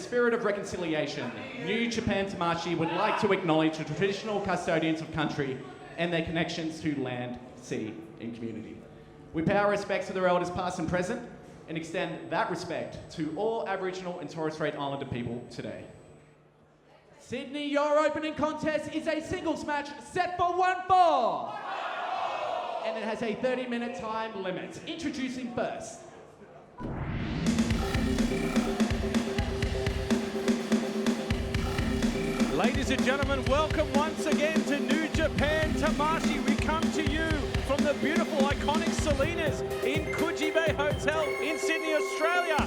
spirit of reconciliation, New Japan Tamashii would like to acknowledge the traditional custodians of country and their connections to land, sea, and community. We pay our respects to their elders past and present, and extend that respect to all Aboriginal and Torres Strait Islander people today. Sydney, your opening contest is a singles match set for 1 fall. And it has a 30-minute time limit. Introducing first. Ladies and gentlemen, welcome once again to New Japan Tamashii. We come to you from the beautiful, iconic Salinas in Coogee Bay Hotel in Sydney, Australia.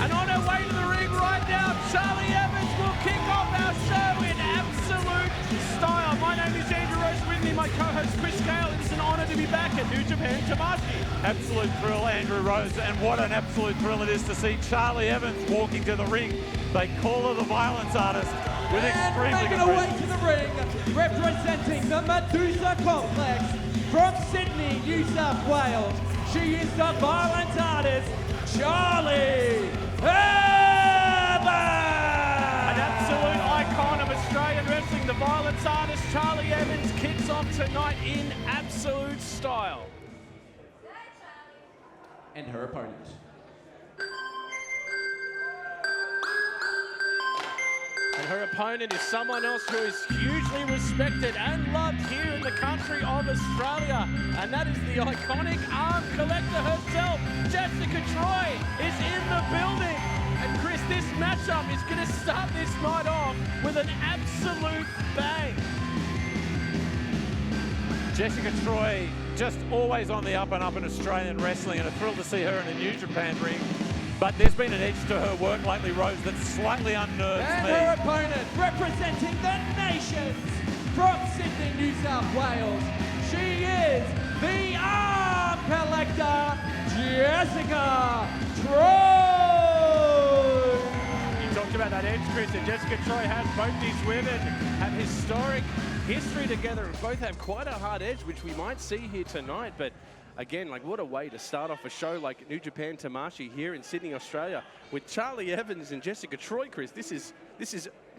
And on our way to the ring right now, Charli Evans will kick off our show in absolute style. My name is Andrew Rose, with me my co-host Chris Gale. It is an honour to be back at New Japan Tamashii. Absolute thrill, Andrew Rose, and what an absolute thrill it is to see Charli Evans walking to the ring. They call her the violence artist with extremely good making her way to the ring, representing the Medusa Complex from Sydney, New South Wales. She is the violence artist, Charli Evans! An absolute icon of Australian wrestling, the violence artist Charli Evans kicks off tonight in absolute style. And her opponent. And her opponent is someone else who is hugely respected and loved here in the country of Australia. And that is the iconic arm collector herself, Jessica Troy, is in the building. And Chris, this matchup is going to start this night off with an absolute bang. Jessica Troy, just always on the up and up in Australian wrestling, and a thrill to see her in a New Japan ring. But there's been an edge to her work lately, Rose, that slightly unnerves and me. And her opponent, representing the nations from Sydney, New South Wales, she is the arm collector, Jessica Troy! You talked about that edge, Chris, and Jessica Troy has. Both these women have historic history together and both have quite a hard edge, which we might see here tonight. But again, like, what a way to start off a show like New Japan Tamashii here in Sydney, Australia, with Charli Evans and Jessica Troy, Chris. This is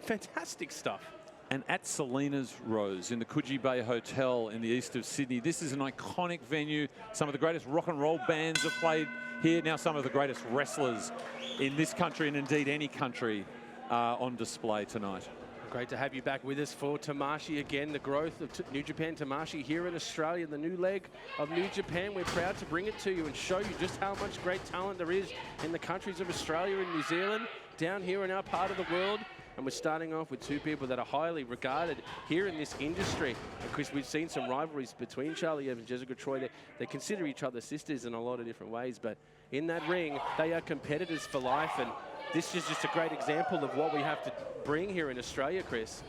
fantastic stuff. And at Salinas Rose in the Coogee Bay Hotel in the east of Sydney, this is an iconic venue. Some of the greatest rock and roll bands have played here. Now some of the greatest wrestlers in this country and indeed any country are on display tonight. Great to have you back with us for Tamashii again. The growth of New Japan Tamashii here in Australia, the new leg of New Japan. We're proud to bring it to you and show you just how much great talent there is in the countries of Australia and New Zealand, down here in our part of the world. And we're starting off with two people that are highly regarded here in this industry. And Chris, we've seen some rivalries between Charli Evans and Jessica Troy. They consider each other sisters in a lot of different ways, but in that ring, they are competitors for life. And this is just a great example of what we have to bring here in Australia, Chris.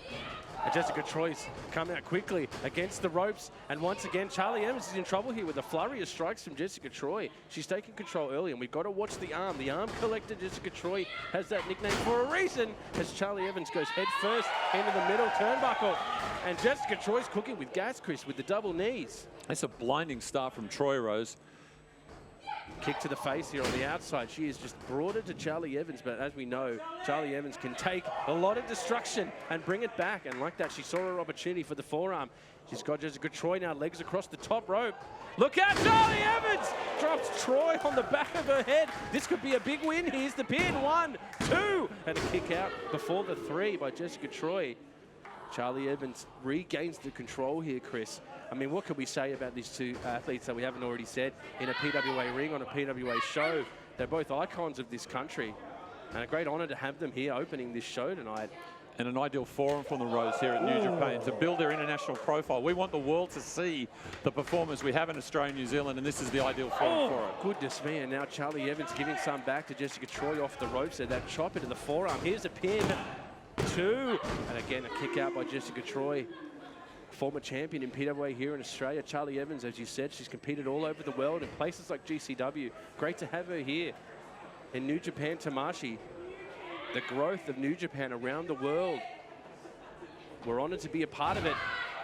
And Jessica Troy's come out quickly against the ropes. And once again, Charli Evans is in trouble here with a flurry of strikes from Jessica Troy. She's taking control early, and we've got to watch the arm. The arm collector, Jessica Troy, has that nickname for a reason, as Charli Evans goes head first into the middle turnbuckle. And Jessica Troy's cooking with gas, Chris, with the double knees. That's a blinding start from Troy, Rose. Kick to the face here on the outside. She is just brought it to Charli Evans, but as we know, Charli Evans can take a lot of destruction and bring it back. And like that, she saw her opportunity for the forearm. She's got Jessica Troy now, legs across the top rope. Look out, Charli Evans drops Troy on the back of her head. This could be a big win. Here's the pin, 1, 2, and a kick out before the 3 by Jessica Troy. Charli Evans regains the control here, Chris. I mean, what can we say about these two athletes that we haven't already said in a PWA ring on a PWA show? They're both icons of this country, and a great honor to have them here opening this show tonight. And an ideal forum from the Rose here at New Japan to build their international profile. We want the world to see the performers we have in Australia and New Zealand, and this is the ideal forum for it. Goodness me, and now Charli Evans giving some back to Jessica Troy off the ropes there. That chop into the forearm. Here's a pin, 2, and again a kick out by Jessica Troy. Former champion in PWA here in Australia. Charli Evans, as you said, she's competed all over the world in places like GCW. Great to have her here in New Japan Tamashii. The growth of New Japan around the world. We're honored to be a part of it.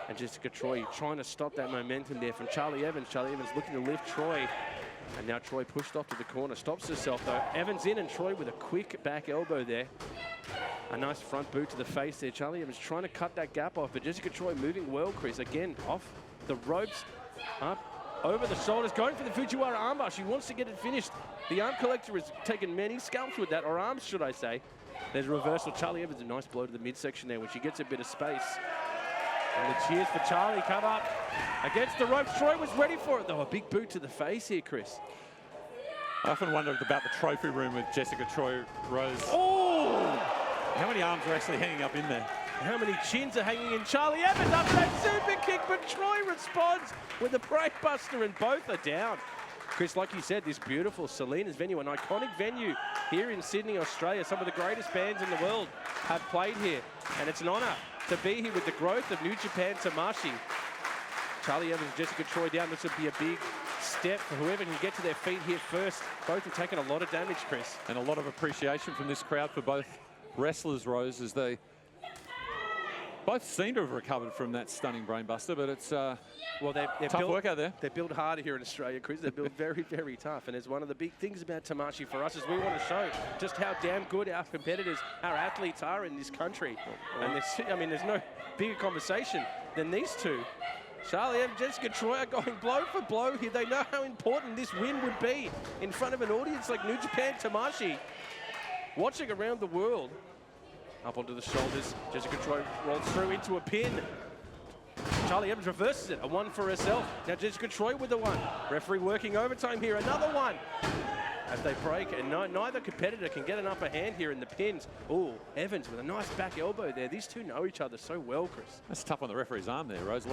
And Jessica Troy trying to stop that momentum there from Charli Evans. Charli Evans looking to lift Troy. And now Troy pushed off to the corner, stops herself though. Evans in and Troy with a quick back elbow there. A nice front boot to the face there. Charli Evans trying to cut that gap off, but Jessica Troy moving well, Chris. Again, off the ropes, up, over the shoulders, going for the Fujiwara armbar. She wants to get it finished. The arm collector has taken many scalps with that, or arms, should I say. There's a reversal. Charli Evans, a nice blow to the midsection there when she gets a bit of space. And the cheers for Charli come up against the ropes. Troy was ready for it, though. A big boot to the face here, Chris. I often wondered about the trophy room with Jessica Troy Rose. Oh! How many arms are actually hanging up in there? How many chins are hanging in? Charli Evans up that super kick, but Troy responds with a break buster, and both are down. Chris, like you said, this beautiful Selena's venue, an iconic venue here in Sydney, Australia. Some of the greatest bands in the world have played here, and it's an honour to be here with the growth of New Japan Tamashii. Charli Evans, Jessica Troy down. This would be a big step for whoever can get to their feet here first. Both have taken a lot of damage, Chris. And a lot of appreciation from this crowd for both wrestlers, Rose, as they both seem to have recovered from that stunning brainbuster, but it's well, they're tough built, work out there. They're built harder here in Australia, Chris. They're built very, very tough. And it's one of the big things about Tamashii for us is we want to show just how damn good our competitors, our athletes are in this country. And there's no bigger conversation than these two. Charli and Jessica Troy are going blow for blow here. They know how important this win would be in front of an audience like New Japan Tamashii, watching around the world. Up onto the shoulders, Jessica Troy rolls through into a pin. Charli Evans reverses it, a one for herself. Now Jessica Troy with the one. Referee working overtime here, another one. As they break, and neither competitor can get an upper hand here in the pins. Oh, Evans with a nice back elbow there. These two know each other so well, Chris. That's tough on the referee's arm there, Rose.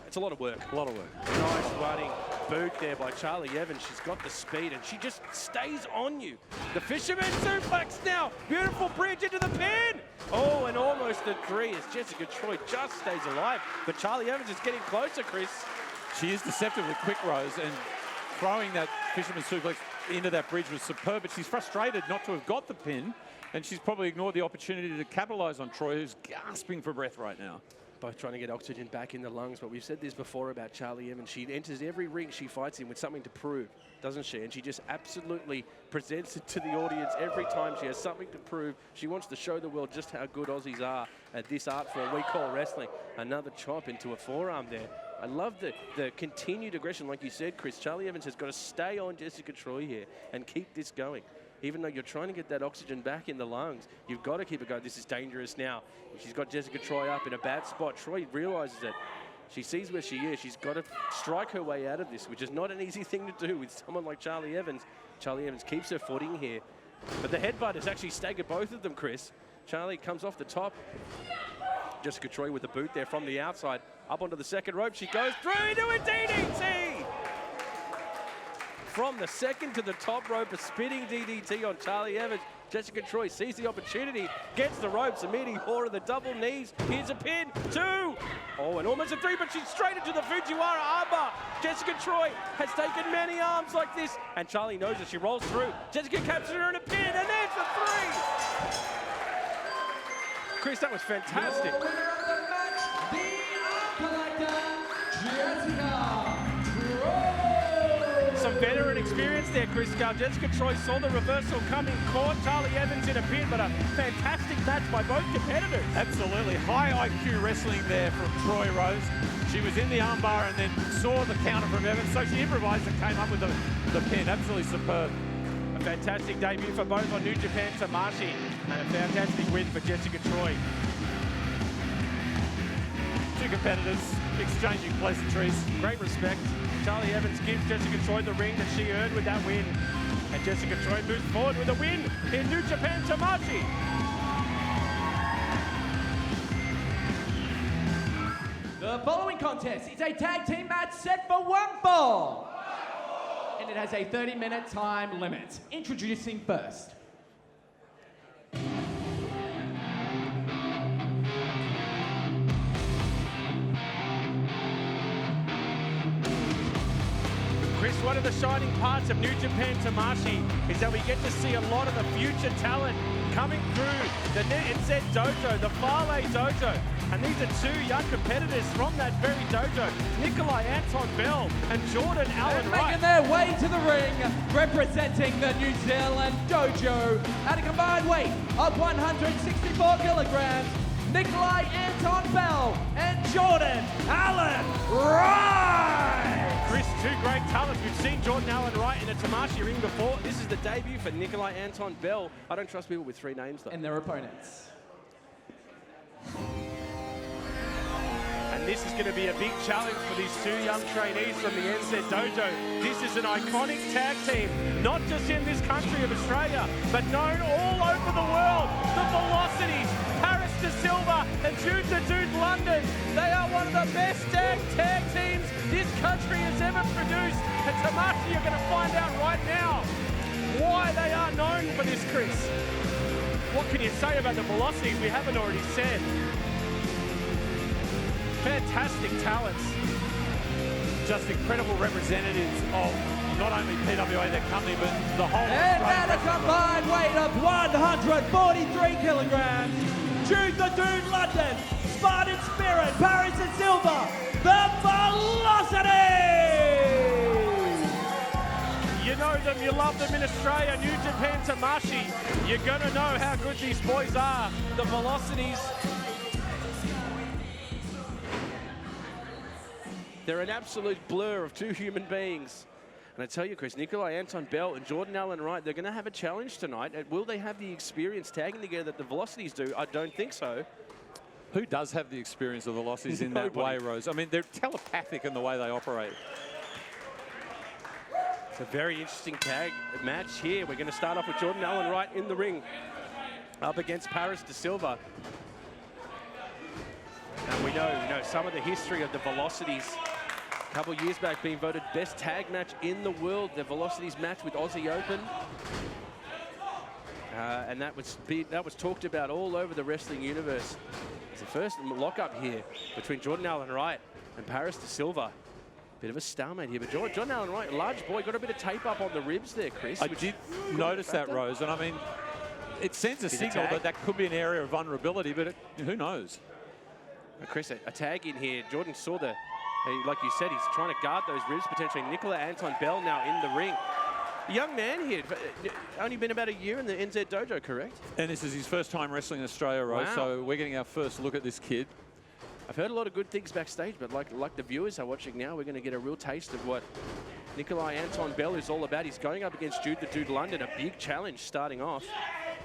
It's a lot of work. A lot of work. Nice running boot there by Charli Evans. She's got the speed and she just stays on you. The fisherman suplex now. Beautiful bridge into the pin. Oh, and almost a three as Jessica Troy just stays alive. But Charli Evans is getting closer, Chris. She is deceptively quick, Rose, and throwing that fisherman suplex into that bridge was superb, but she's frustrated not to have got the pin, and she's probably ignored the opportunity to capitalize on Troy, who's gasping for breath right now. Both trying to get oxygen back in the lungs, but we've said this before about Charli Evans. She enters every ring she fights in with something to prove, doesn't she? And she just absolutely presents it to the audience every time. She has something to prove. She wants to show the world just how good Aussies are at this art form we call wrestling. Another chop into a forearm there. I love the continued aggression, like you said, Chris. Charli Evans has got to stay on Jessica Troy here and keep this going. Even though you're trying to get that oxygen back in the lungs, you've got to keep it going. This is dangerous now. She's got Jessica Troy up in a bad spot. Troy realizes it. She sees where she is. She's got to strike her way out of this, which is not an easy thing to do with someone like Charli Evans. Charli Evans keeps her footing here. But the headbutt has actually staggered both of them, Chris. Charli comes off the top. Jessica Troy with the boot there from the outside. Up onto the second rope. She goes through into a DDT! From the second to the top rope, a spinning DDT on Charli Evans. Jessica Troy sees the opportunity, gets the ropes, a meaty horror, the double knees. Here's a pin, two. Oh, and almost a three, but she's straight into the Fujiwara armbar. Jessica Troy has taken many arms like this, and Charli knows it. She rolls through. Jessica captures her in a pin, and there's the three. Chris, that was fantastic. The winner of the match, the arm collector, Jessica Troy. Some veteran experience there, Chris. Jessica Troy saw the reversal coming, caught Charli Evans in a pin, but a fantastic match by both competitors. Absolutely. High IQ wrestling there from Troy Rose. She was in the armbar and then saw the counter from Evans, so she improvised and came up with the pin. Absolutely superb. A fantastic debut for both on New Japan Tamashii, and a fantastic win for Jessica Troy. Two competitors exchanging pleasantries. Great respect. Charli Evans gives Jessica Troy the ring that she earned with that win. And Jessica Troy moves forward with a win in New Japan Tamashii. The following contest is a tag team match set for one fall. And it has a 30-minute time limit. Introducing first. Chris, one of the shining parts of New Japan Tamashii is that we get to see a lot of the future talent coming through the NZ Dojo, the Fale Dojo. And these are two young competitors from that very dojo, Nikolai Anton-Bell and Jordan Alan-Wright. Making their way to the ring, representing the New Zealand Dojo at a combined weight of 164 kilograms, Nikolai Anton-Bell and Jordan Alan-Wright. Chris, two great talents. We've seen Jordan Alan-Wright in a Tamashii ring before. This is the debut for Nikolai Anton-Bell. I don't trust people with 3 names though. And their opponents. And this is going to be a big challenge for these two young trainees from the NZ Dojo. This is an iconic tag team, not just in this country of Australia, but known all over the world. The VeloCities, Paris De Silva and Jude the Dude London. They are one of the best tag teams this country has ever produced. And Tamashii, you're going to find out right now why they are known for this, Chris. What can you say about the VeloCities we haven't already said? Fantastic talents. Just incredible representatives of not only PWA, their company, but the whole And at a combined weight of 143 kilograms, Jude the Dude London, Spartan Spirit, Paris and Silva, the VeloCities! You know them, you love them in Australia, New Japan Tamashii. You're gonna know how good these boys are, the VeloCities. They're an absolute blur of two human beings. And I tell you, Chris, Nikolai Anton-Bell and Jordan Alan-Wright, they're going to have a challenge tonight. Will they have the experience tagging together that the VeloCities do? I don't think so. Who does have the experience of the VeloCities in that way, Rose? I mean, they're telepathic in the way they operate. It's a very interesting tag match here. We're going to start off with Jordan Alan-Wright in the ring up against Paris De Silva. And we know some of the history of the VeloCities. A couple of years back being voted best tag match in the world, the VeloCities match with Aussie Open. And that was talked about all over the wrestling universe. It's the first lockup here between Jordan Alan-Wright and Paris De Silva. Bit of a stalemate here, but Jordan Alan-Wright, large boy, got a bit of tape up on the ribs there, Chris. I did notice that, Rose, and I mean, it sends a signal that could be an area of vulnerability, but who knows? Chris, a tag in here. Jordan saw like you said, he's trying to guard those ribs potentially. Nikolai Anton-Bell now in the ring. A young man here, only been about a year in the NZ Dojo, correct? And this is his first time wrestling in Australia, Rose, so we're getting our first look at this kid. I've heard a lot of good things backstage, but like the viewers are watching now, we're going to get a real taste of what Nikolai Anton-Bell is all about. He's going up against Jude the Dude London, a big challenge starting off.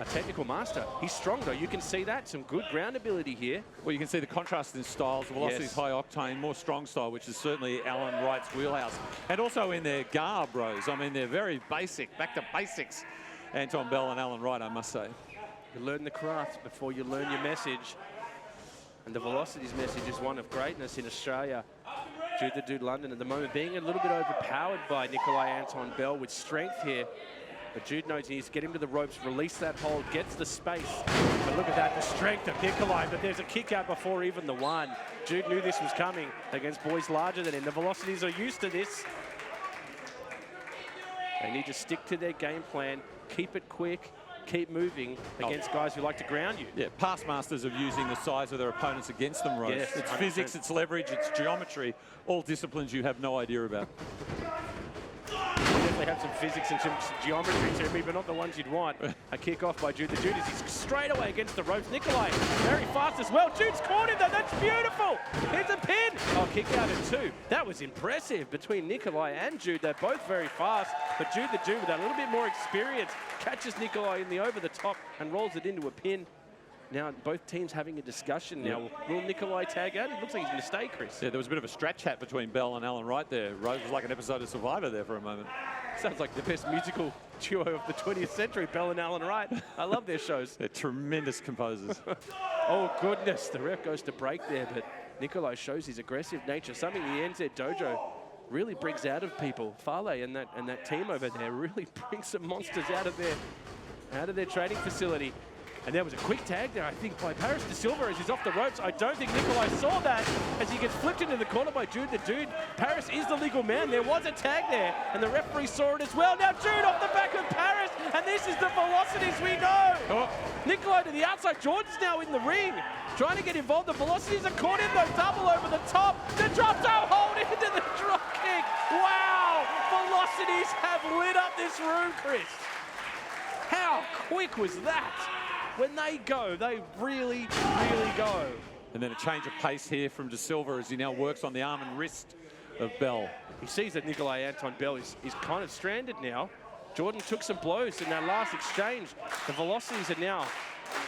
A technical master. He's strong though, you can see that. Some good ground ability here. Well, you can see the contrast in styles. VeloCities high octane, more strong style, which is certainly Alan-Wright's wheelhouse. And also in their garb, Rose. I mean, they're very basic, back to basics. Anton-Bell and Alan-Wright, I must say. You learn the craft before you learn your message. And the VeloCities message is one of greatness in Australia. Jude the Dude London at the moment being a little bit overpowered by Nikolai Anton-Bell with strength here. But Jude knows he needs to get him to the ropes, release that hold, gets the space. But look at that, the strength of Nikolai. But there's a kick out before even the one. Jude knew this was coming against boys larger than him. The VeloCities are used to this. They need to stick to their game plan, keep it quick, keep moving against guys who like to ground you. Yeah, past masters of using the size of their opponents against them, Rose. Yes, it's 100%. physics, it's leverage, it's geometry, all disciplines you have no idea about. Definitely have some physics and some geometry to me, but not the ones you'd want. A kick off by Jude. The Jude is straight away against the ropes. Nikolai very fast as well. Jude's caught him though. That's beautiful. Here's a pin. Oh, kick out at 2. That was impressive between Nikolai and Jude. They're both very fast, but Jude the Dude with a little bit more experience catches Nikolai in the over the top and rolls it into a pin. Now, both teams having a discussion now. Will Nikolai tag out? It looks like he's going to stay, Chris. Yeah, there was a bit of a stretch hat between Bell and Alan-Wright there. Rose was like an episode of Survivor there for a moment. Sounds like the best musical duo of the 20th century, Bell and Alan-Wright. I love their shows. They're tremendous composers. Oh, goodness. The ref goes to break there, but Nikolai shows his aggressive nature, something the NZ Dojo really brings out of people. Fale and that team over there really brings some monsters out of their training facility. And there was a quick tag there, I think, by Paris De Silva as he's off the ropes. I don't think Nikolai saw that as he gets flipped into the corner by Jude the Dude. Paris is the legal man. There was a tag there, and the referee saw it as well. Now Jude off the back of Paris, and this is the VeloCities we know. Oh. Nikolai to the outside. Jordan's now in the ring, trying to get involved. The VeloCities are caught in though. Double over the top. The drop toe hold into the drop kick. Wow! VeloCities have lit up this room, Chris. How quick was that? When they go, they really, really go. And then a change of pace here from De Silva as he now works on the arm and wrist of Bell. He sees that Nikolai Anton-Bell is kind of stranded now. Jordan took some blows in that last exchange. The VeloCities are now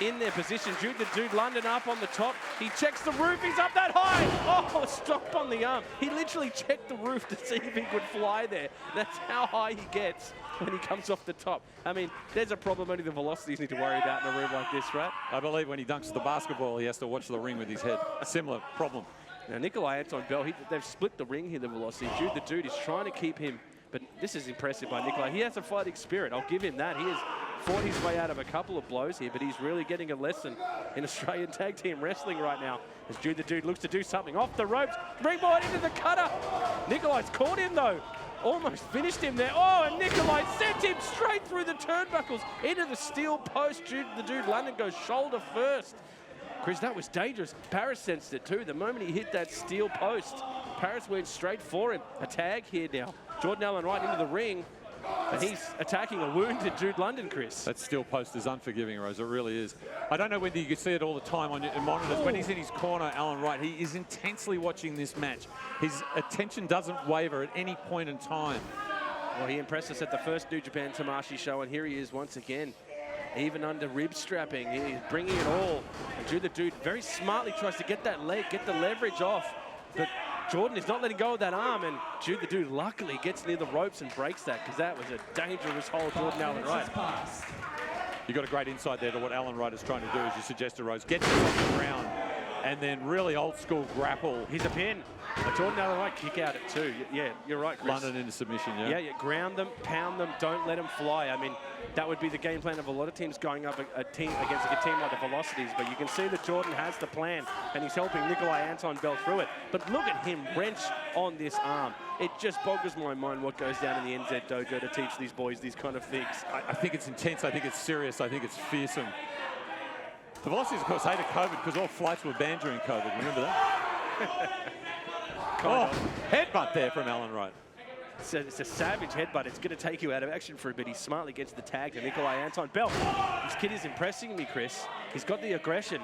in their position. Jude the Dude London up on the top. He checks the roof. He's up that high. Oh, stop on the arm. He literally checked the roof to see if he could fly there. That's how high he gets when he comes off the top. I mean, there's a problem only the VeloCities need to worry about in a room like this, right? I believe when he dunks the basketball, he has to watch the ring with his head. A similar problem. Now, Nikolai Anton-Bell, they've split the ring here, the VeloCities. Jude the Dude is trying to keep him, but this is impressive by Nikolai. He has a fighting spirit. I'll give him that. He has fought his way out of a couple of blows here, but he's really getting a lesson in Australian tag team wrestling right now as Jude the Dude looks to do something off the ropes. Springboard into the cutter. Nikolai's caught him though. Almost finished him there. Oh, and Nikolai sent him straight through the turnbuckles into the steel post. Jude the Dude London goes shoulder first. Chris, that was dangerous. Paris sensed it too. The moment he hit that steel post, Paris went straight for him. A tag here now. Jordan Alan-Wright into the ring. And he's attacking a wounded Jude London, Chris. That steel post is unforgiving, Rose. It really is. I don't know whether you can see it all the time on your monitors. When he's in his corner, Alan-Wright, he is intensely watching this match. His attention doesn't waver at any point in time. Well, he impressed us at the first New Japan Tamashii show, and here he is once again. Even under rib strapping, he's bringing it all. And Jude the Dude very smartly tries to get that leg, get the leverage off. But Jordan is not letting go of that arm, and Jude the Dude luckily gets near the ropes and breaks that, because that was a dangerous hold, Jordan Alan-Wright. You got a great insight there to what Alan-Wright is trying to do, as you suggested, Rose. Get him off the ground and then really old school grapple. He's a pin. Jordan Alan-Wright kick out it too. Yeah, you're right, Chris. London into submission, yeah. Yeah, ground them, pound them, don't let them fly. I mean, that would be the game plan of a lot of teams going up a team against a team like the VeloCities, but you can see that Jordan has the plan and he's helping Nikolai Anton-Bell through it. But look at him wrench on this arm. It just boggles my mind what goes down in the NZ Dojo to teach these boys these kind of things. I think it's intense, I think it's serious, I think it's fearsome. The VeloCities, of course, hated COVID because all flights were banned during COVID. Remember that? Headbutt there from Alan-Wright. It's a savage headbutt. It's going to take you out of action for a bit. He smartly gets the tag to Nikolai Anton-Bell. This kid is impressing me, Chris. He's got the aggression.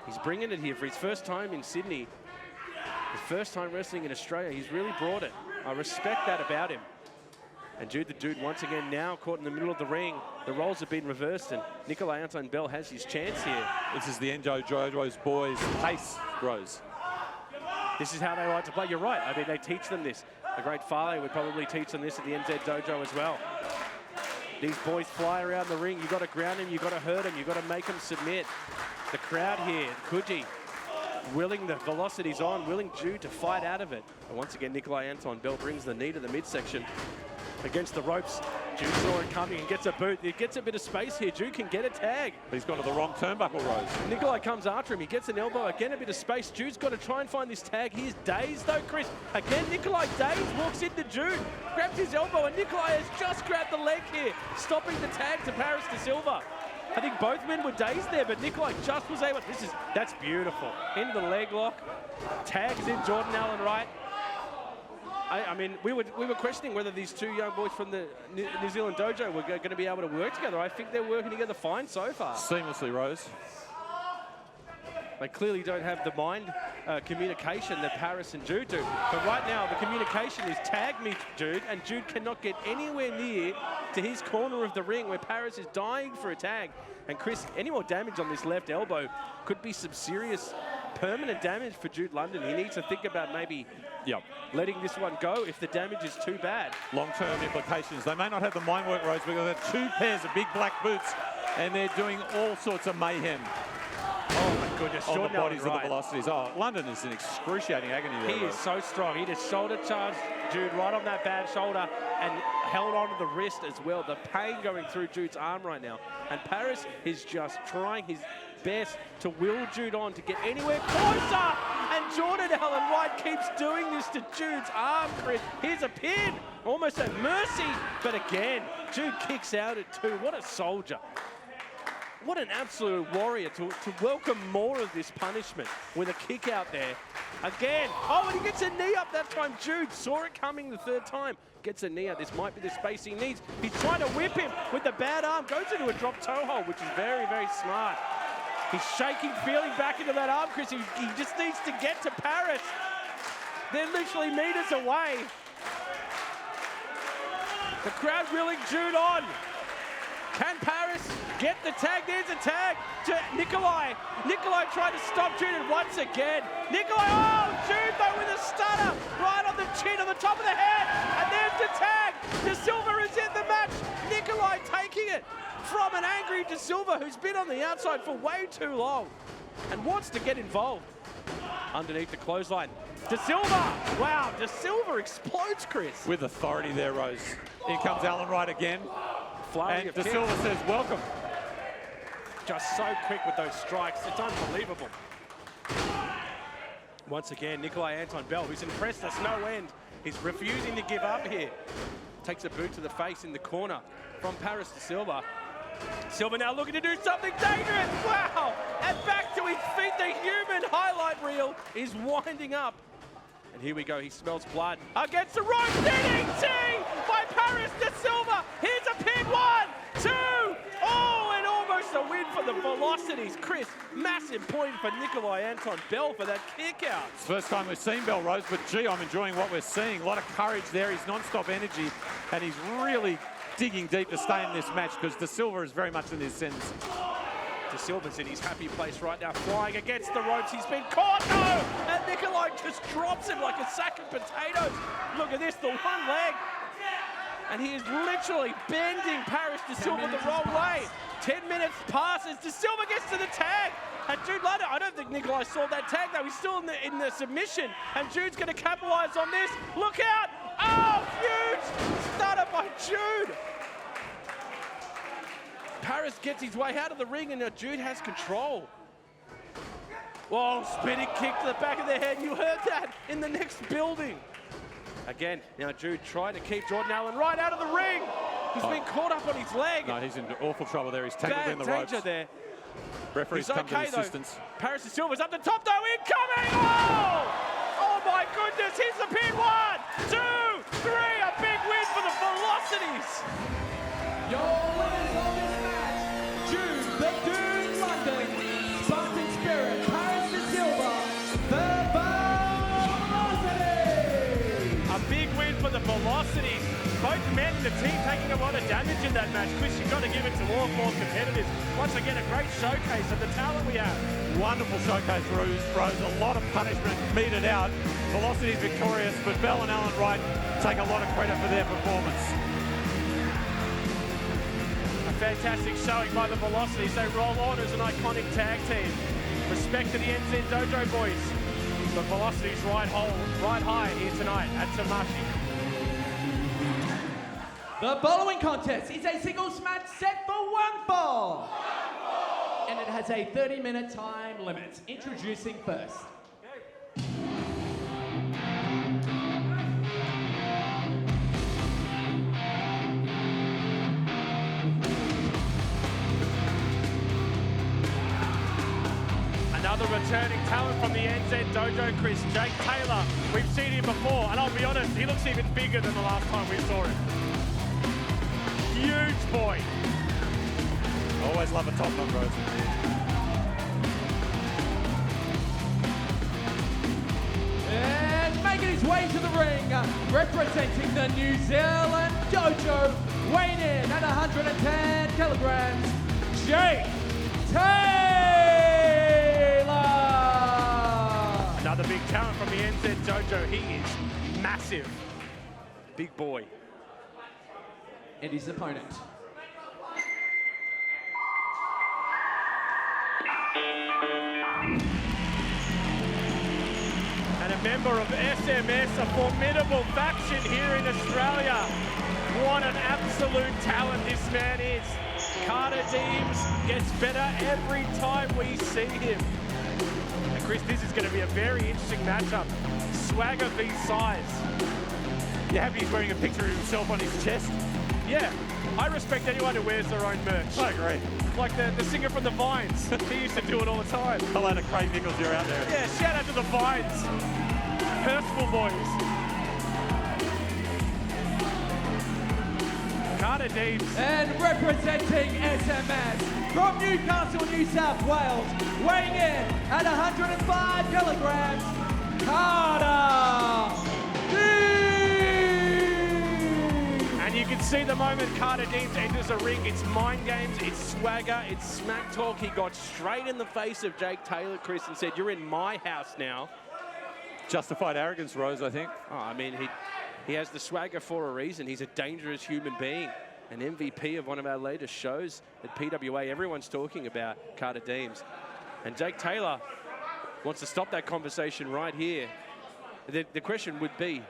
He's bringing it here for his first time in Sydney. His first time wrestling in Australia. He's really brought it. I respect that about him. And Jude the Dude once again now caught in the middle of the ring. The roles have been reversed and Nikolai Anton-Bell has his chance here. This is the NJPW boys' pace, Rose. This is how they like to play. You're right. I mean, they teach them this. The great Fale would probably teach them this at the NZ Dojo as well. These boys fly around the ring. You've got to ground him. You've got to hurt him. You've got to make him submit. The crowd here, Coogee, willing the VeloCities on, willing Jude to fight out of it. And once again, Nikolai Anton-Bell brings the knee to the midsection. Against the ropes, Jude saw it coming and gets a boot. He gets a bit of space here. Jude can get a tag. He's gone to the wrong turnbuckle, Rose. Nikolai comes after him. He gets an elbow. Again, a bit of space. Jude's got to try and find this tag. Here's Dees, though, Chris. Again, Nikolai Dees walks into Jude, grabs his elbow, and Nikolai has just grabbed the leg here, stopping the tag to Paris de Silva. I think both men were dazed there, but Nikolai just was able. That's beautiful. Into the leg lock. Tags in Jordan Alan-Wright. I mean, we were questioning whether these two young boys from the New Zealand Dojo were going to be able to work together. I think they're working together fine so far. Seamlessly, Rose. They clearly don't have the mind communication that Paris and Jude do. But right now, the communication is tag me, Jude, and Jude cannot get anywhere near to his corner of the ring where Paris is dying for a tag. And Chris, any more damage on this left elbow could be some serious permanent damage for Jude London. He needs to think about maybe letting this one go if the damage is too bad. Long-term implications. They may not have the mind work, Rose, because they have two pairs of big black boots and they're doing all sorts of mayhem. Oh my goodness, on the bodies of the VeloCities. Oh, London is in excruciating agony there. He is so strong. He just shoulder charged Jude right on that bad shoulder and held onto the wrist as well. The pain going through Jude's arm right now. And Paris is just trying his best to will Jude on to get anywhere closer. And Jordan Alan-Wright keeps doing this to Jude's arm, Chris. Here's a pin. Almost at mercy. But again, Jude kicks out at 2. What a soldier. What an absolute warrior to welcome more of this punishment with a kick out there. Again. Oh, and he gets a knee up that time. Jude saw it coming the 3rd time. Gets a knee out. This might be the space he needs. He's trying to whip him with the bad arm. Goes into a drop toe hold, which is very, very smart. He's shaking, feeling back into that arm, Chris. He just needs to get to Paris. They're literally meters away. The crowd willing Jude on. Can Paris get the tag? There's a tag to Nikolai. Nikolai tried to stop Jude, and once again, Nikolai, oh, Jude though with a stunner right on the chin, on the top of the head, and there's the tag. De Silva is in the match. Nikolai taking it from an angry De Silva who's been on the outside for way too long and wants to get involved. Underneath the clothesline, De Silva. Wow, De Silva explodes, Chris. With authority there, Rose. Here comes Alan-Wright again. Flurry And of De kicks. Silva says, welcome. Just so quick with those strikes. It's unbelievable. Once again, Nikolai Anton-Bell, who's impressed us no end. He's refusing to give up here. Takes a boot to the face in the corner from Paris De Silva. Silva now looking to do something dangerous. Wow! And back to his feet. The human highlight reel is winding up. And here we go. He smells blood against the rope. DDT by Paris De Silva. Here's a pin. 1, 2. Oh, and almost a win for the VeloCities. Chris, massive point for Nikolai Anton-Bell for that kick out. It's the first time we've seen Bell, Rose, but gee, I'm enjoying what we're seeing. A lot of courage there. He's non-stop energy, and he's really digging deep to stay in this match because De Silva is very much in the ascendance. De Silva's in his happy place right now, flying against the ropes. He's been caught, no! And Nikolai just drops him like a sack of potatoes. Look at this, the one leg. And he is literally bending Paris De Silva the wrong way. 10 minutes passes, De Silva gets to the tag. And Jude later, I don't think Nikolai saw that tag though. He's still in the submission. And Jude's gonna capitalize on this. Look out! Oh, huge stunner by Jude. Paris gets his way out of the ring and now Jude has control. Whoa, spinning kick to the back of the head. You heard that in the next building. Again, now Jude trying to keep Jordan Alan-Wright out of the ring. He's been caught up on his leg. No, he's in awful trouble there. He's tangled in the ropes. Danger there. Referee's come to the assistance. Though. Paris De Silva's up the top though, incoming! Oh my goodness, here's the pin. 1, 2, 3, a big win for the VeloCities. Your winners of this match, Jude the Dude London, Spartan Spirit, Paris De Silva, the VeloCities. A big win for the VeloCities. Both men and the team taking a lot of damage in that match. Chris, you've got to give it to all 4 competitors. Once again, a great showcase of the talent we have. Wonderful showcase, Rose. A lot of punishment meted out. VeloCities victorious, but Bell and Alan-Wright take a lot of credit for their performance. A fantastic showing by the VeloCities. They roll on as an iconic tag team. Respect to the NZ Dojo boys. The VeloCities ride high here tonight at Tamashii. The following contest is a singles match set for 1 fall. And it has a 30-minute time limit. Introducing first. Another returning talent from the NZ Dojo, Chris, Jake Taylor. We've seen him before, and I'll be honest, he looks even bigger than the last time we saw him. Huge boy. Always love a top knot, Rose. And making his way to the ring, representing the New Zealand Dojo, weighing in at 110 kilograms, Jake Taylor. Another big talent from the NZ Dojo. He is massive. Big boy. And his opponent. And a member of SMS, a formidable faction here in Australia. What an absolute talent this man is. Carter Deams gets better every time we see him. And Chris, this is going to be a very interesting matchup. Swagger v size. You happy he's wearing a picture of himself on his chest? Yeah, I respect anyone who wears their own merch. I agree. Like the singer from the Vines. He used to do it all the time. Hello to Craig Nichols, you're out there. Yeah, shout out to the Vines. Hurstful boys. Carter Deems. And representing SMS from Newcastle, New South Wales, weighing in at 105 kilograms, Carter Dees. And you can see the moment Carter Deems enters the ring, it's mind games, it's swagger, it's smack talk. He got straight in the face of Jake Taylor, Chris, and said, "You're in my house now." Justified arrogance, Rose, I think. Oh, I mean, he has the swagger for a reason. He's a dangerous human being. An MVP of one of our latest shows at PWA. Everyone's talking about Carter Deems. And Jake Taylor wants to stop that conversation right here. The question would be,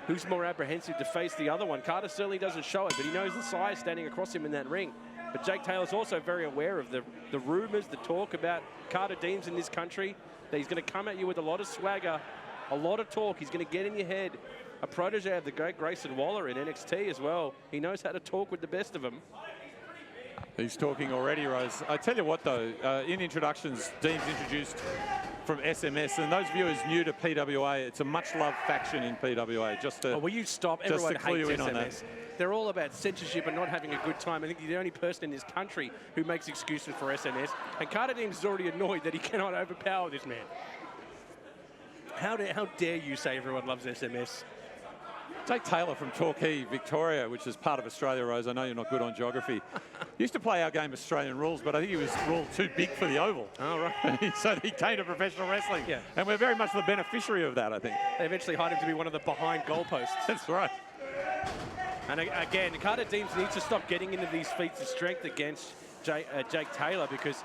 who's more apprehensive to face the other one? Carter certainly doesn't show it, but he knows the size standing across him in that ring. But Jake Taylor's also very aware of the rumors, the talk about Carter Deems in this country, that he's going to come at you with a lot of swagger, a lot of talk. He's going to get in your head. A protege of the great Grayson Waller in NXT as well. He knows how to talk with the best of them. He's talking already, Rose. I tell you what, though, in introductions, Deems introduced from SMS, and those viewers new to PWA, it's a much-loved faction in PWA. Just to, will you stop? Just Everyone to clue hates you in on SMS. They're all about censorship and not having a good time. I think you're the only person in this country who makes excuses for SMS. And Carter Deems is already annoyed that he cannot overpower this man. How dare you say everyone loves SMS? Jake Taylor from Torquay, Victoria, which is part of Australia, Rose. I know you're not good on geography. Used to play our game Australian rules, but I think he was ruled too big for the oval. Oh, right. So he came to professional wrestling. Yeah. And we're very much the beneficiary of that, I think. They eventually hired him to be one of the behind goalposts. That's right. And again, Carter Deems needs to stop getting into these feats of strength against Jake Taylor, because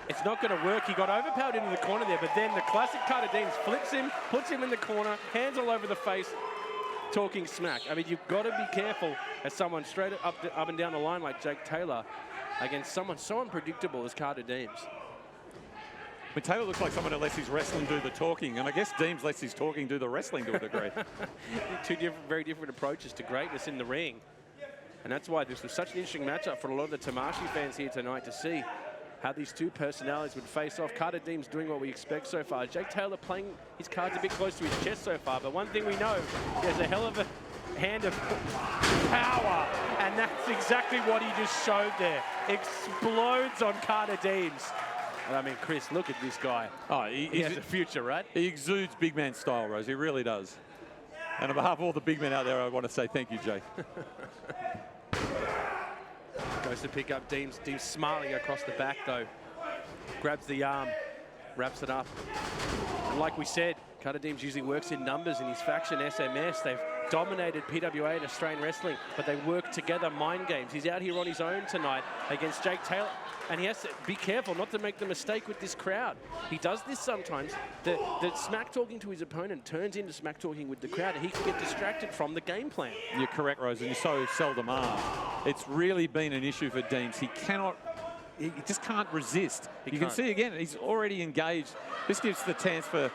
it's not going to work. He got overpowered into the corner there, but then the classic Carter Deems flips him, puts him in the corner, hands all over the face, talking smack. I mean, you've got to be careful as someone straight up and down the line like Jake Taylor against someone so unpredictable as Carter Deems. But Taylor looks like someone who lets his wrestling do the talking, and I guess Deems lets his talking do the wrestling to a degree. Two very different approaches to greatness in the ring. And that's why this was such an interesting matchup for a lot of the Tamashii fans here tonight to see how these two personalities would face off. Carter Deems doing what we expect so far. Jake Taylor playing his cards a bit close to his chest so far, but one thing we know, he has a hell of a hand of power, and that's exactly what he just showed there. Explodes on Carter Deems. And I mean, Chris, look at this guy. Oh, he has a future, right? He exudes big man style, Rose. He really does. And on behalf of all the big men out there, I want to say thank you, Jake. Goes to pick up Deems. Deems smartly across the back, though. Grabs the arm, wraps it up. And like we said, Carter Deems usually works in numbers in his faction, SMS. They've dominated PWA and Australian wrestling, but they work together mind games. He's out here on his own tonight against Jake Taylor, and he has to be careful not to make the mistake with this crowd. He does this sometimes. The smack talking to his opponent turns into smack talking with the crowd, and he can get distracted from the game plan. You're correct, Rose, and you so seldom are. It's really been an issue for Deems. He just can't resist. You can see again, he's already engaged. This gives the chance for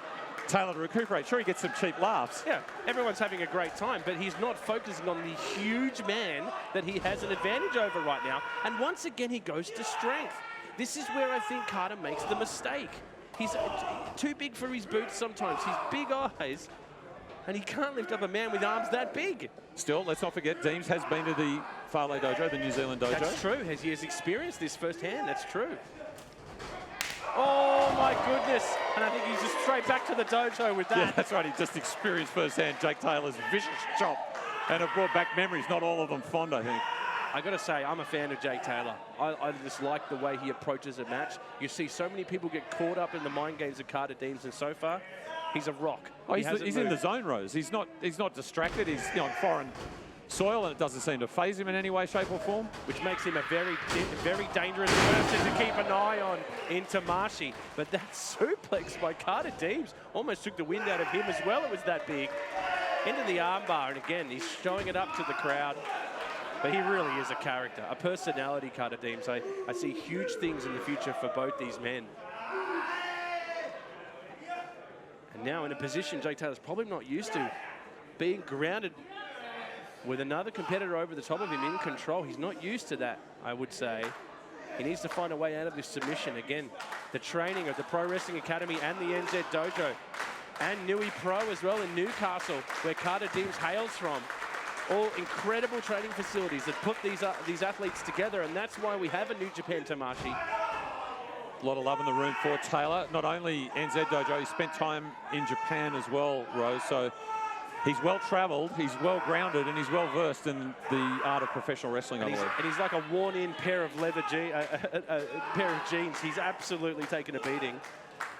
Taylor to recuperate. Sure, he gets some cheap laughs. Yeah, everyone's having a great time, but he's not focusing on the huge man that he has an advantage over right now. And once again, he goes to strength. This is where I think Carter makes the mistake. He's too big for his boots sometimes. He's big eyes, and he can't lift up a man with arms that big. Still, let's not forget, Deems has been to the Fale Dojo, the New Zealand Dojo. That's true. He has experienced this firsthand. That's true. Oh, my goodness. And I think he's just straight back to the dojo with that. Yeah, that's right. He just experienced firsthand Jake Taylor's vicious chop, and it brought back memories, not all of them fond, I think. I got to say, I'm a fan of Jake Taylor. I just like the way he approaches a match. You see so many people get caught up in the mind games of Carter Deems, and so far, he's a rock. Oh, he's in the zone, Rose. He's not distracted. He's on foreign soil, and it doesn't seem to faze him in any way, shape, or form. Which makes him a very dangerous person to keep an eye on in Tamashii. But that suplex by Carter Deems almost took the wind out of him as well. It was that big. Into the armbar, and again, he's showing it up to the crowd. But he really is a character, a personality, Carter Deems. I see huge things in the future for both these men. And now in a position Jake Taylor's probably not used to, being grounded with another competitor over the top of him in control. He's not used to that, I would say. He needs to find a way out of this submission. Again, the training of the Pro Wrestling Academy and the NZ Dojo, and Nui Pro as well in Newcastle, where Carter Deams hails from. All incredible training facilities that put these athletes together, and that's why we have a New Japan Tamashii. A lot of love in the room for Taylor. Not only NZ Dojo, he spent time in Japan as well, Rose. So he's well-travelled, he's well-grounded, and he's well-versed in the art of professional wrestling, I believe. And he's like a worn-in pair of leather pair of jeans. He's absolutely taken a beating.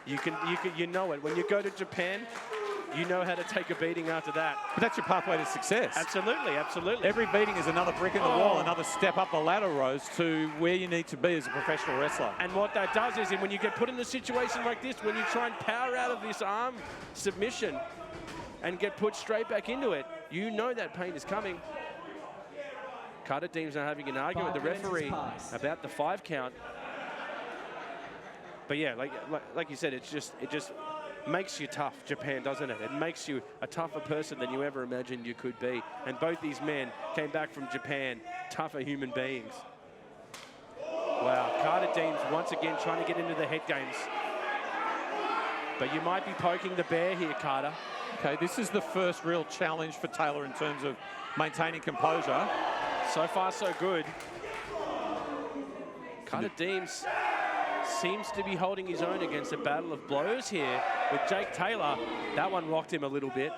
You know it. When you go to Japan, you know how to take a beating after that. But that's your pathway to success. Absolutely, absolutely. Every beating is another brick in the wall, another step up the ladder, Rose, to where you need to be as a professional wrestler. And what that does is, when you get put in a situation like this, when you try and power out of this arm submission and get put straight back into it, you know that pain is coming. Carter Deams are having an argument with the referee about the 5 count. But yeah, like you said, it just makes you tough, Japan, doesn't it? It makes you a tougher person than you ever imagined you could be. And both these men came back from Japan, tougher human beings. Wow, Carter Deams once again trying to get into the head games. But you might be poking the bear here, Carter. Okay, this is the first real challenge for Taylor in terms of maintaining composure. So far, so good. Carter Deams seems to be holding his own against a battle of blows here with Jake Taylor. That one rocked him a little bit.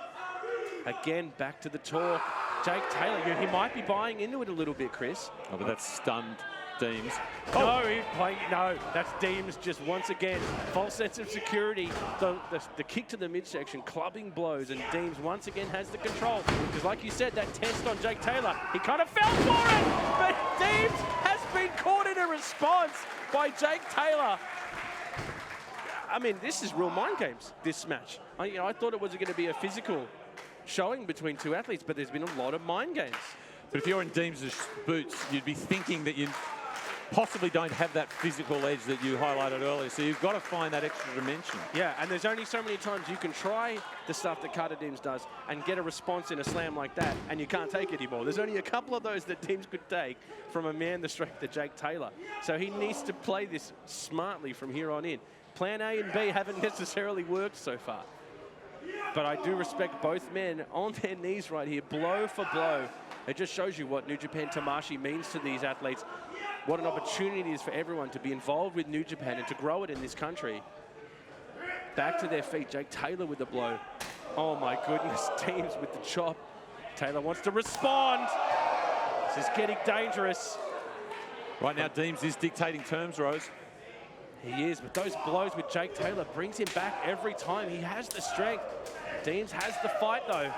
Again, back to the talk. Jake Taylor, he might be buying into it a little bit, Chris. Oh, but that's stunned Deams. No, he's playing. No, that's Deams just once again. False sense of security. The kick to the midsection, clubbing blows, and Deams once again has the control. Because like you said, that test on Jake Taylor, he kind of fell for it, but Deams has been caught in a response by Jake Taylor. I mean, this is real mind games, this match. I thought it was going to be a physical showing between two athletes, but there's been a lot of mind games. But if you're in Deams' boots, you'd be thinking that you possibly don't have that physical edge that you highlighted earlier. So you've got to find that extra dimension. Yeah, and there's only so many times you can try the stuff that Carter Deams does and get a response in a slam like that, and you can't take it anymore. There's only a couple of those that Deams could take from a man the strength of Jake Taylor. So he needs to play this smartly from here on in. Plan A and B haven't necessarily worked so far. But I do respect both men on their knees right here, blow for blow. It just shows you what New Japan Tamashii means to these athletes, what an opportunity it is for everyone to be involved with New Japan and to grow it in this country. Back to their feet, Jake Taylor with the blow. Oh my goodness, Deams with the chop. Taylor wants to respond. This is getting dangerous. Right now, Deams is dictating terms, Rose. He is, but those blows with Jake Taylor brings him back every time. He has the strength. Deams has the fight, though.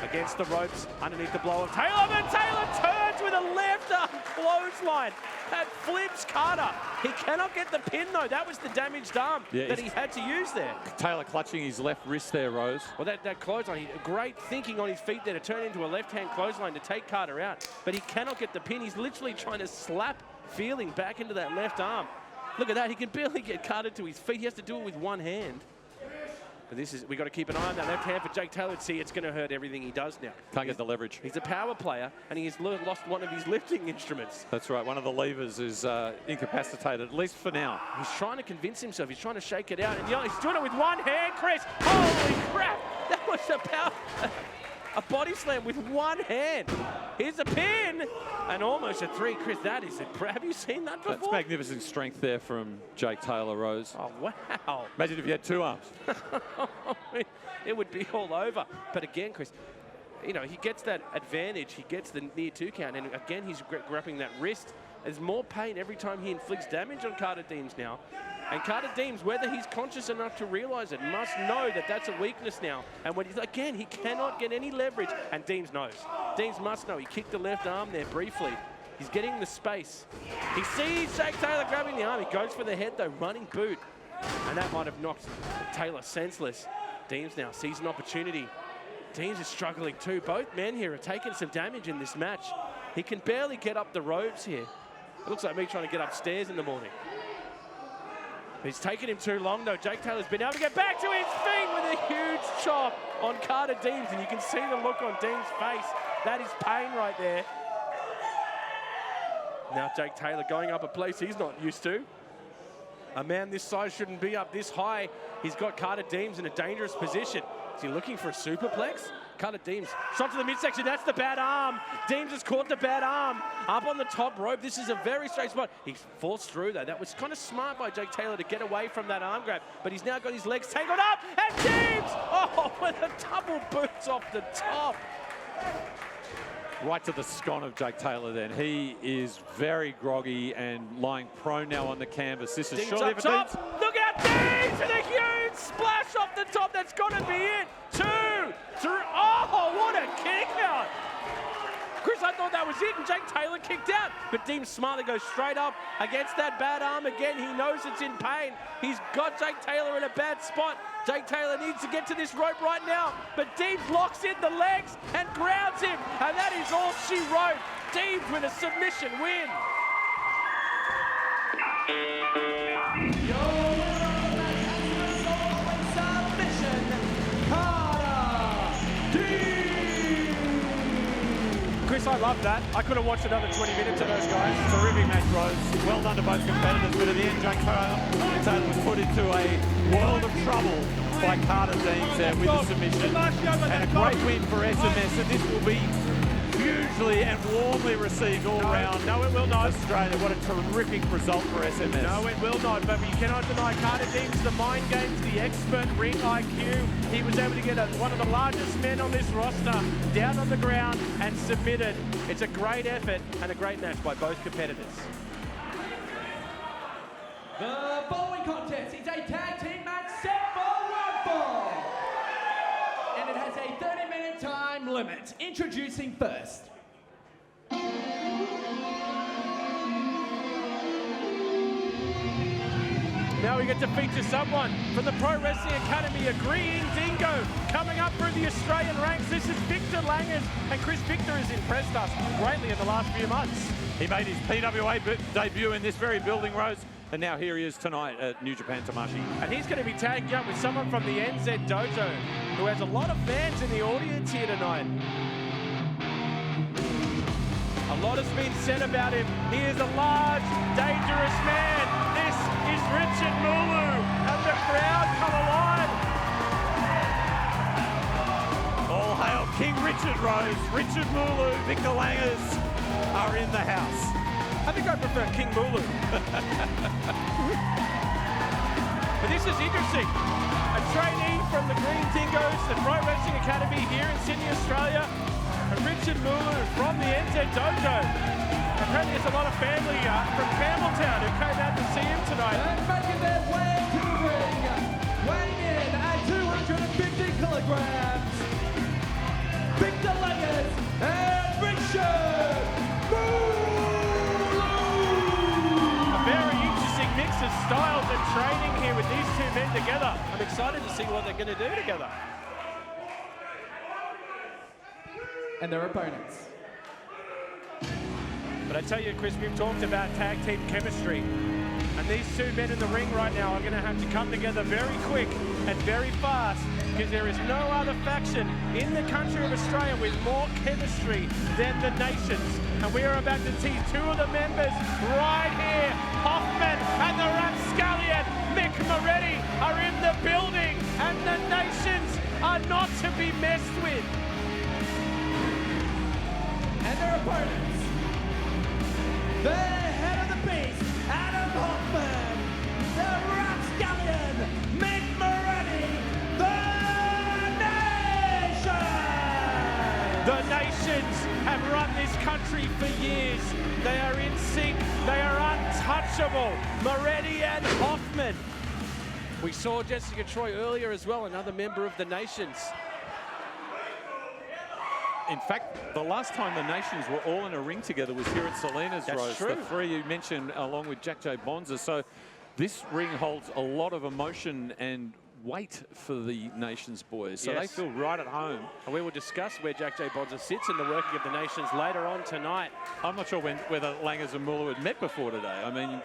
Against the ropes, underneath the blow of Taylor, but Taylor turns with a left arm clothesline. That flips Carter. He cannot get the pin, though. That was the damaged arm that he had to use there. Taylor clutching his left wrist there, Rose. Well, that clothesline, great thinking on his feet there to turn into a left-hand clothesline to take Carter out. But he cannot get the pin. He's literally trying to slap Feeling back into that left arm. Look at that. He can barely get Carter to his feet. He has to do it with one hand. But we've got to keep an eye on that left hand for Jake Taylor. See, it's going to hurt everything he does now. Can't get the leverage. He's a power player, and he's lost one of his lifting instruments. That's right. One of the levers is incapacitated, at least for now. He's trying to convince himself. He's trying to shake it out. And he's doing it with one hand, Chris. Holy crap. That was a body slam with one hand. Here's a pin. And almost a 3. Chris, that is it. Have you seen that before? That's magnificent strength there from Jake Taylor, Rose. Oh, wow. Imagine if you had 2 arms. It would be all over. But again, Chris, he gets that advantage. He gets the near 2 count. And again, he's grabbing that wrist. There's more pain every time he inflicts damage on Carter Deams now. And Carter Deams, whether he's conscious enough to realize it, must know that that's a weakness now. And when he cannot get any leverage. And Deams knows. Deams must know. He kicked the left arm there briefly. He's getting the space. He sees Jake Taylor grabbing the arm. He goes for the head, though, running boot. And that might have knocked Taylor senseless. Deams now sees an opportunity. Deams is struggling too. Both men here are taking some damage in this match. He can barely get up the ropes here. It looks like me trying to get upstairs in the morning. He's taken him too long, though. Jake Taylor's been able to get back to his feet with a huge chop on Carter Deams, and you can see the look on Deams' face. That is pain right there. Now Jake Taylor going up a place he's not used to. A man this size shouldn't be up this high. He's got Carter Deams in a dangerous position. Is he looking for a superplex? Carter Deams, shot to the midsection, that's the bad arm. Deams has caught the bad arm. Up on the top rope, this is a very straight spot. He falls through though. That was kind of smart by Jake Taylor to get away from that arm grab, but he's now got his legs tangled up, and Deams, oh, with a double boots off the top. Right to the scon of Jake Taylor then. He is very groggy and lying prone now on the canvas. This is Deams surely up top. Look out, Deams with a huge splash off the top. That's got to be it. 2, 3. Oh, what a kick out. Chris, I thought that was it, and Jake Taylor kicked out. But Deams smartly goes straight up against that bad arm again. He knows it's in pain. He's got Jake Taylor in a bad spot. Jake Taylor needs to get to this rope right now, but Deams locks in the legs and grounds him, and that is all she wrote. Deams with a submission win. Chris, I love that. I could have watched another 20 minutes of those guys. Terrific match, Rose. Well done to both competitors, but at the end, Jake Taylor was put into a world of trouble by Carter Deams there with the submission. And a great win for SMS, and this will be hugely and warmly received all round. No, it will not. Australia, what a terrific result for SMS. No, it will not, but you cannot deny Carter Deams, the mind games, the expert ring IQ. He was able to get one of the largest men on this roster down on the ground and submitted. It's a great effort and a great match by both competitors. The following contest is a tag team match set for one fall. And it has a 30-minute time limit. Introducing first. Now we get to feature someone from the Pro Wrestling Academy, a green dingo, coming up through the Australian ranks. This is Viktor Langaz, and Chris, Viktor has impressed us greatly in the last few months. He made his PWA debut in this very building, Rose, and now here he is tonight at New Japan Tamashii. And he's going to be tagged up with someone from the NZ Dojo, who has a lot of fans in the audience here tonight. A lot has been said about him. He is a large, dangerous man. This is Richard Mulu, and the crowd come alive. All hail King Richard, Rose. Richard Mulu, Viktor Langaz are in the house. I think I prefer King Mulu. But this is interesting. A trainee from the Green Dingoes, the Pro Wrestling Academy here in Sydney, Australia. And Richard Mulu from the NZ Dojo. Apparently there's a lot of family from Campbelltown who came out to see him tonight. And making their way to the ring, weighing in at 250 kilograms, Viktor Langaz and Richard Mulu. A very interesting mix of styles and training here with these two men together. I'm excited to see what they're going to do together. And their opponents. But I tell you, Chris, we've talked about tag team chemistry. And these two men in the ring right now are going to have to come together very quick and very fast, because there is no other faction in the country of Australia with more chemistry than the Nations. And we are about to see two of the members right here. Hoffman and the rapscallion Mick Moretti are in the building, and the Nations are not to be messed with. And their opponents, the head of the beast, Adam Hoffman, the rapscallion, Mick Moretti, the Nation! The Nations have run this country for years. They are in sync. They are untouchable. Moretti and Hoffman. We saw Jessica Troy earlier as well, another member of the Nations. In fact, the last time the Nations were all in a ring together was here at Salinas, That's Rose. true. The three you mentioned, along with Jack J. Bonza. So this ring holds a lot of emotion and weight for the Nations boys. So Yes. they feel right at home. And we will discuss where Jack J. Bonza sits in the working of the Nations later on tonight. I'm not sure whether Langaz and Mulu had met before today. I mean,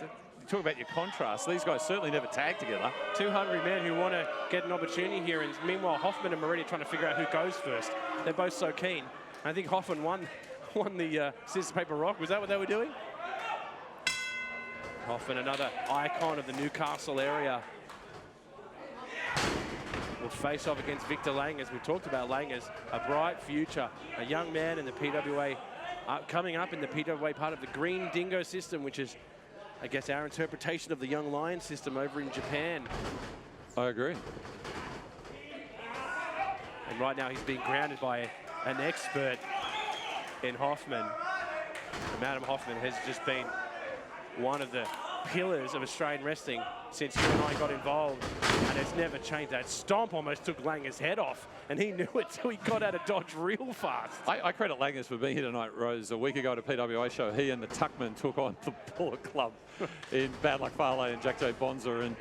talk about your contrast. These guys certainly never tagged together. Two hungry men who want to get an opportunity here, and meanwhile Hoffman and Moretti are trying to figure out who goes first. They're both so keen. I think Hoffman won the scissors, paper, rock. Was that what they were doing? Hoffman, another icon of the Newcastle area, will face off against Viktor Langaz. We talked about Langaz, a bright future, a young man in the PWA, coming up in the PWA part of the Green Dingo system, which is, I guess, our interpretation of the Young Lion system over in Japan. I agree. And right now he's being grounded by an expert in Hoffman. And Madam Hoffman has just been one of the pillars of Australian wrestling since you and I got involved, and it's never changed. That stomp almost took Langaz's head off, and he knew it till he got out of dodge real fast. I credit Langaz for being here tonight, Rose. A week ago at a PWA show, he and the Tuckman took on the Bullet Club in Bad Luck Fale and Jack J. Bonza, and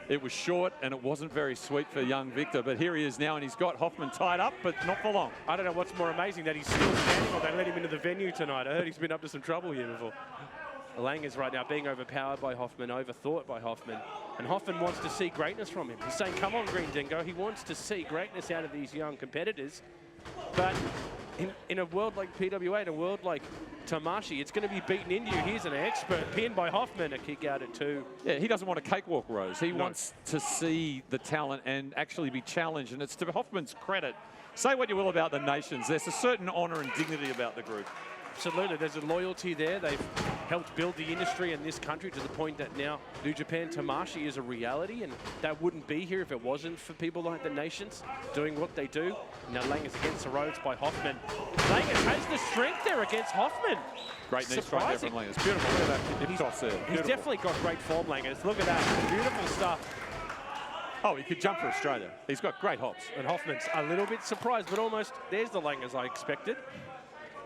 it was short and it wasn't very sweet for young Viktor, but here he is now, and he's got Hoffman tied up, but not for long. I don't know what's more amazing, that he's still standing or they let him into the venue tonight. I heard he's been up to some trouble here before. Langaz right now being overpowered by Hoffman, overthought by Hoffman. And Hoffman wants to see greatness from him. He's saying, come on, Green Dingo. He wants to see greatness out of these young competitors. But in a world like PWA, in a world like Tamashii, it's going to be beaten into you. Here's an expert pinned by Hoffman, a kick out at 2. Yeah, he doesn't want a cakewalk, Rose. He wants to see the talent and actually be challenged. And it's to Hoffman's credit. Say what you will about the nations. There's a certain honor and dignity about the group. Absolutely, there's a loyalty there. They've helped build the industry in this country to the point that now New Japan Tamashii is a reality, and that wouldn't be here if it wasn't for people like the nations doing what they do. Now Langaz against the ropes by Hoffman. Langaz has the strength there against Hoffman. Great knee strike there from Langaz. Beautiful. Look at that hip toss there. He's definitely got great form, Langaz. Look at that. Beautiful stuff. Oh, he could jump for Australia. He's got great hops. And Hoffman's a little bit surprised, but almost there's the Langaz I expected.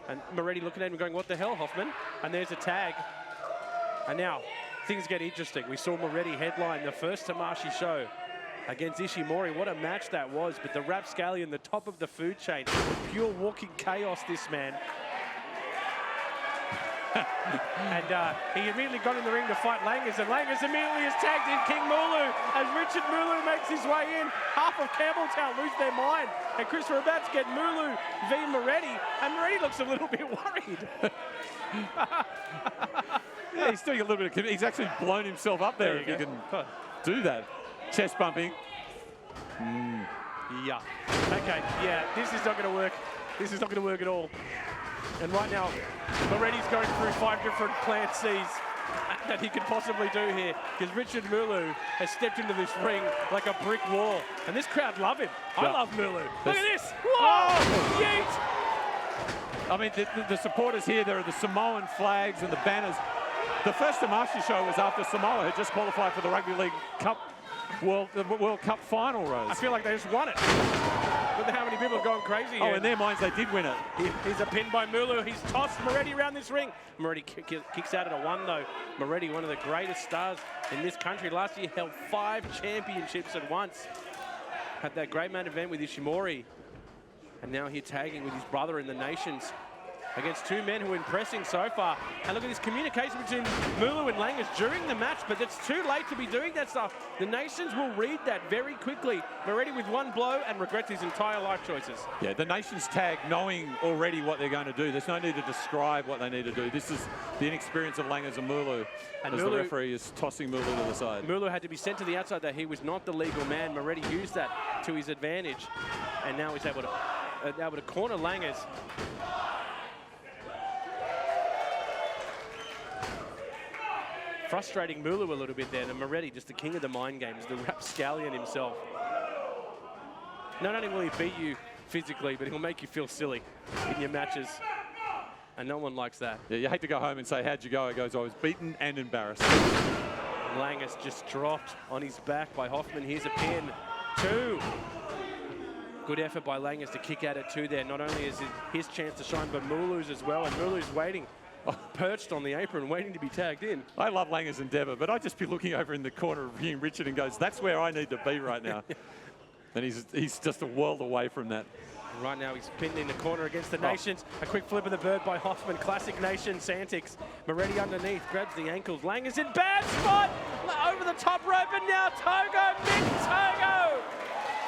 And Moretti looking at him going, what the hell, Hoffman? And there's a tag. And now things get interesting. We saw Moretti headline the first Tamashii show against Ishimori. What a match that was. But the rapscallion, the top of the food chain, pure walking chaos, this man. And he immediately got in the ring to fight Langaz, and Langaz immediately is tagged in King Mulu as Richard Mulu makes his way in. Half of Campbelltown lose their mind, and Chris are about to get Mulu v Moretti, and Moretti looks a little bit worried. Yeah, he's doing a little bit of... He's actually blown himself up there if you can do that. Chest bumping. Yeah. Okay, yeah, this is not going to work. This is not going to work at all. And right now, Moretti's going through 5 different plan Cs that he could possibly do here, because Richard Mulu has stepped into this ring like a brick wall. And this crowd love him. I love Mulu. Look at this. Whoa! Yeet! I mean, the supporters here, there are the Samoan flags and the banners. The first Tamashii show was after Samoa had just qualified for the Rugby League Cup World Cup final, Rose. I feel like they just won it. Look at how many people are going crazy here. Oh, in their minds, they did win it. He's a pin by Mulu. He's tossed Moretti around this ring. Moretti kicks out at a 1, though. Moretti, one of the greatest stars in this country. Last year, held 5 championships at once. Had that great main event with Ishimori. And now here tagging with his brother in the Nations against 2 men who are impressing so far. And look at this communication between Mulu and Langaz during the match, but it's too late to be doing that stuff. The Nations will read that very quickly. Moretti with 1 blow and regrets his entire life choices. Yeah, the Nations tag knowing already what they're going to do. There's no need to describe what they need to do. This is the inexperience of Langaz and Mulu, and as Mulu, the referee is tossing Mulu to the side. Mulu had to be sent to the outside, that he was not the legal man. Moretti used that to his advantage, and now he's able to corner Langaz. Frustrating Mulu a little bit there, and Moretti, just the king of the mind games, the rapscallion himself. Not only will he beat you physically, but he'll make you feel silly in your matches, and no one likes that. Yeah, you hate to go home and say, how'd you go? He goes, I was beaten and embarrassed. Langaz just dropped on his back by Hoffman. Here's a pin. 2. Good effort by Langaz to kick out at 2 there. Not only is it his chance to shine, but Mulu's as well, and Mulu's waiting. Perched on the apron, waiting to be tagged in. I love Langaz's endeavour, but I'd just be looking over in the corner of viewing Richard and goes, that's where I need to be right now. And he's just a world away from that. Right now he's pinned in the corner against the Nations. A quick flip of the bird by Hoffman. Classic Nations antics. Moretti underneath, grabs the ankles. Langaz in bad spot. Over the top rope, and now Togo, Mick Togo.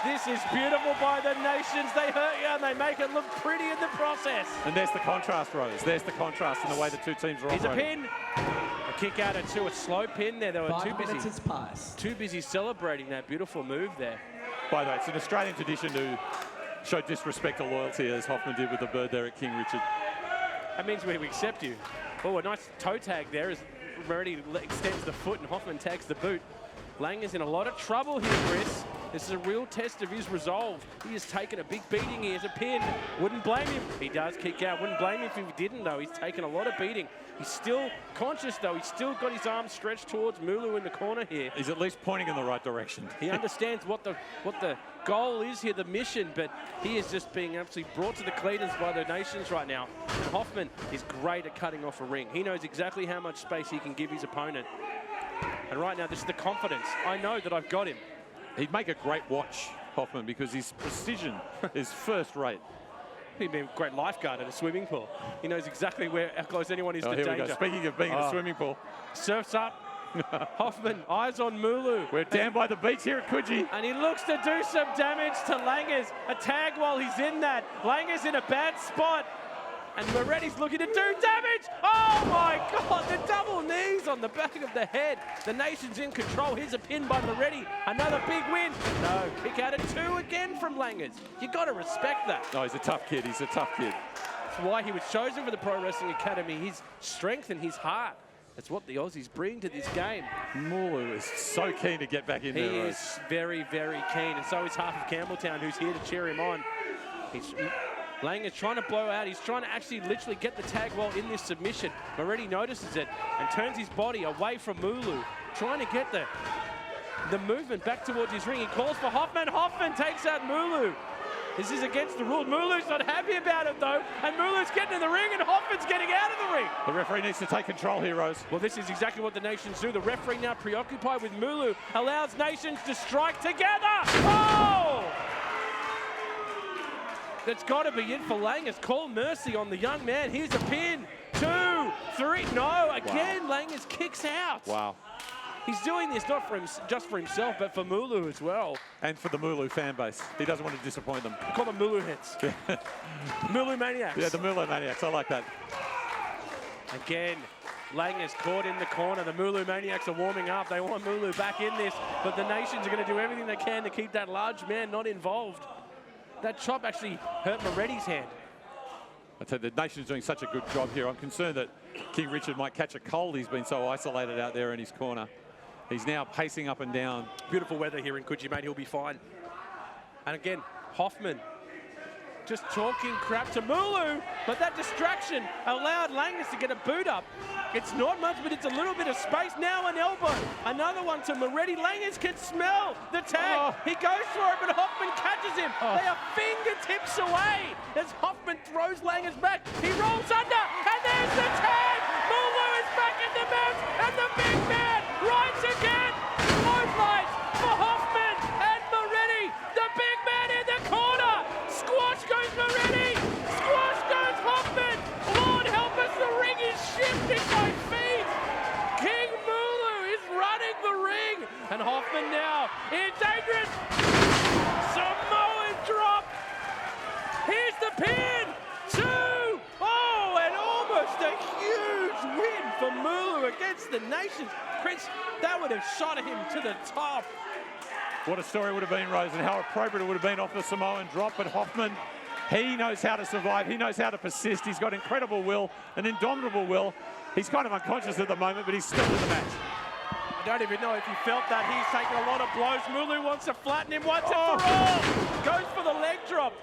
This is beautiful by the Nations. They hurt you and they make it look pretty in the process. And there's the contrast, Rose. There's the contrast in the way the two teams are Here's operating. a pin. A kick out at 2, a slow pin there. They were 5 minutes has passed. too busy celebrating that beautiful move there. By the way, it's an Australian tradition to show disrespect to loyalty, as Hoffman did with the bird there at King Richard. That means we accept you. Oh, a nice toe tag there as Moretti extends the foot and Hoffman tags the boot. Langaz in a lot of trouble here, Chris. This is a real test of his resolve. He has taken a big beating. He has a pin. Wouldn't blame him. He does kick out. Wouldn't blame him if he didn't, though. He's taken a lot of beating. He's still conscious, though. He's still got his arms stretched towards Mulu in the corner here. He's at least pointing in the right direction. He understands what the goal is here, the mission, but he is just being absolutely brought to the cleaners by the Nations right now. And Hoffman is great at cutting off a ring. He knows exactly how much space he can give his opponent. And right now, this is the confidence. I know that I've got him. He'd make a great watch, Hoffman, because his precision is first rate. He'd be a great lifeguard at a swimming pool. He knows exactly how close anyone is to Here danger. we go. Speaking of being in a swimming pool. Surfs up. Hoffman, eyes on Mulu. We're down by the beach here at Coogee. And he looks to do some damage to Langaz. A tag while he's in that. Langaz in a bad spot. And Moretti's looking to do damage. Oh my God, the double knees on the back of the head. The Nation's in control. Here's a pin by Moretti. Another big win. No, kick out at 2 again from Langaz. You got to respect that. No, he's a tough kid. He's a tough kid. That's why he was chosen for the Pro Wrestling Academy. His strength and his heart. That's what the Aussies bring to this game. Mulu is so keen to get back in there. He is very, very keen. And so is half of Campbelltown, who's here to cheer him on. Langaz trying to blow out. He's trying to actually literally get the tag while in this submission. Moretti notices it and turns his body away from Mulu, trying to get the movement back towards his ring. He calls for Hoffman. Hoffman takes out Mulu. This is against the rules. Mulu's not happy about it, though. And Mulu's getting in the ring, and Hoffman's getting out of the ring. The referee needs to take control here, Rose. Well, this is exactly what the Nations do. The referee now preoccupied with Mulu allows Nations to strike together. Oh! That's got to be it for Langaz. Call mercy on the young man. Here's a pin. 2, 3. No, again, wow. Langaz kicks out. Wow. He's doing this not for just for himself, but for Mulu as well. And for the Mulu fan base. He doesn't want to disappoint them. Call them Mulu heads. Mulu maniacs. Yeah, the Mulu maniacs. I like that. Again, Langaz caught in the corner. The Mulu maniacs are warming up. They want Mulu back in this, but the Nations are going to do everything they can to keep that large man not involved. That chop actually hurt Moretti's hand. I tell you, the Nation's doing such a good job here. I'm concerned that King Richard might catch a cold. He's been so isolated out there in his corner. He's now pacing up and down. Beautiful weather here in Coogee, mate. He'll be fine. And again, Hoffman just talking crap to Mulu, but that distraction allowed Langaz to get a boot up. It's not much, but it's a little bit of space. Now an elbow. Another one to Moretti. Langaz can smell the tag. Oh. He goes for it, but Hoffman catches him. Oh. They are fingertips away as Hoffman throws Langaz back. He rolls under, and there's the tag. Mulu is back in the match, and the big man rides again. Both lights for Hoffman and Moretti. The big man in the corner. Squash goes Moretti. Squash goes Hoffman. Lord help us, the ring is shifting by feet. King Mulu is running the ring. And Hoffman now is dangerous. Samoan drop. Here's the pin. 2. Oh, and almost a huge win for Mulu against the Nations. Chris, that would have shot him to the top. What a story it would have been, Rose, and how appropriate it would have been off the Samoan drop. But Hoffman, he knows how to survive. He knows how to persist. He's got incredible will, an indomitable will. He's kind of unconscious at the moment, but he's still in the match. I don't even know if he felt that. He's taking a lot of blows. Mulu wants to flatten him once and for all. Goes for the leg drop.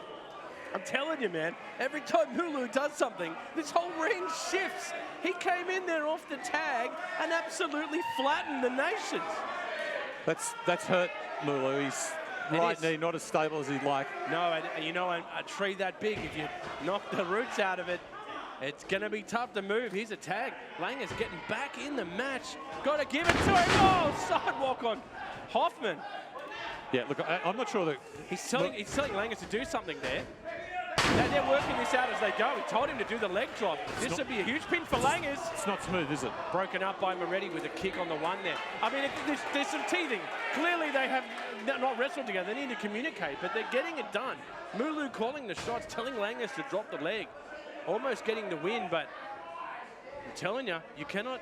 I'm telling you, man, every time Mulu does something, this whole ring shifts. He came in there off the tag and absolutely flattened the Nations. That's hurt Mulu. He's right knee, not as stable as he'd like. No, and you know, a tree that big, if you knock the roots out of it, it's going to be tough to move. Here's a tag. Langaz getting back in the match. Got to give it to him. Oh, sidewalk on Hoffman. Yeah, look, I'm not sure that... He's telling Langaz to do something there. They're working this out as they go. He told him to do the leg drop. This would be a huge pin for Langaz. It's not smooth, is it? Broken up by Moretti with a kick on the one there. I mean, there's some teething. Clearly they have not wrestled together. They need to communicate, but they're getting it done. Mulu calling the shots, telling Langaz to drop the leg. Almost getting the win, but I'm telling you, you cannot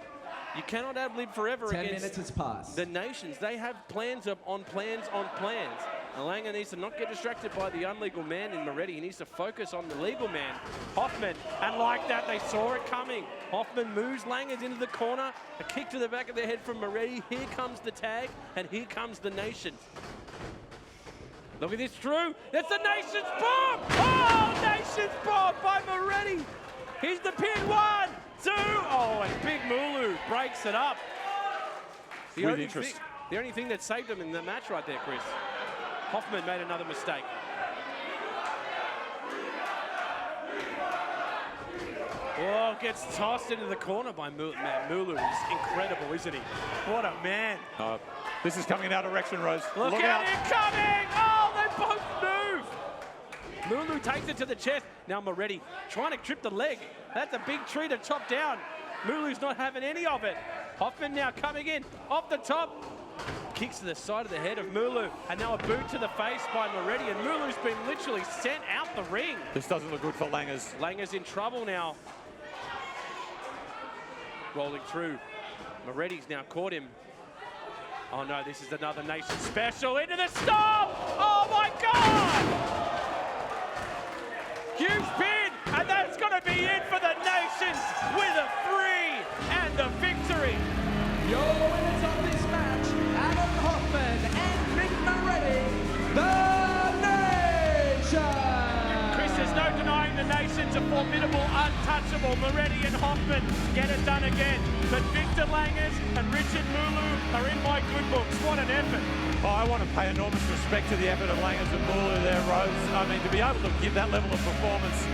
ad-lib forever 10 against minutes has passed. the nations. They have plans on plans on plans. And Langaz needs to not get distracted by the unlegal man in Moretti. He needs to focus on the legal man, Hoffman. And like that, they saw it coming. Hoffman moves Langaz into the corner. A kick to the back of the head from Moretti. Here comes the tag, and here comes the nation. Look at this, Drew. That's the nation's bomb! Oh, nation's bomb by Moretti. Here's the pin, 1, 2. Oh, and Big Mulu breaks it up. The only thing that saved him in the match right there, Chris. Hoffman made another mistake. Oh, gets tossed into the corner by Mulu. Man, Mulu is incredible, isn't he? What a man. This is coming in our direction, Rose. Look out, incoming! Oh, they both move! Mulu takes it to the chest. Now Moretti trying to trip the leg. That's a big tree to chop down. Mulu's not having any of it. Hoffman now coming in off the top. Kicks to the side of the head of Mulu. And now a boot to the face by Moretti. And Mulu's been literally sent out the ring. This doesn't look good for Langaz. Langaz in trouble now. Rolling through. Moretti's now caught him. Oh no, this is another nation special into the stop! Oh my God! Huge pin, and that's gonna be it for the nations with a 3 and the victory. Your winners of this match, Adam Hoffman and Mick Moretti, the Nation! Chris, there's no denying the nations are formidable, untouchable. Moretti and Hoffman get it done again. But Viktor Langaz and Richard Mulu are in my good books. What an effort. Oh, I want to pay enormous respect to the effort of Langaz and Mulu there, Rose. I mean, to be able to give that level of performance,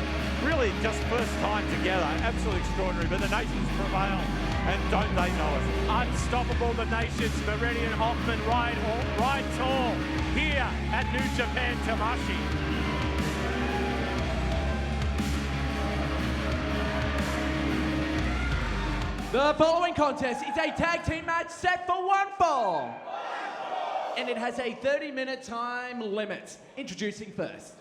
really just first time together, absolutely extraordinary. But the nations prevail, and don't they know it? Unstoppable, the nations. Moretti and Hoffman ride tall here at New Japan Tamashii. The following contest is a tag team match set for 1 fall. And it has a 30-minute time limit. Introducing first.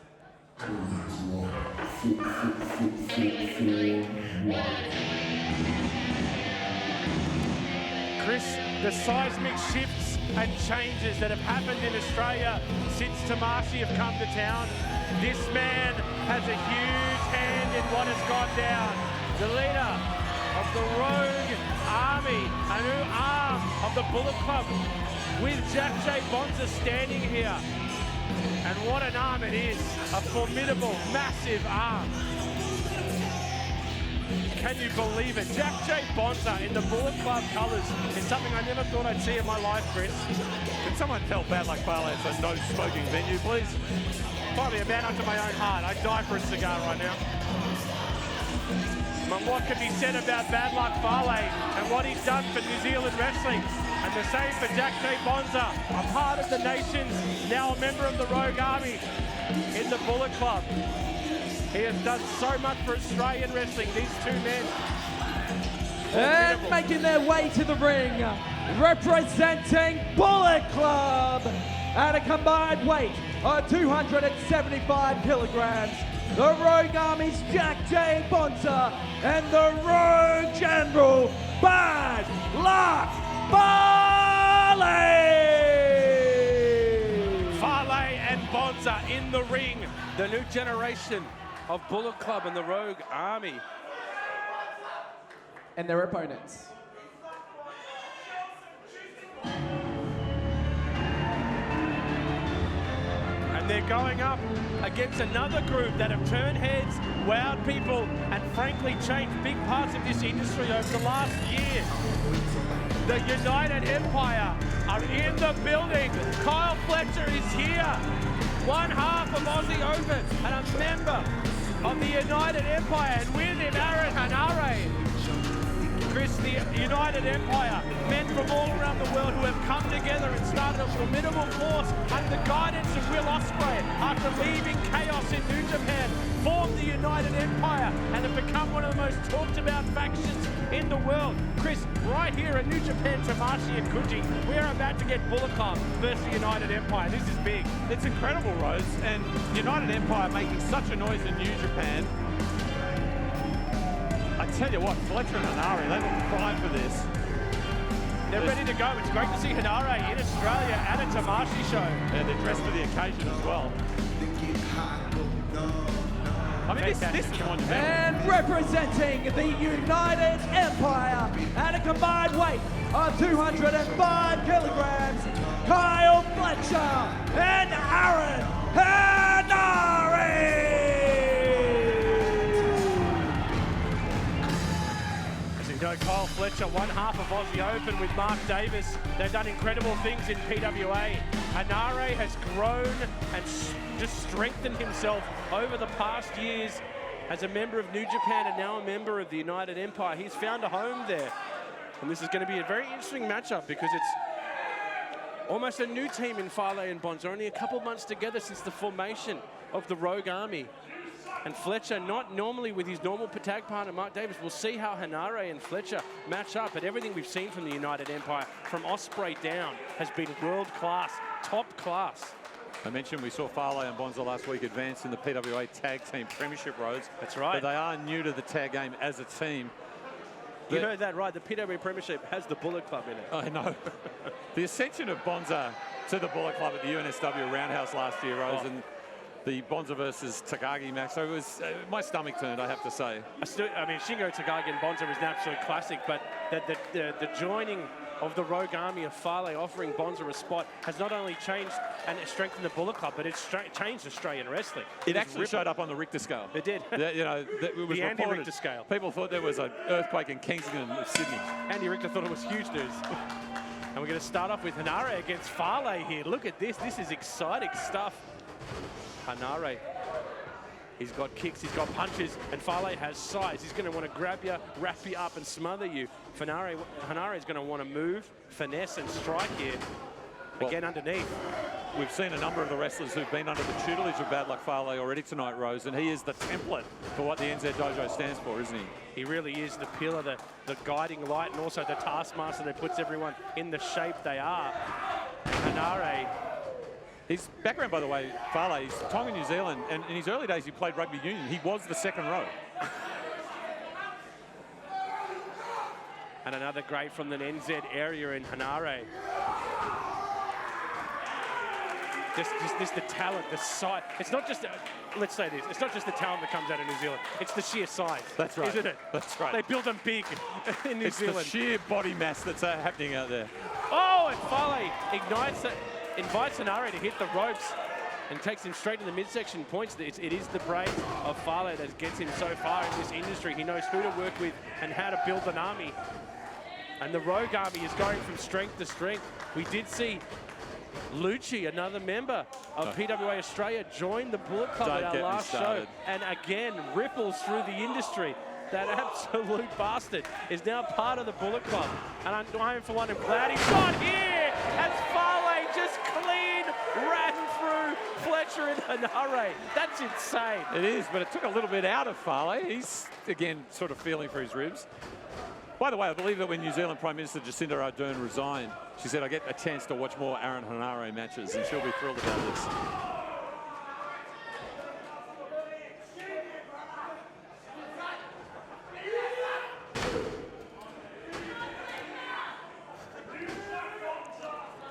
Chris, the seismic shifts and changes that have happened in Australia since Tamashii have come to town. This man has a huge hand in what has gone down. The leader of the Rogue Army, a new arm of the Bullet Club, with Jack J. Bonza standing here. And what an arm it is, a formidable, massive arm. Can you believe it? Jack J. Bonza in the Bullet Club colours is something I never thought I'd see in my life, Chris. Can someone tell Bad Luck Fale it's a no-smoking venue, please? Probably a man after my own heart. I'd die for a cigar right now. But what can be said about Bad Luck Fale and what he's done for New Zealand wrestling? And the same for Jack J. Bonza, a part of the nations, now a member of the Rogue Army in the Bullet Club. He has done so much for Australian wrestling, these two men. And making their way to the ring, representing Bullet Club at a combined weight of 275 kilograms. The Rogue Army's Jack J. Bonza and the Rogue General Bad Luck Fale! Fale and Bonza in the ring. The new generation of Bullet Club and the Rogue Army. And their opponents. And they're going up against another group that have turned heads, wowed people, and frankly changed big parts of this industry over the last year. The United Empire are in the building. Kyle Fletcher is here. One half of Aussie Open and a member of the United Empire. And with him, Aaron Henare. Chris, the United Empire, men from all around the world who have come together and started a formidable force under the guidance of Will Ospreay after leaving chaos in New Japan formed the United Empire and have become one of the most talked about factions in the world. Chris, right here at New Japan Tamashii and Kuji, we're about to get Bullet Club versus the United Empire. This is big. It's incredible, Rose, and United Empire making such a noise in New Japan. I tell you what, Fletcher and Henare, they look prime for this. They're ready to go. It's great to see Henare in Australia at a Tamashii show. And they're dressed for the occasion as well. I mean, this is on And representing the United Empire at a combined weight of 205 kilograms, Kyle Fletcher and Aaron Henare. As you know, Kyle Fletcher, one half of Aussie Open with Mark Davis. They've done incredible things in PWA. Henare has grown and just strengthened himself over the past years as a member of New Japan and now a member of the United Empire. He's found a home there. And this is going to be a very interesting matchup because it's almost a new team in Fale and Bonza, only a couple months together since the formation of the Rogue Army. And Fletcher, not normally with his normal tag partner, Mark Davis. We'll see how Henare and Fletcher match up. But everything we've seen from the United Empire, from Ospreay down, has been world class, top class. I mentioned we saw Fale and Bonza last week advance in the PWA Tag Team Premiership, Roads. That's right. But they are new to the tag game as a team. You heard that right. The PWA Premiership has the Bullet Club in it. I know. The ascension of Bonza to the Bullet Club at the UNSW Roundhouse last year, Rose, and the Bonza versus Takagi match. So it was, my stomach turned, I have to say. I mean, Shingo Takagi and Bonza is an absolute classic, but the joining of the Rogue Army of Fale offering Bonza a spot has not only changed and strengthened the Bullet Club, but it's changed Australian wrestling. It actually showed up on the Richter scale. It did. You know, it was the Andy reported. Richter scale. People thought there was an earthquake in Kingston and Sydney. Andy Richter thought it was huge news. And we're going to start off with Henare against Fale here. Look at this. This is exciting stuff. Henare, he's got kicks, he's got punches, and Fale has size. He's going to want to grab you, wrap you up, and smother you. Henare is going to want to move, finesse, and strike here. Again, underneath. We've seen a number of the wrestlers who've been under the tutelage of Bad Luck Fale already tonight, Rose, and he is the template for what the NZ Dojo stands for, isn't he? He really is the pillar, the guiding light, and also the taskmaster that puts everyone in the shape they are. Henare. His background, by the way, Fale, his time in New Zealand, and in his early days he played rugby union. He was the second row. And another great from the NZ area in Henare. Just the talent, the size. It's not just, let's say this, it's not just the talent that comes out of New Zealand. It's the sheer size. That's right. Isn't it? That's right. They build them big in New Zealand. It's the sheer body mass that's happening out there. Oh, and Fale invites Henare to hit the ropes and takes him straight to the midsection points. It is the brains of Fale that gets him so far in this industry. He knows who to work with and how to build an army. And the Rogue Army is going from strength to strength. We did see Luchi, another member of PWA Australia, join the Bullet Club at our last show. And again, ripples through the industry. That absolute bastard is now part of the Bullet Club. And I'm for one, I'm glad he's not here as Fale just clean ran through Fletcher and Henare. That's insane. It is, but it took a little bit out of Fale. He's, again, sort of feeling for his ribs. By the way, I believe that when New Zealand Prime Minister Jacinda Ardern resigned, she said, I get a chance to watch more Aaron Henare matches, and she'll be thrilled about this.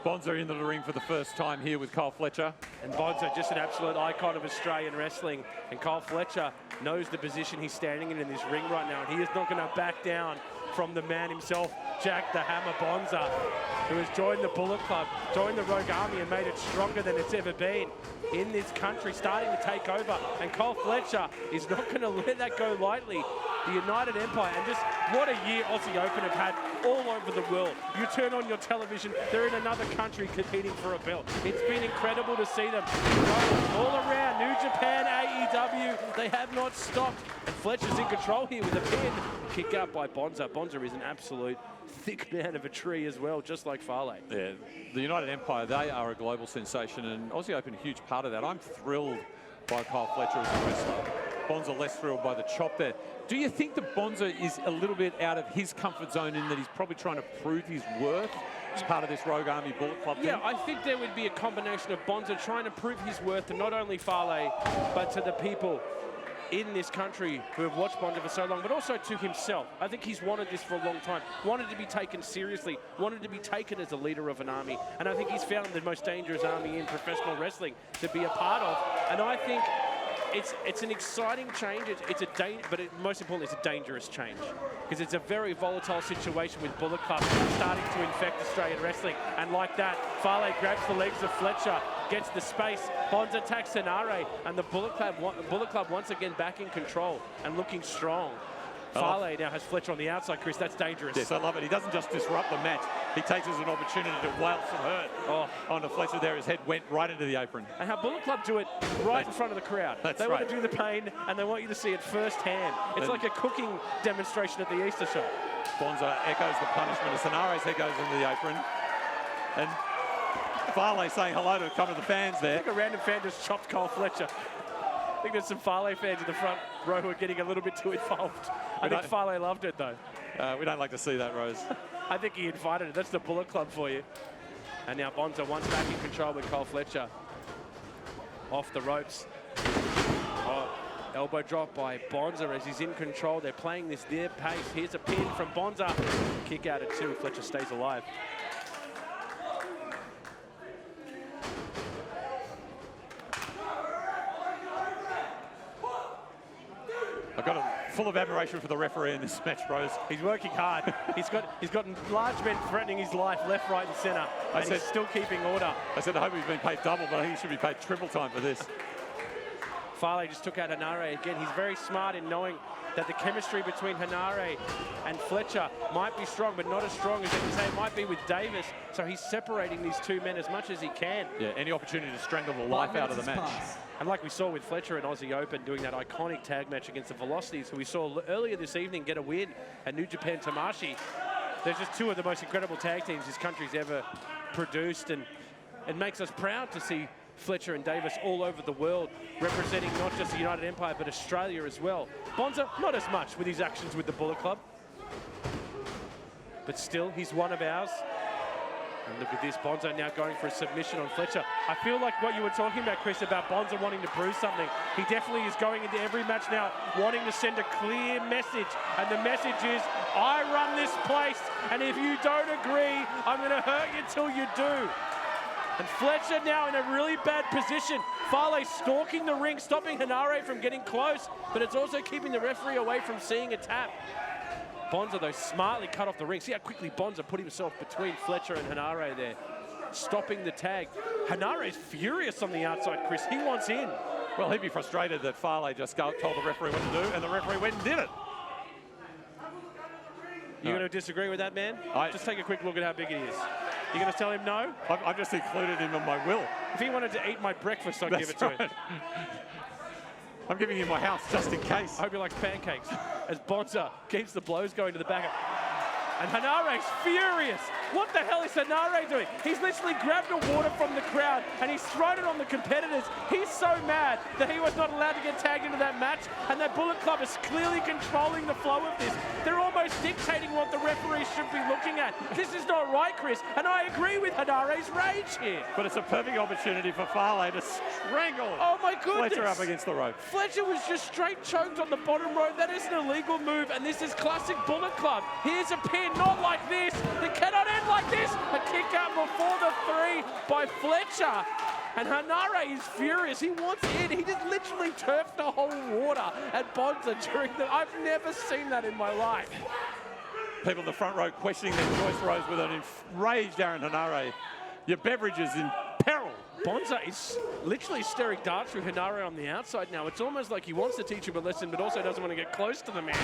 Bonza into the ring for the first time here with Kyle Fletcher. And Bonza, just an absolute icon of Australian wrestling. And Kyle Fletcher knows the position he's standing in this ring right now. And he is not going to back down from the man himself, Jack the Hammer Bonza, who has joined the Bullet Club, joined the Rogue Army and made it stronger than it's ever been in this country, starting to take over. And Kyle Fletcher is not going to let that go lightly. The United Empire, and just what a year Aussie Open have had all over the world. You turn on your television, they're in another country competing for a belt. It's been incredible to see them all around. New Japan, AEW, they have not stopped. And Fletcher's in control here with a pin. Kick out by Bonza. Bonza is an absolute thick man of a tree as well, just like Fale. Yeah, the United Empire, they are a global sensation, and Aussie Open a huge part of that. I'm thrilled by Kyle Fletcher as a wrestler. Bonza less thrilled by the chop there. Do you think that Bonza is a little bit out of his comfort zone in that he's probably trying to prove his worth as part of this Rogue Army Bullet Club thing? Yeah, I think there would be a combination of Bonza trying to prove his worth to not only Fale, but to the people in this country who have watched Bonza for so long, but also to himself. I think he's wanted this for a long time, wanted to be taken seriously, wanted to be taken as a leader of an army, and I think he's found the most dangerous army in professional wrestling to be a part of. And I think it's an exciting change. Most importantly, it's a dangerous change because it's a very volatile situation with Bullet Club starting to infect Australian wrestling. And like that, Fale grabs the legs of Fletcher, gets the space. Bonza attacks Henare, and the Bullet Club once again back in control and looking strong. Fale now has Fletcher on the outside, Chris. That's dangerous. Yes, I love it. He doesn't just disrupt the match. He takes it as an opportunity to wail some hurt onto Fletcher there. His head went right into the apron. And how Bullet Club do it right in front of the crowd. They want to do the pain, and they want you to see it firsthand. It's like a cooking demonstration at the Easter show. Bonza echoes the punishment as Henare's head goes into the apron. And Fale saying hello to a couple of the fans there. I think a random fan just chopped Cole Fletcher. I think there's some Fale fans in the front row who are getting a little bit too involved. I think Fale loved it, though. We don't like to see that, Rose. I think he invited it. That's the Bullet Club for you. And now Bonza once back in control with Cole Fletcher. Off the ropes. Elbow drop by Bonza as he's in control. They're playing this their pace. Here's a pin from Bonza. Kick out at 2. Fletcher stays alive. I've got full of admiration for the referee in this match, Rose. He's working hard. he's got large men threatening his life left, right, and centre. And he's still keeping order. I said I hope he's been paid double, but I think he should be paid triple time for this. Fale just took out Henare again. He's very smart in knowing that the chemistry between Henare and Fletcher might be strong, but not as strong as they can say it might be with Davis. So he's separating these two men as much as he can. Yeah, any opportunity to strangle the life out of the match. And like we saw with Fletcher in Aussie Open doing that iconic tag match against the VeloCities, who we saw earlier this evening get a win at New Japan Tamashii. There's just two of the most incredible tag teams this country's ever produced, and it makes us proud to see Fletcher and Davis all over the world, representing not just the United Empire, but Australia as well. Bonza, not as much with his actions with the Bullet Club, but still, he's one of ours. And look at this, Bonza now going for a submission on Fletcher. I feel like what you were talking about, Chris, about Bonza wanting to prove something. He definitely is going into every match now wanting to send a clear message. And the message is, I run this place, and if you don't agree, I'm going to hurt you till you do. And Fletcher now in a really bad position. Fale stalking the ring, stopping Henare from getting close, but it's also keeping the referee away from seeing a tap. Bonza, though, smartly cut off the ring. See how quickly Bonza put himself between Fletcher and Henare there, stopping the tag. Henare is furious on the outside, Chris. He wants in. Well, he'd be frustrated that Fale just told the referee what to do, and the referee went and did it. You going to disagree with that, man? Just take a quick look at how big he is. You going to tell him no? I've just included him on my will. If he wanted to eat my breakfast, I'd give it to him. I'm giving you my house just in case. I hope he likes pancakes. As Bonza keeps the blows going to the back. And Henare's furious. What the hell is Henare doing? He's literally grabbed the water from the crowd and he's thrown it on the competitors. He's so mad that he was not allowed to get tagged into that match, and that Bullet Club is clearly controlling the flow of this. They're almost dictating what the referees should be looking at. This is not right, Chris, and I agree with Henare's rage here. But it's a perfect opportunity for Fale to strangle Fletcher up against the rope. Fletcher was just straight choked on the bottom rope. That is an illegal move, and this is classic Bullet Club. Here's a pin, not like this. It cannot end like this. A kick out before the 3 by Fletcher. And Henare is furious. He wants in. He just literally turfed the whole water at Bonza during the... I've never seen that in my life. People in the front row questioning their choice, Rose, with an enraged Aaron Henare. Your beverage is in peril. Bonza is literally staring darts through Henare on the outside now. It's almost like he wants to teach him a lesson, but also doesn't want to get close to the man.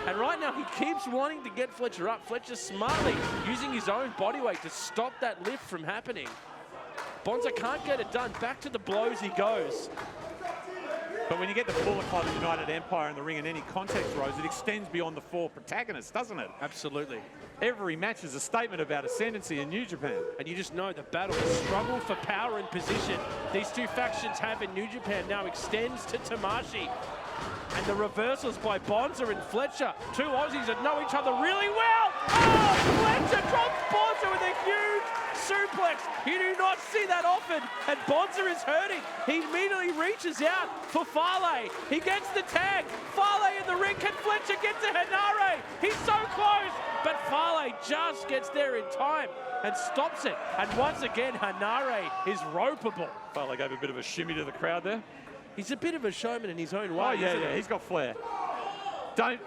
And right now, he keeps wanting to get Fletcher up. Fletcher smartly using his own body weight to stop that lift from happening. Bonza can't get it done. Back to the blows he goes. But when you get the Bullet Club United Empire in the ring in any context, Rose, it extends beyond the 4 protagonists, doesn't it? Absolutely. Every match is a statement about ascendancy in New Japan. And you just know the battle, the struggle for power and position these two factions have in New Japan now extends to Tamashii. And the reversals by Bonza and Fletcher. Two Aussies that know each other really well. Oh, Fletcher drops Bonza with a huge suplex. You do not see that often. And Bonza is hurting. He immediately reaches out for Fale. He gets the tag. Fale in the ring. Can Fletcher get to Henare? He's so close. But Fale just gets there in time and stops it. And once again, Henare is ropeable. Fale gave a bit of a shimmy to the crowd there. He's a bit of a showman in his own way. Oh, yeah, he's got flair. Don't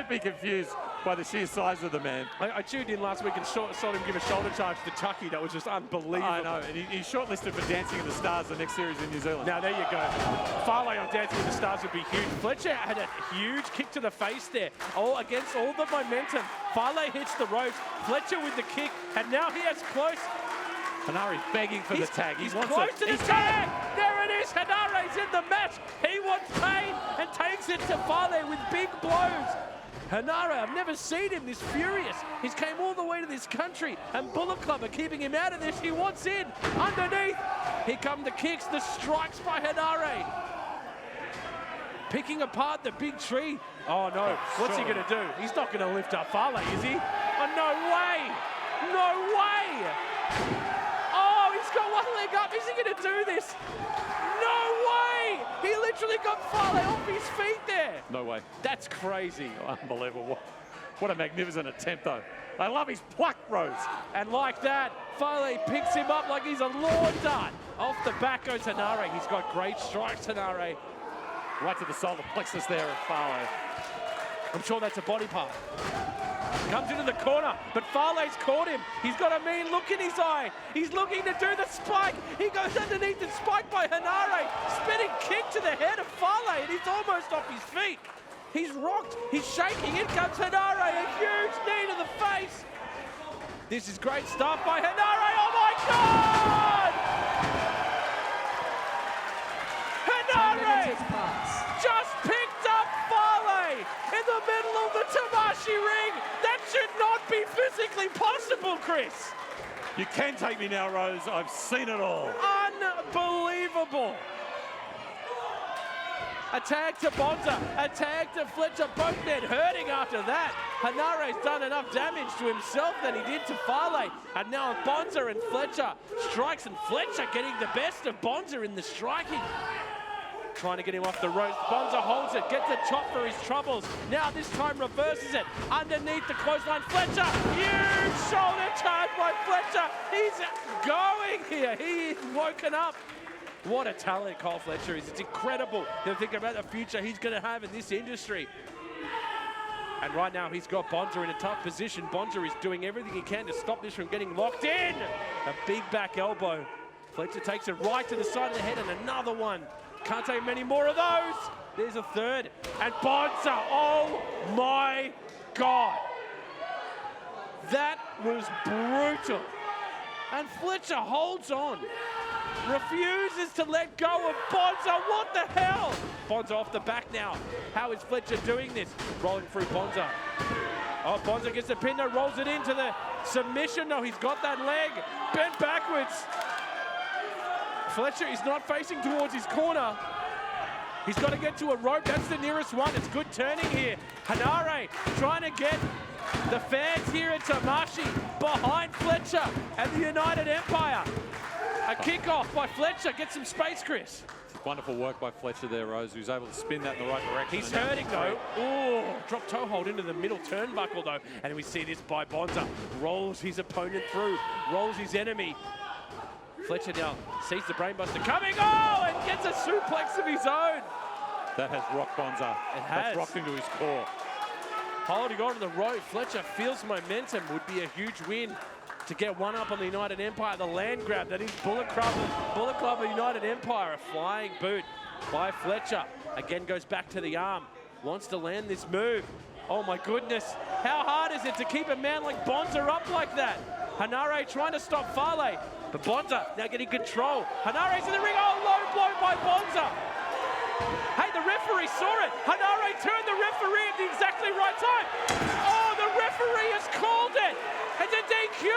be confused by the sheer size of the man. I tuned in last week and saw him give a shoulder charge to Chucky. That was just unbelievable. I know, and he's shortlisted for Dancing in the Stars, the next series in New Zealand. Now, there you go. Fale on Dancing with the Stars would be huge. Fletcher had a huge kick to the face there. All against all the momentum. Fale hits the ropes. Fletcher with the kick, and now he has close. Henare's begging for the tag. He's close to the tag. There it is. Henare's in the match. He wants pain and takes it to Fale with big blows. Henare, I've never seen him this furious. He's came all the way to this country, and Bullet Club are keeping him out of this. He wants in. Underneath. Here come the kicks, the strikes by Henare. Picking apart the big tree. Oh, no. What's he going to do? He's not going to lift up Fale, is he? Oh, no way. No way. Oh, he's got one leg up. Is he going to do this? No way! He literally got Fale off his feet there. No way. That's crazy. Unbelievable. What a magnificent attempt, though. I love his pluck, Rose. And like that, Fale picks him up like he's a lawn dart. Off the back goes Henare. He's got great strikes, Henare. Right to the solar plexus there of Fale. I'm sure that's a body part. Comes into the corner, but Fale's caught him. He's got a mean look in his eye. He's looking to do the spike. He goes underneath the spike by Henare. Spinning kick to the head of Fale, and he's almost off his feet. He's rocked. He's shaking. In comes Henare. A huge knee to the face. This is great stuff by Henare. Oh, my God! Henare just picked up Fale in the middle of the Tamashii ring. That should not be physically possible, Chris. You can take me now, Rose. I've seen it all. Unbelievable. A tag to Bonza, a tag to Fletcher, both men hurting after that. Henare's done enough damage to himself than he did to Fale. And now Bonza and Fletcher strikes, and Fletcher getting the best of Bonza in the striking. Trying to get him off the ropes. Bonza holds it, gets a chop for his troubles. Now this time reverses it. Underneath the clothesline, Fletcher. Huge shoulder charge by Fletcher. He's going here. He is woken up. What a talent Kyle Fletcher is. It's incredible to think about the future he's going to have in this industry. And right now he's got Bonza in a tough position. Bonza is doing everything he can to stop this from getting locked in. A big back elbow. Fletcher takes it right to the side of the head, and another one. Can't take many more of those. There's a third. And Bonza, oh my God. That was brutal. And Fletcher holds on. Refuses to let go of Bonza. What the hell? Bonza off the back now. How is Fletcher doing this? Rolling through Bonza. Oh, Bonza gets the pin, though, rolls it into the submission. No, he's got that leg bent backwards. Fletcher is not facing towards his corner. He's got to get to a rope. That's the nearest one. It's good turning here. Henare trying to get the fans here at Tamashii behind Fletcher and the United Empire. A kickoff by Fletcher. Get some space, Chris. Wonderful work by Fletcher there, Rose, who's able to spin that in the right direction. He's hurting, though. Oh, drop toe hold into the middle turnbuckle, though. And we see this by Bonza. Rolls his opponent through. Rolls his enemy. Fletcher now sees the brainbuster coming. Oh, and gets a suplex of his own. That has rocked Bonza. It has. That's rocked him to his core. Holding on to the rope. Fletcher feels momentum. Would be a huge win to get one up on the United Empire. The land grab that is Bullet Club of United Empire. A flying boot by Fletcher. Again goes back to the arm. Wants to land this move. Oh my goodness. How hard is it to keep a man like Bonza up like that? Henare trying to stop Fale. But Bonza now getting control. Henare's in the ring. Oh, low blow by Bonza. Hey, the referee saw it. Henare turned the referee at the exactly right time. Oh, the referee has called it. It's a DQ.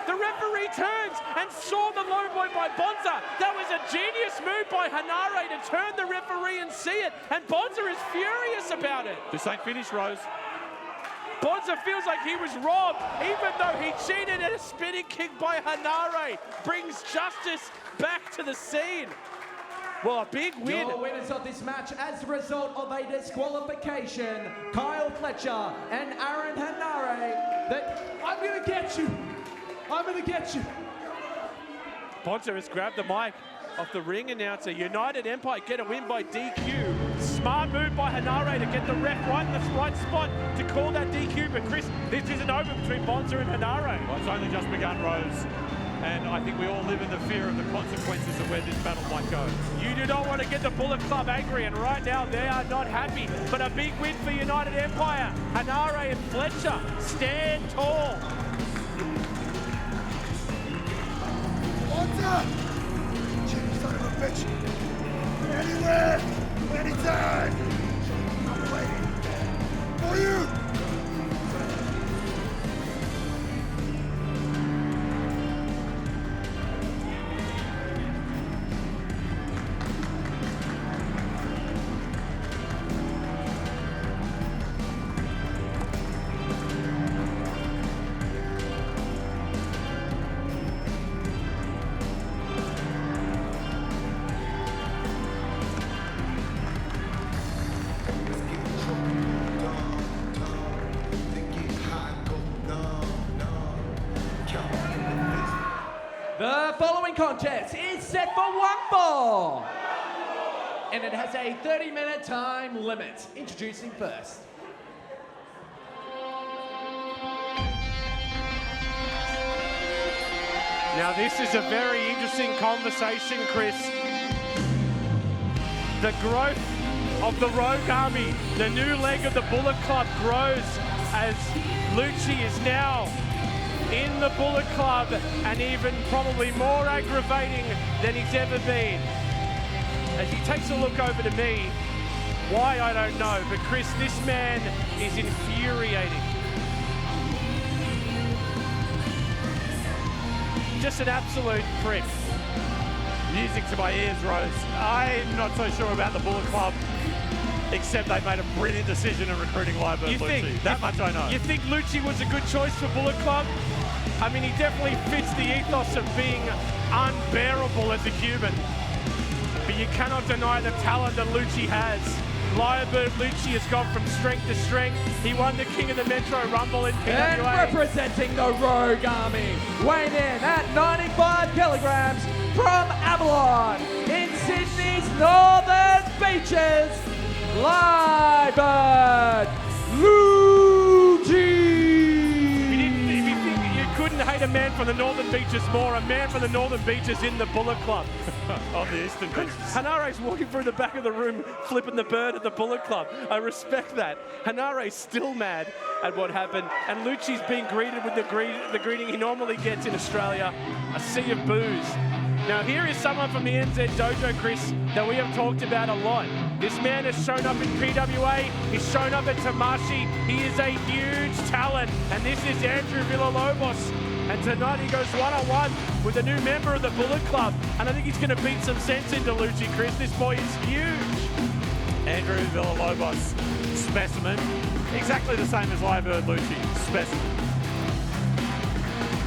The referee turns and saw the low blow by Bonza. That was a genius move by Henare to turn the referee and see it, and Bonza is furious about it. This ain't finished, Rose. Bonza feels like he was robbed, even though he cheated at a spinning kick by Henare. Brings justice back to the scene. Well, a big win. Your winners of this match as a result of a disqualification, Kyle Fletcher and Aaron Henare. I'm going to get you. I'm going to get you. Bonza has grabbed the mic off the ring announcer. United Empire get a win by DQ. Smart move by Henare to get the ref right in the right spot to call that DQ. But Chris, this isn't over between Bonza and Henare. Well, it's only just begun, Rose. And I think we all live in the fear of the consequences of where this battle might go. You do not want to get the Bullet Club angry, and right now they are not happy. But a big win for United Empire. Henare and Fletcher stand tall. Bonza! Cheeky son of a bitch. Anywhere, anytime. I'm waiting for you. The following contest is set for one fall. And it has a 30-minute time limit. Introducing first. Now this is a very interesting conversation, Chris. The growth of the Rogue Army, the new leg of the Bullet Club grows as Luchi is now in the Bullet Club and even probably more aggravating than he's ever been. As he takes a look over to me, why I don't know, but Chris, this man is infuriating. Just an absolute prick. Music to my ears, Rose. I'm not so sure about the Bullet Club, except they made a brilliant decision in recruiting Lyrebird Luchi. That much I know. You think Luchi was a good choice for Bullet Club? I mean, he definitely fits the ethos of being unbearable as a human. But you cannot deny the talent that Luchi has. Lyrebird Luchi has gone from strength to strength. He won the King of the Metro Rumble in PWA. And representing the Rogue Army, weighing in at 95 kilograms from Avalon in Sydney's Northern Beaches, Lyrebird Luchi. If you think you couldn't hate a man from the Northern Beaches more, a man from the Northern Beaches in the Bullet Club. On the Eastern Beaches. Hanare's walking through the back of the room, flipping the bird at the Bullet Club. I respect that. Hanare's still mad at what happened, and Luchi's being greeted with the greeting he normally gets in Australia, a sea of boos. Now here is someone from the NZ Dojo, Chris, that we have talked about a lot. This man has shown up in PWA, he's shown up at Tamashii, he is a huge talent, and this is Andrew Villalobos. And tonight he goes one-on-one with a new member of the Bullet Club, and I think he's going to beat some sense into Luchi, Chris. This boy is huge. Andrew Villalobos, specimen. Exactly the same as Lyrebird Luchi, specimen.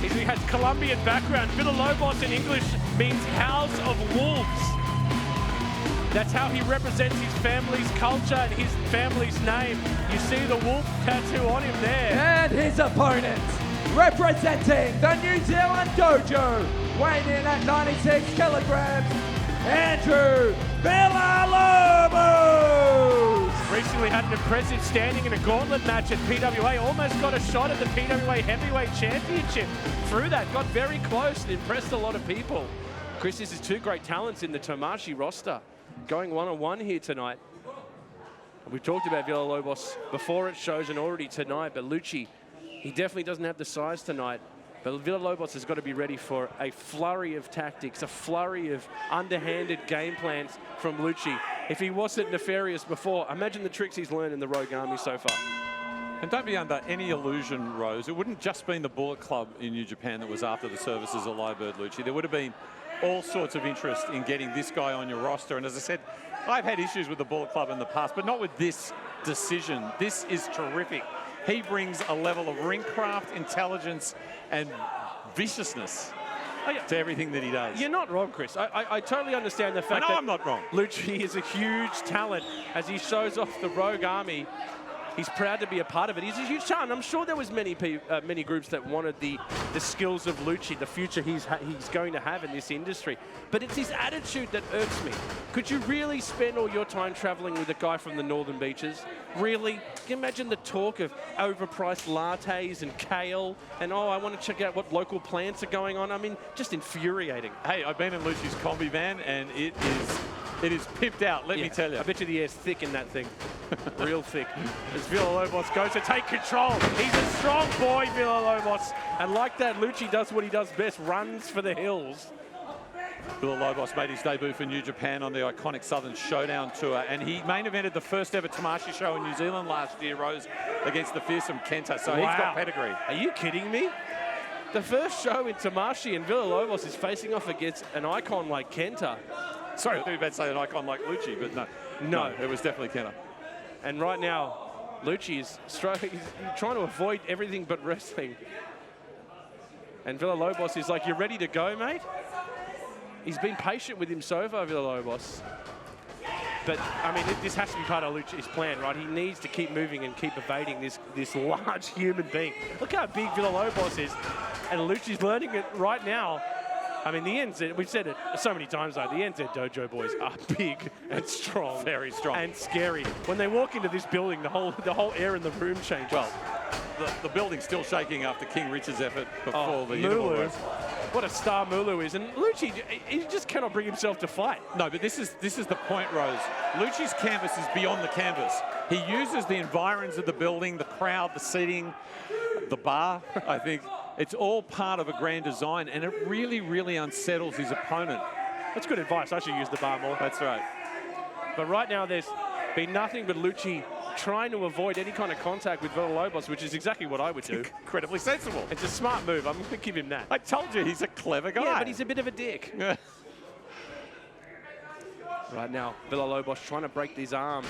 He has Colombian background. Villalobos in English means house of wolves. That's how he represents his family's culture and his family's name. You see the wolf tattoo on him there. And his opponent, representing the New Zealand Dojo, weighing in at 96 kilograms, Andrew Villalobos. Recently had an impressive standing in a gauntlet match at PWA. Almost got a shot at the PWA Heavyweight Championship. Through that, got very close and impressed a lot of people. Chris, this is two great talents in the Tamashii roster. Going one-on-one here tonight. We've talked about Villalobos before it shows and already tonight, but Luchi, he definitely doesn't have the size tonight. But Villalobos has got to be ready for a flurry of tactics, a flurry of underhanded game plans from Luchi. If he wasn't nefarious before, imagine the tricks he's learned in the Rogue Army so far. And don't be under any illusion, Rose. It wouldn't just been the Bullet Club in New Japan that was after the services of Lyrebird Luchi. There would have been all sorts of interest in getting this guy on your roster. And as I said, I've had issues with the Bullet Club in the past, but not with this decision. This is terrific. He brings a level of ring craft, intelligence, and viciousness to everything that he does. You're not wrong, Chris. I totally understand the fact that I'm not wrong. Luchi is a huge talent as he shows off the Rogue Army. He's proud to be a part of it. He's a huge talent. I'm sure there was many groups that wanted the skills of Luchi, the future he's going to have in this industry. But it's his attitude that irks me. Could you really spend all your time traveling with a guy from the northern beaches? Really? Can you imagine the talk of overpriced lattes and kale and, oh, I want to check out what local plants are going on? I mean, just infuriating. Hey, I've been in Luchi's combi van and it is pimped out, let me tell you. I bet you the air's thick in that thing. Real thick. As Villalobos goes to take control. He's a strong boy, Villalobos. And like that, Luchi does what he does best, runs for the hills. Villalobos made his debut for New Japan on the iconic Southern Showdown Tour, and he main evented the first ever Tamashii show in New Zealand last year, Rose, against the fearsome Kenta. So he's got pedigree. Are you kidding me? The first show in Tamashii and Villalobos is facing off against an icon like Kenta. Sorry, I thought you were about to say an icon like Luchi, but no, it was definitely Kenta. And right now, Luchi is he's trying to avoid everything but wrestling. And Villalobos is like, you ready to go, mate? He's been patient with him so far, Villalobos. But, I mean, this has to be part of Luchi's plan, right? He needs to keep moving and keep evading this large human being. Look how big Villalobos is. And Luchi's learning it right now. I mean, the NZ, we've said it so many times, though, the NZ Dojo boys are big and strong. Very strong. And scary. When they walk into this building, the whole air in the room changes. Well, the building's still shaking after King Richard's effort before the Mulu. What a star Mulu is. And Luchi, he just cannot bring himself to fight. No, but this is the point, Rose. Luchi's canvas is beyond the canvas. He uses the environs of the building, the crowd, the seating, the bar, I think. It's all part of a grand design, and it really, really unsettles his opponent. That's good advice. I should use the bar more. That's right. But right now, there's been nothing but Luchi trying to avoid any kind of contact with Villalobos, which is exactly what I would do. Incredibly sensible. It's a smart move. I'm going to give him that. I told you, he's a clever guy. Yeah, but he's a bit of a dick. Right now, Villalobos trying to break his arm,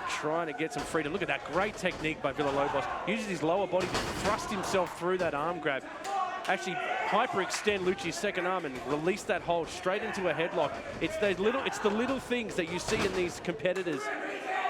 trying to get some freedom. Look at that great technique by Villalobos. Uses his lower body to thrust himself through that arm grab. Actually, hyperextend Luchi's second arm and release that hold straight into a headlock. It's the little things that you see in these competitors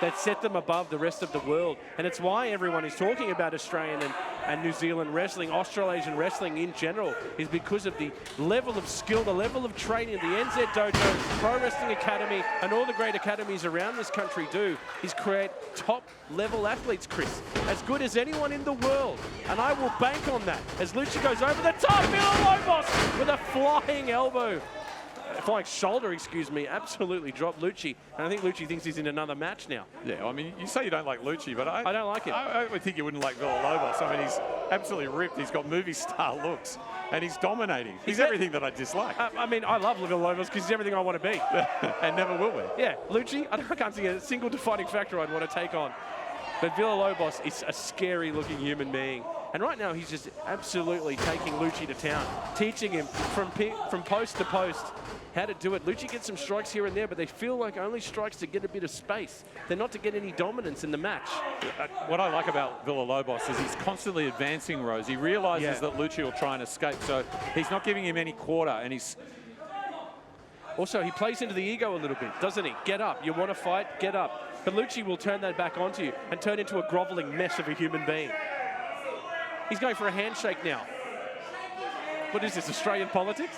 that set them above the rest of the world. And it's why everyone is talking about Australian and New Zealand wrestling, Australasian wrestling in general, is because of the level of skill, the level of training the NZ Dojo, Pro Wrestling Academy, and all the great academies around this country do, is create top-level athletes, Chris, as good as anyone in the world. And I will bank on that as Luchi goes over the top. Villalobos with a flying elbow. Flying shoulder, excuse me, absolutely dropped Luchi. And I think Luchi thinks he's in another match now. Yeah, I mean, you say you don't like Luchi, but I don't like him. I would think you wouldn't like Villalobos. I mean, he's absolutely ripped. He's got movie star looks, and he's dominating. He's everything that I dislike. I mean, I love Villalobos because he's everything I want to be. And never will be. Yeah, Luchi, I can't see a single defining factor I'd want to take on. But Villalobos is a scary-looking human being. And right now, he's just absolutely taking Luchi to town, teaching him from post to post how to do it. Luchi gets some strikes here and there, but they feel like only strikes to get a bit of space. They're not to get any dominance in the match. What I like about Villalobos is he's constantly advancing, Rose. He realizes that Luchi will try and escape, so he's not giving him any quarter, and he's... Also, he plays into the ego a little bit, doesn't he? Get up. You want to fight? Get up. But Luchi will turn that back onto you and turn into a groveling mess of a human being. He's going for a handshake now. What is this, Australian politics?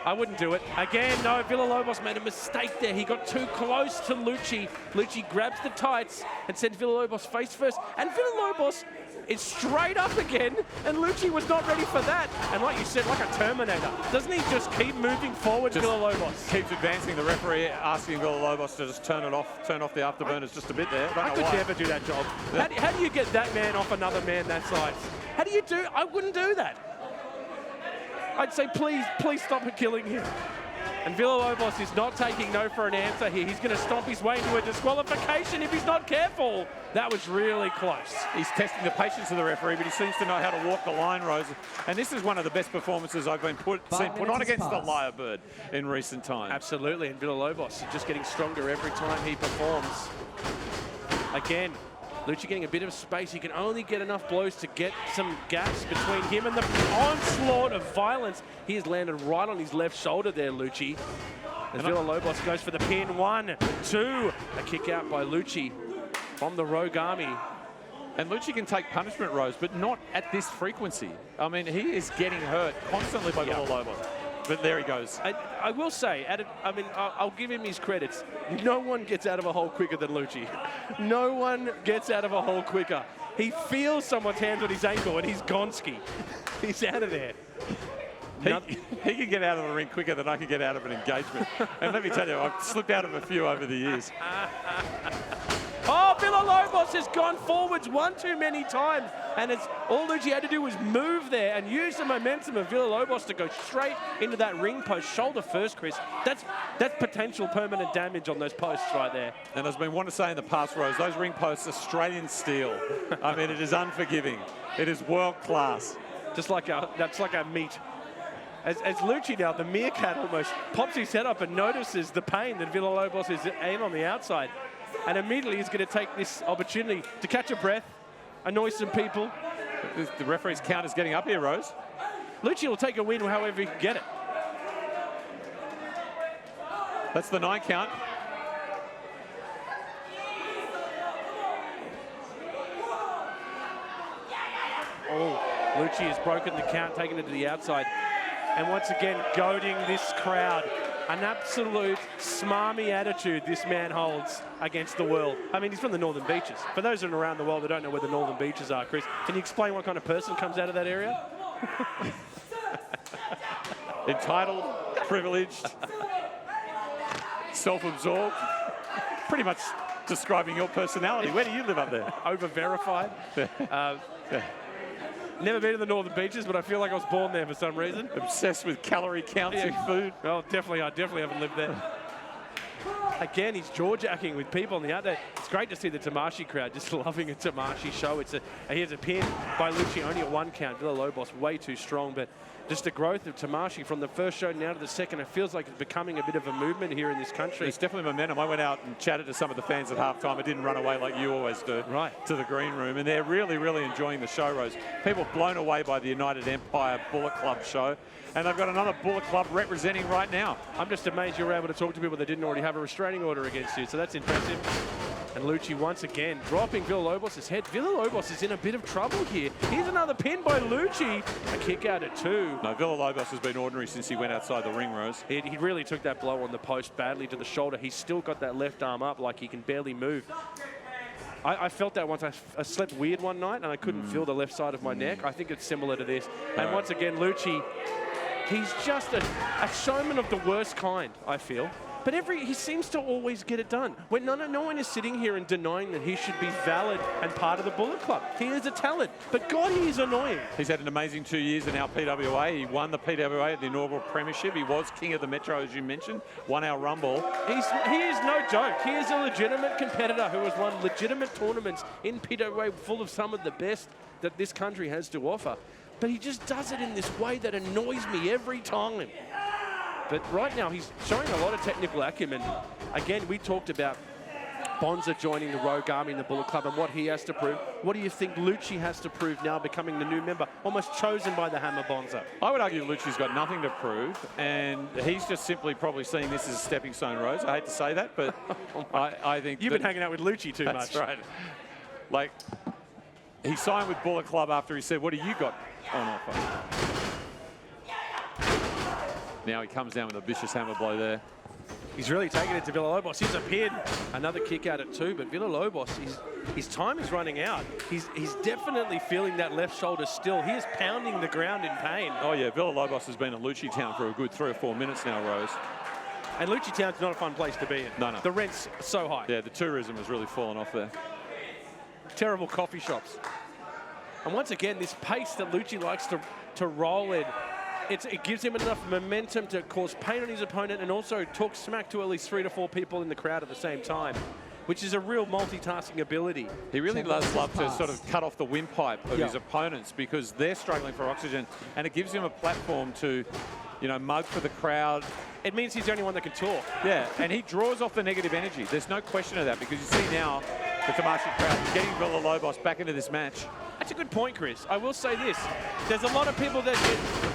I wouldn't do it. Again, no, Villalobos made a mistake there. He got too close to Luchi. Luchi grabs the tights and sends Villalobos face first. And Villalobos is straight up again, and Luchi was not ready for that. And like you said, like a Terminator, doesn't he just keep moving forward, Villalobos? Keeps advancing. The referee asking Villalobos to just turn off the afterburners just a bit there. I could never do that job. How do you get that man off another man that size? How do you do? I wouldn't do that. I'd say, please stop killing him. And Villalobos is not taking no for an answer here. He's going to stomp his way into a disqualification if he's not careful. That was really close. He's testing the patience of the referee, but he seems to know how to walk the line, Rose. And this is one of the best performances I've been seen put on against the Lyrebird in recent times. Absolutely, and Villalobos is just getting stronger every time he performs. Again, Luchi getting a bit of space. He can only get enough blows to get some gaps between him and the onslaught of violence. He has landed right on his left shoulder there, Luchi. As Villalobos goes for the pin. 1, 2. A kick out by Luchi from the Rogue Army. And Luchi can take punishment, Rose, but not at this frequency. I mean, he is getting hurt constantly by Villalobos. But there he goes. I will say, I'll give him his credits. No one gets out of a hole quicker than Luchi. No one gets out of a hole quicker. He feels someone's hands on his ankle and he's gonski. He's out of there. He can get out of the ring quicker than I can get out of an engagement. And let me tell you, I've slipped out of a few over the years. Oh, Villalobos has gone forwards one too many times. And all Luchi had to do was move there and use the momentum of Villalobos to go straight into that ring post. Shoulder first, Chris. That's potential permanent damage on those posts right there. And as I've been wanting to say in the past, Rose, those ring posts, Australian steel. I mean, it is unforgiving. It is world class. That's like our meat. As Luchi now, the meerkat almost pops his head up and notices the pain that Villalobos is in on the outside. And immediately he's going to take this opportunity to catch a breath, annoy some people. The referee's count is getting up here, Rose. Luchi will take a win however he can get it. That's the 9 count. Oh, Luchi has broken the count, taken it to the outside. And once again, goading this crowd. An absolute smarmy attitude this man holds against the world. I mean, he's from the Northern Beaches. For those that are around the world that don't know where the Northern Beaches are, Chris, can you explain what kind of person comes out of that area? Entitled, privileged, self-absorbed. Pretty much describing your personality. Where do you live up there? Over-verified. Never been to the Northern Beaches, but I feel like I was born there for some reason. Obsessed with calorie counts in food. Well, I definitely haven't lived there. Again, he's jaw-jacking with people on the outside. It's great to see the Tamashii crowd just loving a Tamashii show. Here's a pin by Luchi, only at 1 count. Villalobos way too strong, but just the growth of Tamashii from the first show now to the second, it feels like it's becoming a bit of a movement here in this country. There's definitely momentum. I went out and chatted to some of the fans at halftime. I didn't run away like you always do. Right. To the green room, and they're really, really enjoying the show, Rose. People blown away by the United Empire Bullet Club show, and they've got another Bullet Club representing right now. I'm just amazed you were able to talk to people that didn't already have a restraining order against you, so that's impressive. And Luchi once again dropping Villalobos' head. Villalobos is in a bit of trouble here. Here's another pin by Luchi. A kick out at 2. No, Villalobos has been ordinary since he went outside the ring, Rose. He really took that blow on the post badly to the shoulder. He's still got that left arm up like he can barely move. I felt that once. I slept weird one night and I couldn't feel the left side of my neck. I think it's similar to this. And once again, Luchi, he's just a showman of the worst kind, I feel. But he seems to always get it done. When no one is sitting here and denying that he should be valid and part of the Bullet Club. He is a talent, but God, he is annoying. He's had an amazing 2 years in our PWA. He won the PWA at the inaugural premiership. He was king of the Metro, as you mentioned, won our Rumble. He is no joke. He is a legitimate competitor who has won legitimate tournaments in PWA full of some of the best that this country has to offer. But he just does it in this way that annoys me every time. But right now, he's showing a lot of technical acumen. Again, we talked about Bonza joining the Rogue Army in the Bullet Club and what he has to prove. What do you think Luchi has to prove now, becoming the new member, almost chosen by the Hammer Bonza? I would argue Luchi's got nothing to prove, and he's just simply probably seeing this as a stepping stone, Rose. I hate to say that, but I think... You've been hanging out with Luchi too much. That's right. Like, he signed with Bullet Club after he said, what do you got on offer? Now he comes down with a vicious hammer blow there. He's really taking it to Villalobos. Here's a pin. Another kick out at 2, but Villalobos, his time is running out. He's definitely feeling that left shoulder still. He is pounding the ground in pain. Oh yeah, Villalobos has been in Luchi Town for a good 3 or 4 minutes now, Rose. And Luchi Town's not a fun place to be in. No. The rent's so high. Yeah, the tourism has really fallen off there. Terrible coffee shops. And once again, this pace that Luchi likes to roll in, it gives him enough momentum to cause pain on his opponent and also talk smack to at least 3 to 4 people in the crowd at the same time, which is a real multitasking ability. He really does love to sort of cut off the windpipe of his opponents because they're struggling for oxygen, and it gives him a platform to, you know, mug for the crowd. It means he's the only one that can talk. Yeah, and he draws off the negative energy. There's no question of that, because you see now the Tamashii crowd getting Villalobos back into this match. That's a good point, Chris. I will say this. There's a lot of people that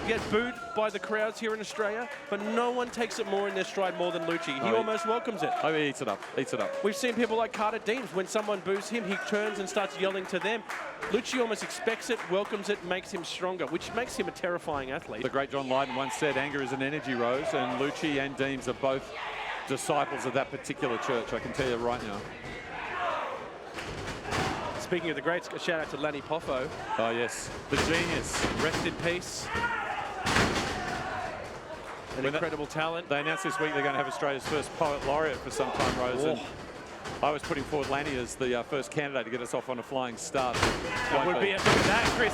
get booed by the crowds here in Australia, but no one takes it more in their stride more than Luchi. He almost welcomes it. Oh, he eats it up, eats it up. We've seen people like Deams. When someone boos him, he turns and starts yelling to them. Luchi almost expects it, welcomes it, makes him stronger, which makes him a terrifying athlete. The great John Lydon once said, anger is an energy, Rose, and Luchi and Deams are both disciples of that particular church, I can tell you right now. Speaking of the greats, a shout out to Lanny Poffo. Oh, yes, the genius. Rest in peace. An incredible talent. They announced this week they're going to have Australia's first poet laureate for some time, Rose. And I was putting forward Lanny as the first candidate to get us off on a flying start. It would be a look at that, Chris.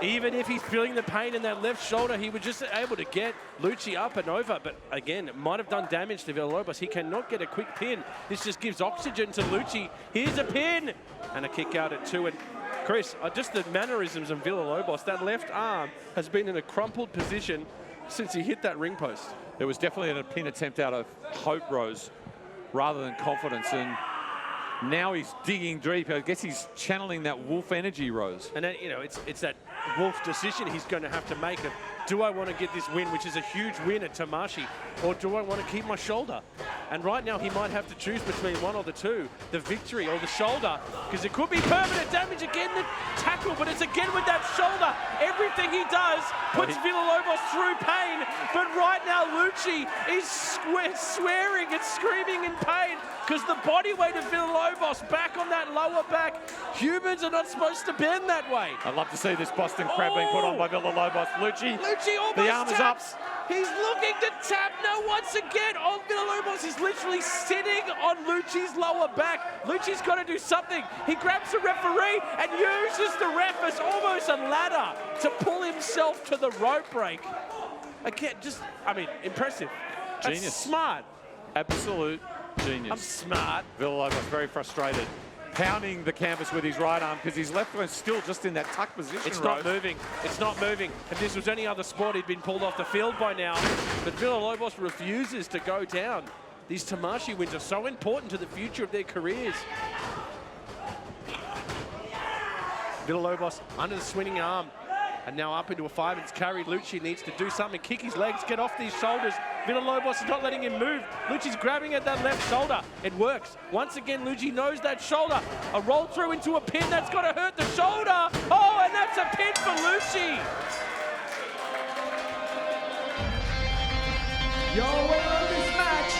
Even if he's feeling the pain in that left shoulder, he was just able to get Luchi up and over. But again, it might have done damage to Villalobos. He cannot get a quick pin. This just gives oxygen to Luchi. Here's a pin and a kick out at 2. And Chris, just the mannerisms of Villalobos. That left arm has been in a crumpled position since he hit that ring post. It was definitely a pin attempt out of hope, Rose, rather than confidence. And now he's digging deep. I guess he's channeling that wolf energy, Rose. And then, you know, it's that wolf decision he's going to have to make of, do I want to get this win, which is a huge win at Tamashii, or do I want to keep my shoulder? And right now he might have to choose between one or the two, the victory or the shoulder, because it could be permanent damage. Again, the tackle, but it's again with that shoulder. Everything he does puts Villalobos through pain, but right now Luchi is swearing and screaming in pain because the body weight of Villalobos back on that lower back. Humans are not supposed to bend that way. I'd love to see this Boston Crab being put on by Villalobos. Luchi almost the arm taps. is up. He's looking to tap. No, once again, on Villalobos. He's literally sitting on Luchi's lower back. Luchi's got to do something. He grabs the referee and uses the ref as almost a ladder to pull himself to the rope break. Again, just, I mean, impressive. Genius. That's smart. Absolute genius. I'm smart. Villalobos very frustrated, pounding the canvas with his right arm because his left one's still just in that tuck position. It's not moving. It's not moving. If this was any other sport, he'd been pulled off the field by now. But Villalobos refuses to go down. These Tamashii wins are so important to the future of their careers. Villalobos under the swinging arm. And now up into a 5. It's carried. Luchi needs to do something. Kick his legs, get off these shoulders. Villalobos is not letting him move. Luchi's grabbing at that left shoulder. It works. Once again, Luchi knows that shoulder. A roll through into a pin. That's got to hurt the shoulder. Oh, and that's a pin for Luchi. Your winner of this match,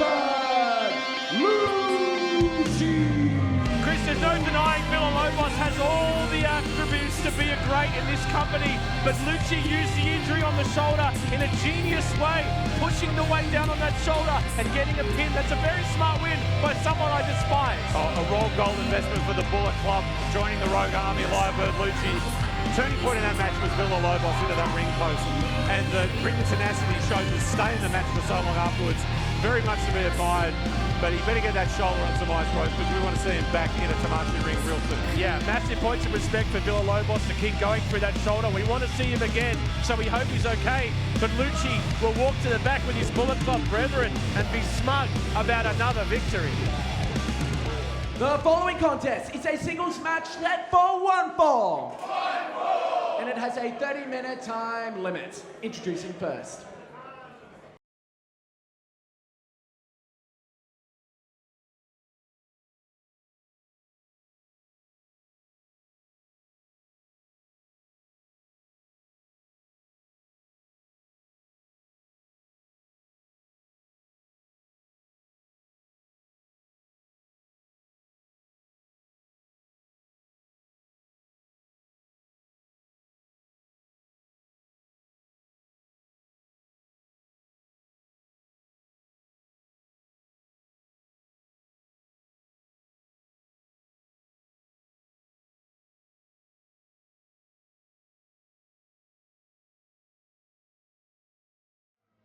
Lyrebird, Luchi. Chris, there's no denying Villalobos has all the attributes to be a great in this company, but Luchi used the injury on the shoulder in a genius way, pushing the weight down on that shoulder and getting a pin. That's a very smart win by someone I despise. A raw gold investment for the Bullet Club, joining the Rogue Army, Lyrebird, Luchi. Turning point in that match was Villalobos into that ring post, and the grit and tenacity showed to stay in the match for so long afterwards. Very much to be admired, but he better get that shoulder on some ice, Rose, because we want to see him back in a Tamashii ring real soon. Yeah, massive points of respect for Villalobos to keep going through that shoulder. We want to see him again, so we hope he's okay. But Luchi will walk to the back with his Bullet Club brethren and be smug about another victory. The following contest is a singles match set for one fall. And it has a 30-minute time limit. Introducing first,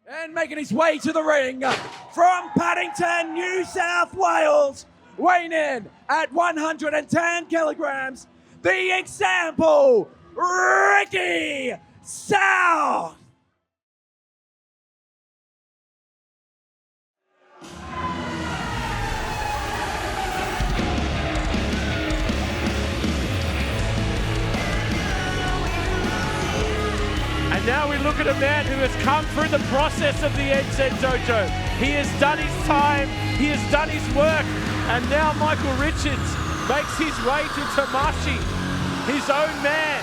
And making his way to the ring from Paddington, New South Wales, weighing in at 110 kilograms, the example, Ricky South. And now we look at a man who has come through the process of the NJPW. He has done his time, he has done his work, and now Michael Richards makes his way to Tamashii, his own man.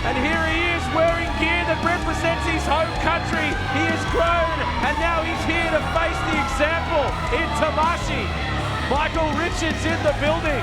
And here he is wearing gear that represents his home country. He has grown, and now he's here to face the example in Tamashii. Michael Richards in the building.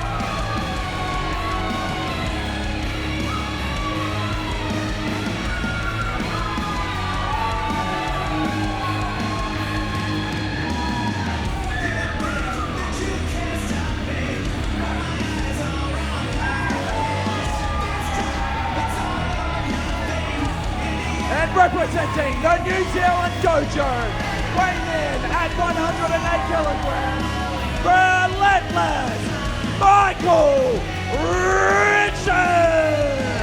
Representing the New Zealand Dojo, weighing in at 108 kilograms, relentless Michael Richards!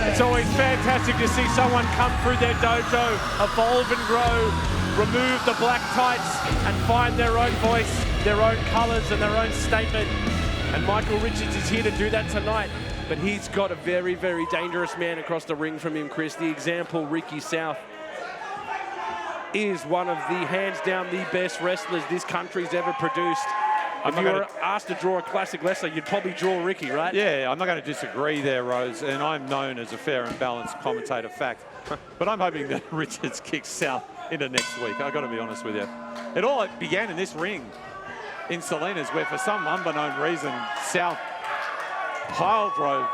It's always fantastic to see someone come through their dojo, evolve and grow, remove the black tights and find their own voice, their own colours and their own statement. And Michael Richards is here to do that tonight. But he's got a very, very dangerous man across the ring from him, Chris. The example, Ricky South, is one of the, hands down, the best wrestlers this country's ever produced. If you were asked to draw a classic wrestler, you'd probably draw Ricky, right? Yeah, I'm not going to disagree there, Rose, and I'm known as a fair and balanced commentator fact. But I'm hoping that Richards kicks South into next week. I've got to be honest with you. It all began in this ring in Salinas, where for some unbeknown reason, South pile drove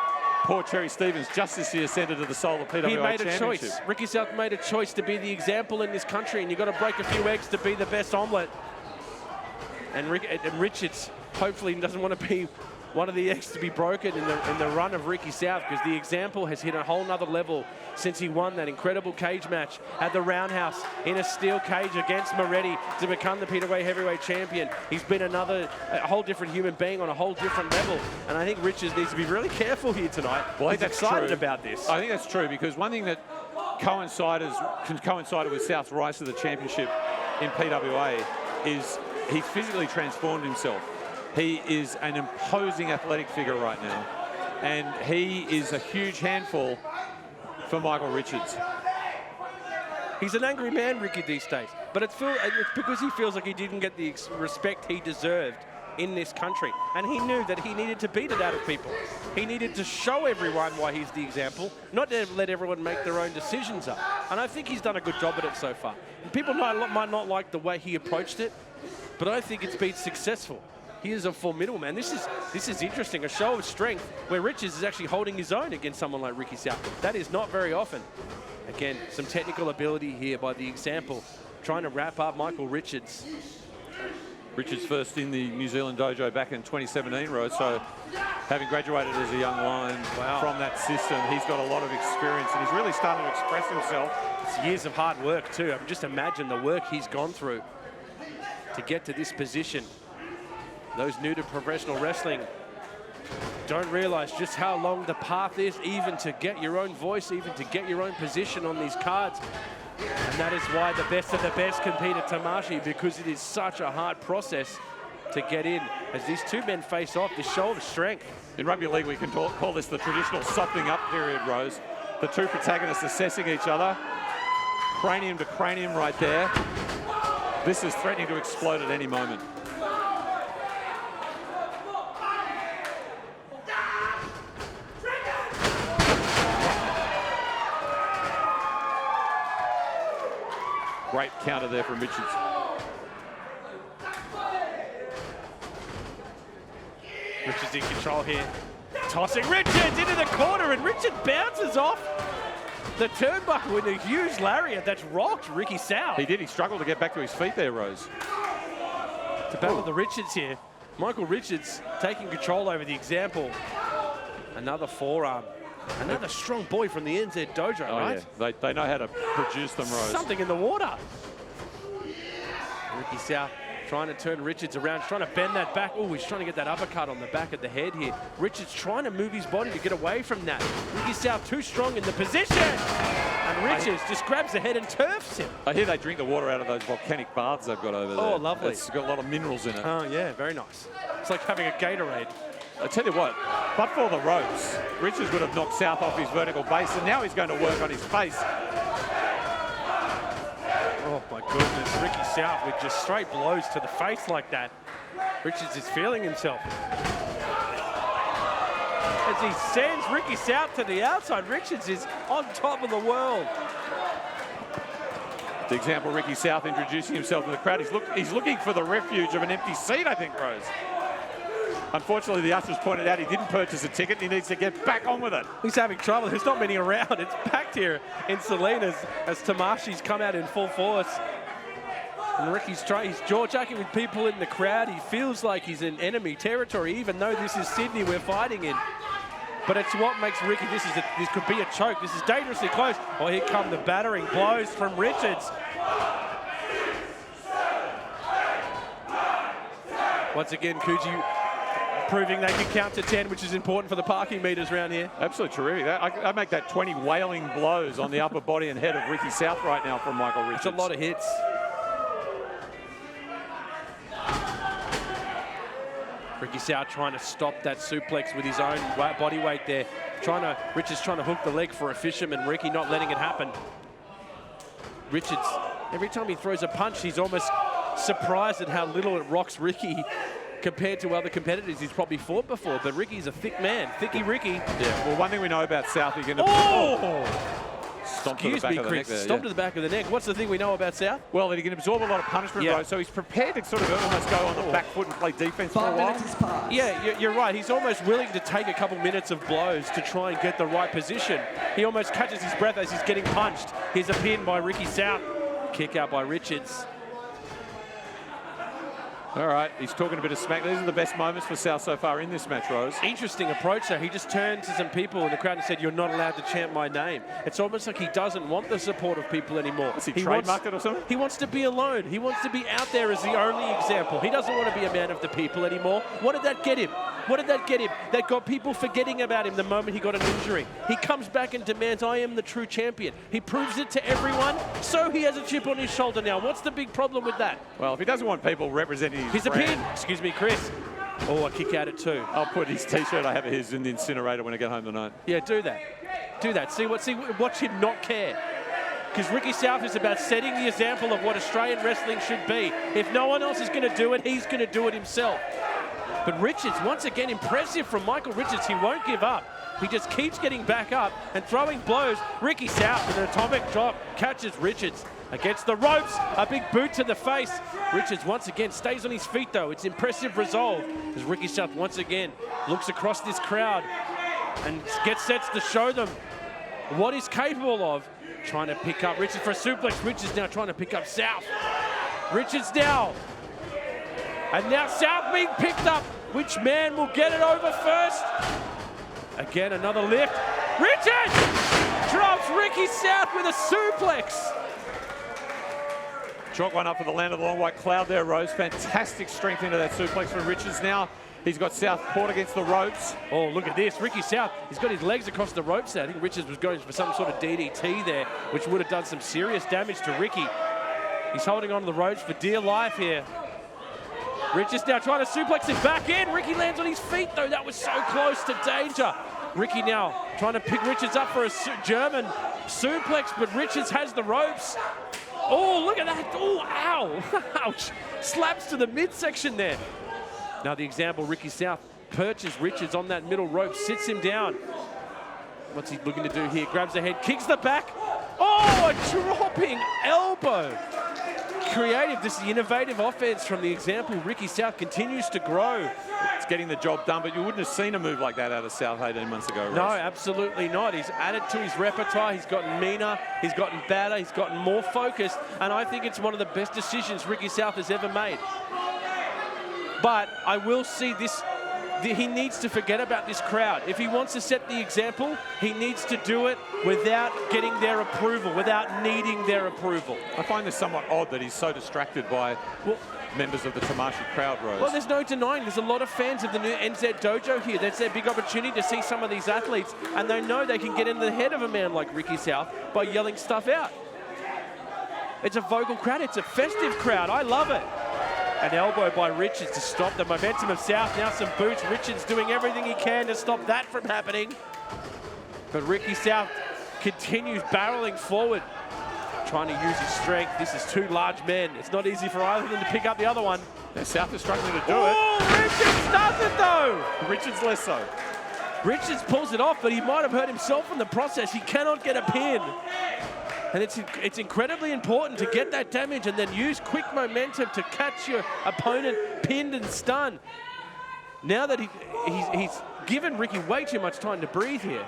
poor Cherry Stevens just as she ascended to the Solar PWA He made a Championship. choice. Ricky South made a choice to be the example in this country, and you've got to break a few eggs to be the best omelette. And Richards hopefully doesn't want to be one of the eggs to be broken in the run of Ricky South, because the example has hit a whole nother level since he won that incredible cage match at the Roundhouse in a steel cage against Moretti to become the PWA heavyweight champion. He's been a whole different human being on a whole different level, and I think Richards needs to be really careful here tonight. Well, he's excited true about this. I think that's true, because one thing that coincided with South's rise to the championship in PWA is he physically transformed himself. He is an imposing athletic figure right now, and he is a huge handful for Michael Richards. He's an angry man, Ricky, these days, but it's because he feels like he didn't get the respect he deserved in this country, and he knew that he needed to beat it out of people. He needed to show everyone why he's the example, not to let everyone make their own decisions up. And I think he's done a good job at it so far. And people might not like the way he approached it, but I think it's been successful. He is a formidable man. This is interesting, a show of strength where Richards is actually holding his own against someone like Ricky South. That is not very often. Again, some technical ability here by the example, trying to wrap up Michael Richards. Richards first in the New Zealand Dojo back in 2017, Rose, so having graduated as a young lion from that system, he's got a lot of experience, and he's really starting to express himself. It's years of hard work too. I mean, just imagine the work he's gone through to get to this position. Those new to professional wrestling don't realize just how long the path is, even to get your own voice, even to get your own position on these cards. And that is why the best of the best compete at Tamashii, because it is such a hard process to get in. As these two men face off, this show of strength. In rugby league, we can call this the traditional something up period, Rose. The two protagonists assessing each other, cranium to cranium right there. This is threatening to explode at any moment. Great counter there from Richards. Richards in control here. Tossing Richards into the corner, and Richards bounces off the turnbuckle with a huge lariat that's rocked Ricky South. He did. He struggled to get back to his feet there, Rose. To battle the Richards here. Michael Richards taking control over the example. Another forearm. Another strong boy from the NZ Dojo, right? Yeah. They know how to produce them, Rose. Something in the water. Ricky South trying to turn Richards around, trying to bend that back. Oh, he's trying to get that uppercut on the back of the head here. Richards trying to move his body to get away from that. Ricky South too strong in the position. And Richards just grabs the head and turfs him. I hear they drink the water out of those volcanic baths they've got over there. Oh, lovely. It's got a lot of minerals in it. Oh, yeah, very nice. It's like having a Gatorade. I tell you what, but for the ropes, Richards would have knocked South off his vertical base, and now he's going to work on his face. Oh my goodness, Ricky South with just straight blows to the face like that. Richards is feeling himself. As he sends Ricky South to the outside, Richards is on top of the world. The example, Ricky South introducing himself to the crowd. He's looking for the refuge of an empty seat, I think, Rose. Unfortunately, the ushers pointed out he didn't purchase a ticket and he needs to get back on with it. He's having trouble. There's not many around. It's packed here in Salinas as Tamashii's come out in full force. And Ricky's jaw-jacking with people in the crowd. He feels like he's in enemy territory, even though this is Sydney we're fighting in. But it's what makes Ricky, this could be a choke. This is dangerously close. Oh, here come the battering blows from Richards. Once again, Coogee proving they can count to 10, which is important for the parking meters around here. Absolutely terrific. I make that 20 wailing blows on the upper body and head of Ricky South right now from Michael Richards. It's a lot of hits. Ricky South trying to stop that suplex with his own body weight there. Richards trying to hook the leg for a fisherman. Ricky not letting it happen. Richards, every time he throws a punch, he's almost surprised at how little it rocks Ricky compared to other competitors he's probably fought before. But Ricky's a thick man, thicky Ricky. Yeah, well, one thing we know about South, you're going to... Stomp to the back of the neck there. Stomp to the back of the neck. What's the thing we know about South? Well, that he can absorb a lot of punishment, Rose, so he's prepared to sort of almost go on the back foot and play defense for a while. Yeah, you're right. He's almost willing to take a couple minutes of blows to try and get the right position. He almost catches his breath as he's getting punched. Here's a pin by Ricky South. Kick out by Richards. All right, he's talking a bit of smack. These are the best moments for South so far in this match, Rose. Interesting approach there. He just turned to some people in the crowd and said, "You're not allowed to chant my name." It's almost like he doesn't want the support of people anymore. Has he trademarked it or something? He wants to be alone. He wants to be out there as the only example. He doesn't want to be a man of the people anymore. What did that get him? What did that get him? That got people forgetting about him the moment he got an injury. He comes back and demands, "I am the true champion." He proves it to everyone, so he has a chip on his shoulder now. What's the big problem with that? Well, if he doesn't want people representing his He's a brand, pin. Excuse me, Chris. Oh, I kick out at 2. I'll put his T-shirt I have his in the incinerator when I get home tonight. Yeah, do that. Do that. Watch him not care. Because Ricky South is about setting the example of what Australian wrestling should be. If no one else is going to do it, he's going to do it himself. But Richards, once again, impressive from Michael Richards. He won't give up. He just keeps getting back up and throwing blows. Ricky South with an atomic drop catches Richards against the ropes. A big boot to the face. Richards once again stays on his feet though. It's impressive resolve as Ricky South once again looks across this crowd and gets sets to show them what he's capable of. Trying to pick up Richards for a suplex. Richards now trying to pick up South. Richards now. And now South being picked up. Which man will get it over first? Again, another lift. Richards drops Ricky South with a suplex. Chalk one up for the land of the long white cloud there, Rose. Fantastic strength into that suplex from Richards now. He's got South caught against the ropes. Oh, look at this. Ricky South, he's got his legs across the ropes there. I think Richards was going for some sort of DDT there, which would have done some serious damage to Ricky. He's holding on to the ropes for dear life here. Richards now trying to suplex him back in. Ricky lands on his feet, though. That was so close to danger. Ricky now trying to pick Richards up for a German suplex, but Richards has the ropes. Oh, look at that. Oh, ow. Ouch. Slaps to the midsection there. Now the example, Ricky South perches Richards on that middle rope, sits him down. What's he looking to do here? Grabs the head, kicks the back. Oh, a dropping elbow. Creative, this is the innovative offense from the example. Ricky South continues to grow. It's getting the job done, but you wouldn't have seen a move like that out of South 18 months ago, Rose. No, absolutely not. He's added to his repertoire. He's gotten meaner. He's gotten better. He's gotten more focused. And I think it's one of the best decisions Ricky South has ever made. But I will see this he needs to forget about this crowd. If he wants to set the example, he needs to do it without getting their approval, without needing their approval. I find this somewhat odd that he's so distracted by members of the Tamashii crowd, Rose. Well, there's no denying there's a lot of fans of the new NZ Dojo here. That's their big opportunity to see some of these athletes, and they know they can get into the head of a man like Ricky South by yelling stuff out. It's a vocal crowd. It's a festive crowd. I love it. An elbow by Richards to stop the momentum of South. Now some boots. Richards doing everything he can to stop that from happening. But Ricky South continues barreling forward, trying to use his strength. This is two large men. It's not easy for either of them to pick up the other one. Yeah, South is struggling to do Oh, Richards doesn't though. it. Richards less so. Richards pulls it off, but he might have hurt himself in the process. He cannot get a pin. And it's incredibly important to get that damage and then use quick momentum to catch your opponent pinned and stunned. Now that he's given Ricky way too much time to breathe here.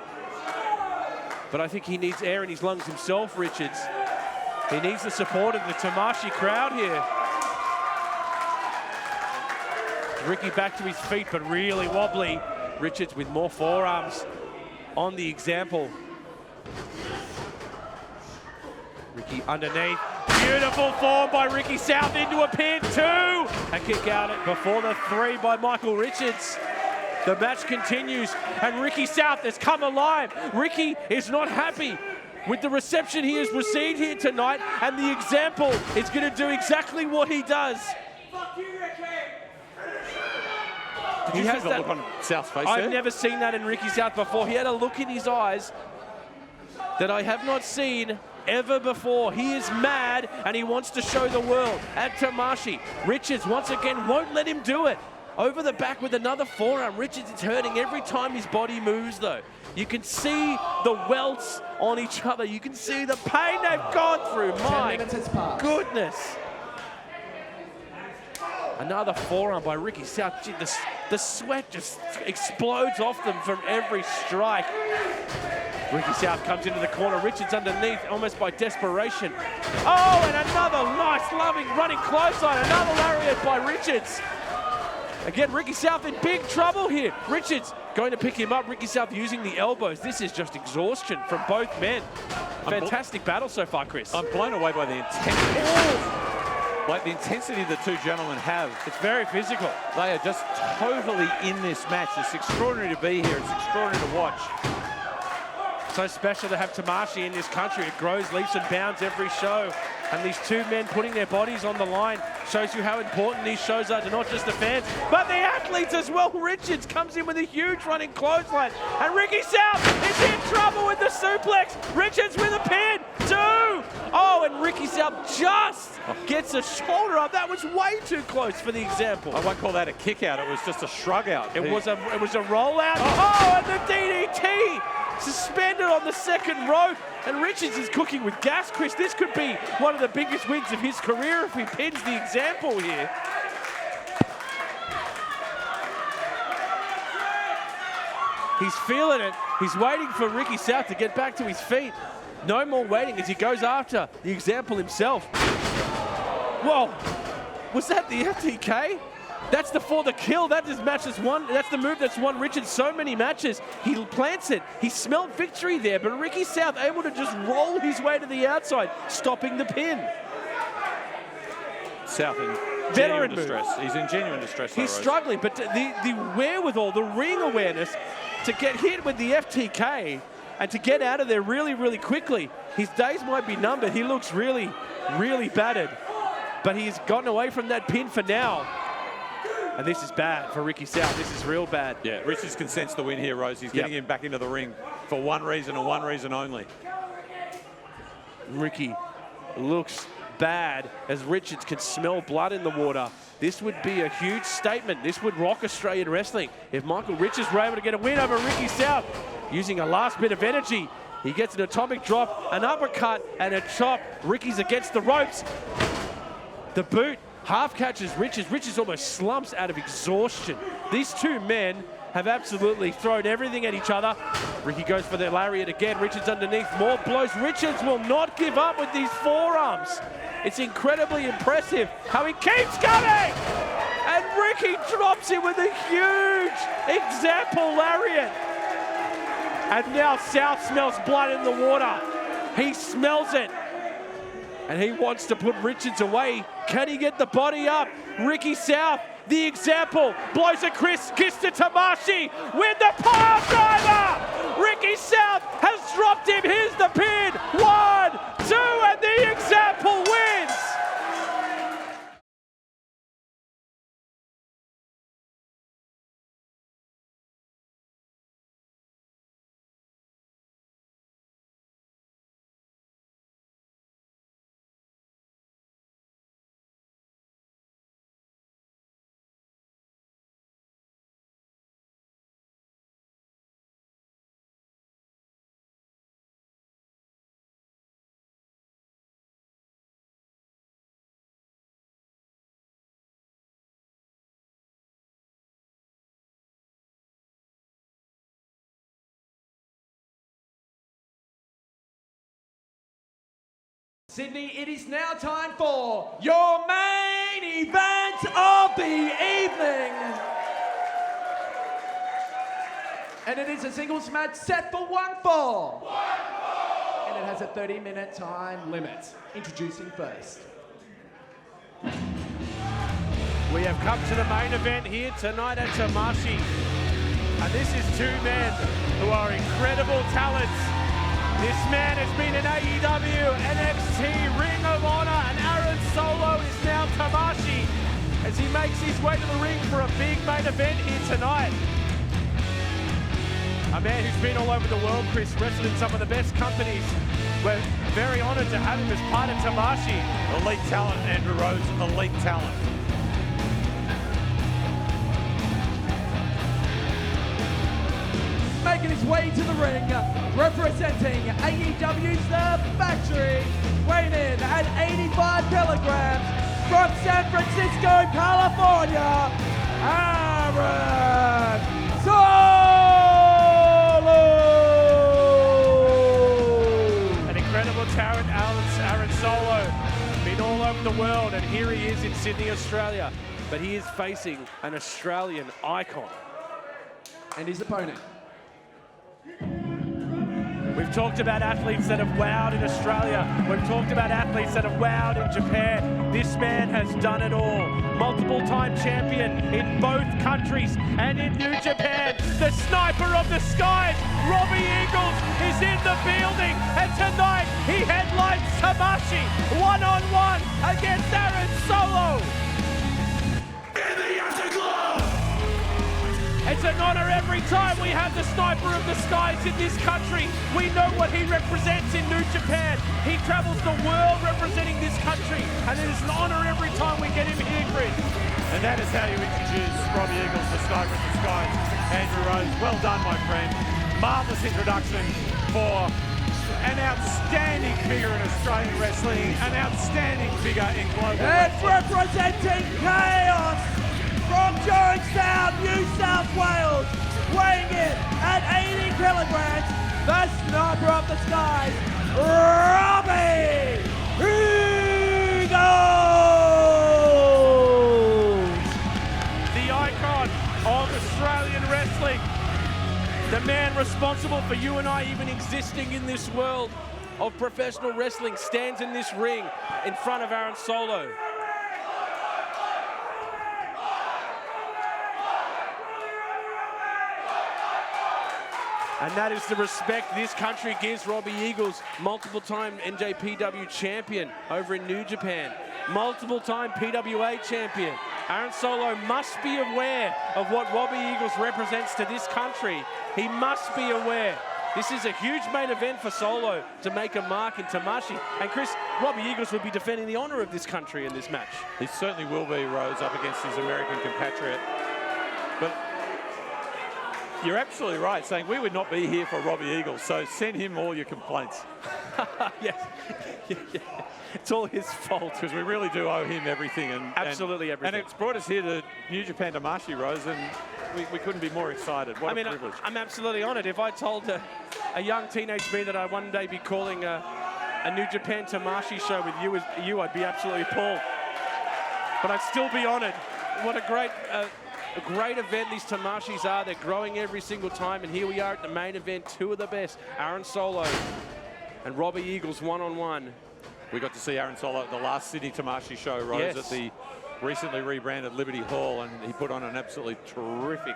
But I think he needs air in his lungs himself, Richards. He needs the support of the Tamashii crowd here. Ricky back to his feet, but really wobbly. Richards with more forearms on the example. Ricky underneath. Beautiful form by Ricky South into a pin. 2. A kick out before the 3 by Michael Richards. The match continues, and Ricky South has come alive. Ricky is not happy with the reception he has received here tonight, and the example is going to do exactly what he does. Did you see the look on South's face there? I've never seen that in Ricky South before. He had a look in his eyes that I have not seen ever before. He is mad, and he wants to show the world at Tamashii. Richards, once again, won't let him do it. Over the back with another forearm. Richards is hurting every time his body moves, though. You can see the welts on each other. You can see the pain they've gone through. 10 My minutes has passed. goodness. Another forearm by Ricky South. Gee, the sweat just explodes off them from every strike. Ricky South comes into the corner. Richards underneath, almost by desperation. Oh, and another nice, loving, running clothesline. Another lariat by Richards. Again, Ricky South in big trouble here. Richards going to pick him up. Ricky South using the elbows. This is just exhaustion from both men. Fantastic battle so far, Chris. I'm blown away by the intensity. Like the intensity the two gentlemen have. It's very physical. They are just totally in this match. It's extraordinary to be here. It's extraordinary to watch. So special to have Tamashii in this country. It grows leaps and bounds every show. And these two men putting their bodies on the line shows you how important these shows are to not just the fans, but the athletes as well. Richards comes in with a huge running clothesline. And Ricky South is in trouble with the suplex. Richards with a pin. 2. Oh, and Ricky South just gets a shoulder up. That was way too close for the example. I won't call that a kick out. It was just a shrug out. It was a rollout. Oh, and the DDT suspended on the second rope. And Richards is cooking with gas, Chris. This could be one of the biggest wins of his career if he pins the example here. He's feeling it. He's waiting for Ricky South to get back to his feet. No more waiting as he goes after the example himself. Whoa, was that the FTK? That's for the kill. That is match that's won. That's the move that's won Richards so many matches. He plants it. He smelled victory there, but Ricky South able to just roll his way to the outside, stopping the pin. South in genuine distress. He's in genuine distress. He's struggling, but the wherewithal, the ring awareness to get hit with the FTK and to get out of there really, really quickly. His days might be numbered. He looks really, really battered, but he's gotten away from that pin for now. And this is bad for Ricky South. This is real bad. Yeah, Richards can sense the win here, Rose. He's getting him back into the ring for one reason and one reason only. Ricky looks bad as Richards can smell blood in the water. This would be a huge statement. This would rock Australian wrestling if Michael Richards were able to get a win over Ricky South. Using a last bit of energy, he gets an atomic drop, an uppercut, and a chop. Ricky's against the ropes. The boot. Half catches Richards. Richards almost slumps out of exhaustion. These two men have absolutely thrown everything at each other. Ricky goes for the lariat again. Richards underneath. More blows. Richards will not give up with these forearms. It's incredibly impressive how he keeps coming. And Ricky drops him with a huge example lariat. And now South smells blood in the water. He smells it. And he wants to put Richards away. Can he get the body up? Ricky South, the example, blows a kiss to Tamashii with the pile driver. Ricky South has dropped him. Here's the pin. 1, 2, and the example wins. Sydney, it is now time for your main event of the evening. And it is a singles match set for 1 fall. And it has a 30-minute time limit. Introducing first. We have come to the main event here tonight at Tamashii. And this is 2 men who are incredible talents. This man has been in AEW, NXT, Ring of Honor, and Aaron Solo is now Tamashii as he makes his way to the ring for a big main event here tonight. A man who's been all over the world, Chris, wrestled in some of the best companies. We're very honoured to have him as part of Tamashii. Elite talent, Andrew Rose, elite talent. Making his way to the ring, representing AEW's The Factory, weighing in at 85 kilograms from San Francisco, California, Aaron Solo! An incredible talent, Aaron Solo. Been all over the world, and here he is in Sydney, Australia. But he is facing an Australian icon. And his opponent. We've talked about athletes that have wowed in Australia. We've talked about athletes that have wowed in Japan. This man has done it all. Multiple-time champion in both countries and in New Japan. The sniper of the skies, Robbie Eagles, is in the building. And tonight, he headlines Tamashii one-on-one against Aaron Solo. It's an honor every time we have the sniper of the skies in this country. We know what he represents in New Japan. He travels the world representing this country, and it is an honor every time we get him here, Chris. And that is how you introduce Robbie Eagles, the sniper of the skies. Andrew Rose, well done, my friend. Marvellous introduction for an outstanding figure in Australian wrestling, an outstanding figure in global And wrestling. representing Chaos from Jonestown, New South Wales, weighing in at 80 kilograms, the sniper of the skies, Robbie Eagles! The icon of Australian wrestling. The man responsible for you and I even existing in this world of professional wrestling stands in this ring in front of Aaron Solo. And that is the respect this country gives Robbie Eagles, multiple-time NJPW champion over in New Japan, multiple-time PWA champion. Aaron Solo must be aware of what Robbie Eagles represents to this country. He must be aware. This is a huge main event for Solo to make a mark in Tamashii. And Chris, Robbie Eagles will be defending the honor of this country in this match. He certainly will be, Rose, up against his American compatriot. But you're absolutely right, saying we would not be here for Robbie Eagles, so send him all your complaints. Yes, yeah. It's all his fault. Because we really do owe him everything. Absolutely everything. And it's brought us here to New Japan Tamashii, Rose, and we couldn't be more excited. What a privilege. I'm absolutely honoured. If I told a young teenage me that I'd one day be calling a New Japan Tamashii show with you, I'd be absolutely appalled. But I'd still be honoured. what a great event these Tamashis are. They're growing every single time, and here we are at the main event. Two of the best, Aaron Solo and Robbie Eagles one-on-one. We got to see Aaron Solo at the last Sydney Tamashii show, Rose, Yes. at the recently rebranded Liberty Hall, and he put on an absolutely terrific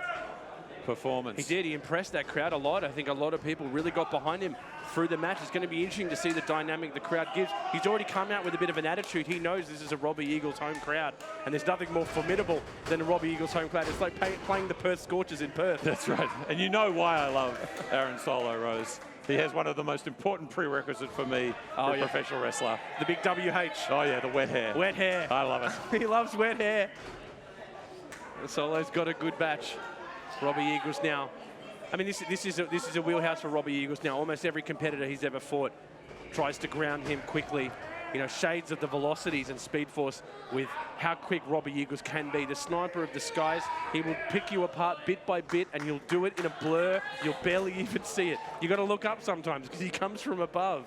performance. He did. He impressed that crowd a lot. I think a lot of people really got behind him through the match. It's going to be interesting to see the dynamic the crowd gives. He's already come out with a bit of an attitude. He knows this is a Robbie Eagles home crowd, and there's nothing more formidable than a Robbie Eagles home crowd. It's like playing the Perth Scorchers in Perth. That's right. And you know why I love Aaron Solo, Rose. He has one of the most important prerequisites for me for a professional wrestler. The big WH. Oh, yeah, the wet hair. Wet hair. I love it. He loves wet hair. And Solo's got a good batch. Robbie Eagles now. I mean, this is a wheelhouse for Robbie Eagles now. Almost every competitor he's ever fought tries to ground him quickly. You know, shades of the VeloCities and Speed Force with how quick Robbie Eagles can be. The sniper of the skies, he will pick you apart bit by bit, and you'll do it in a blur. You'll barely even see it. You got to look up sometimes because he comes from above.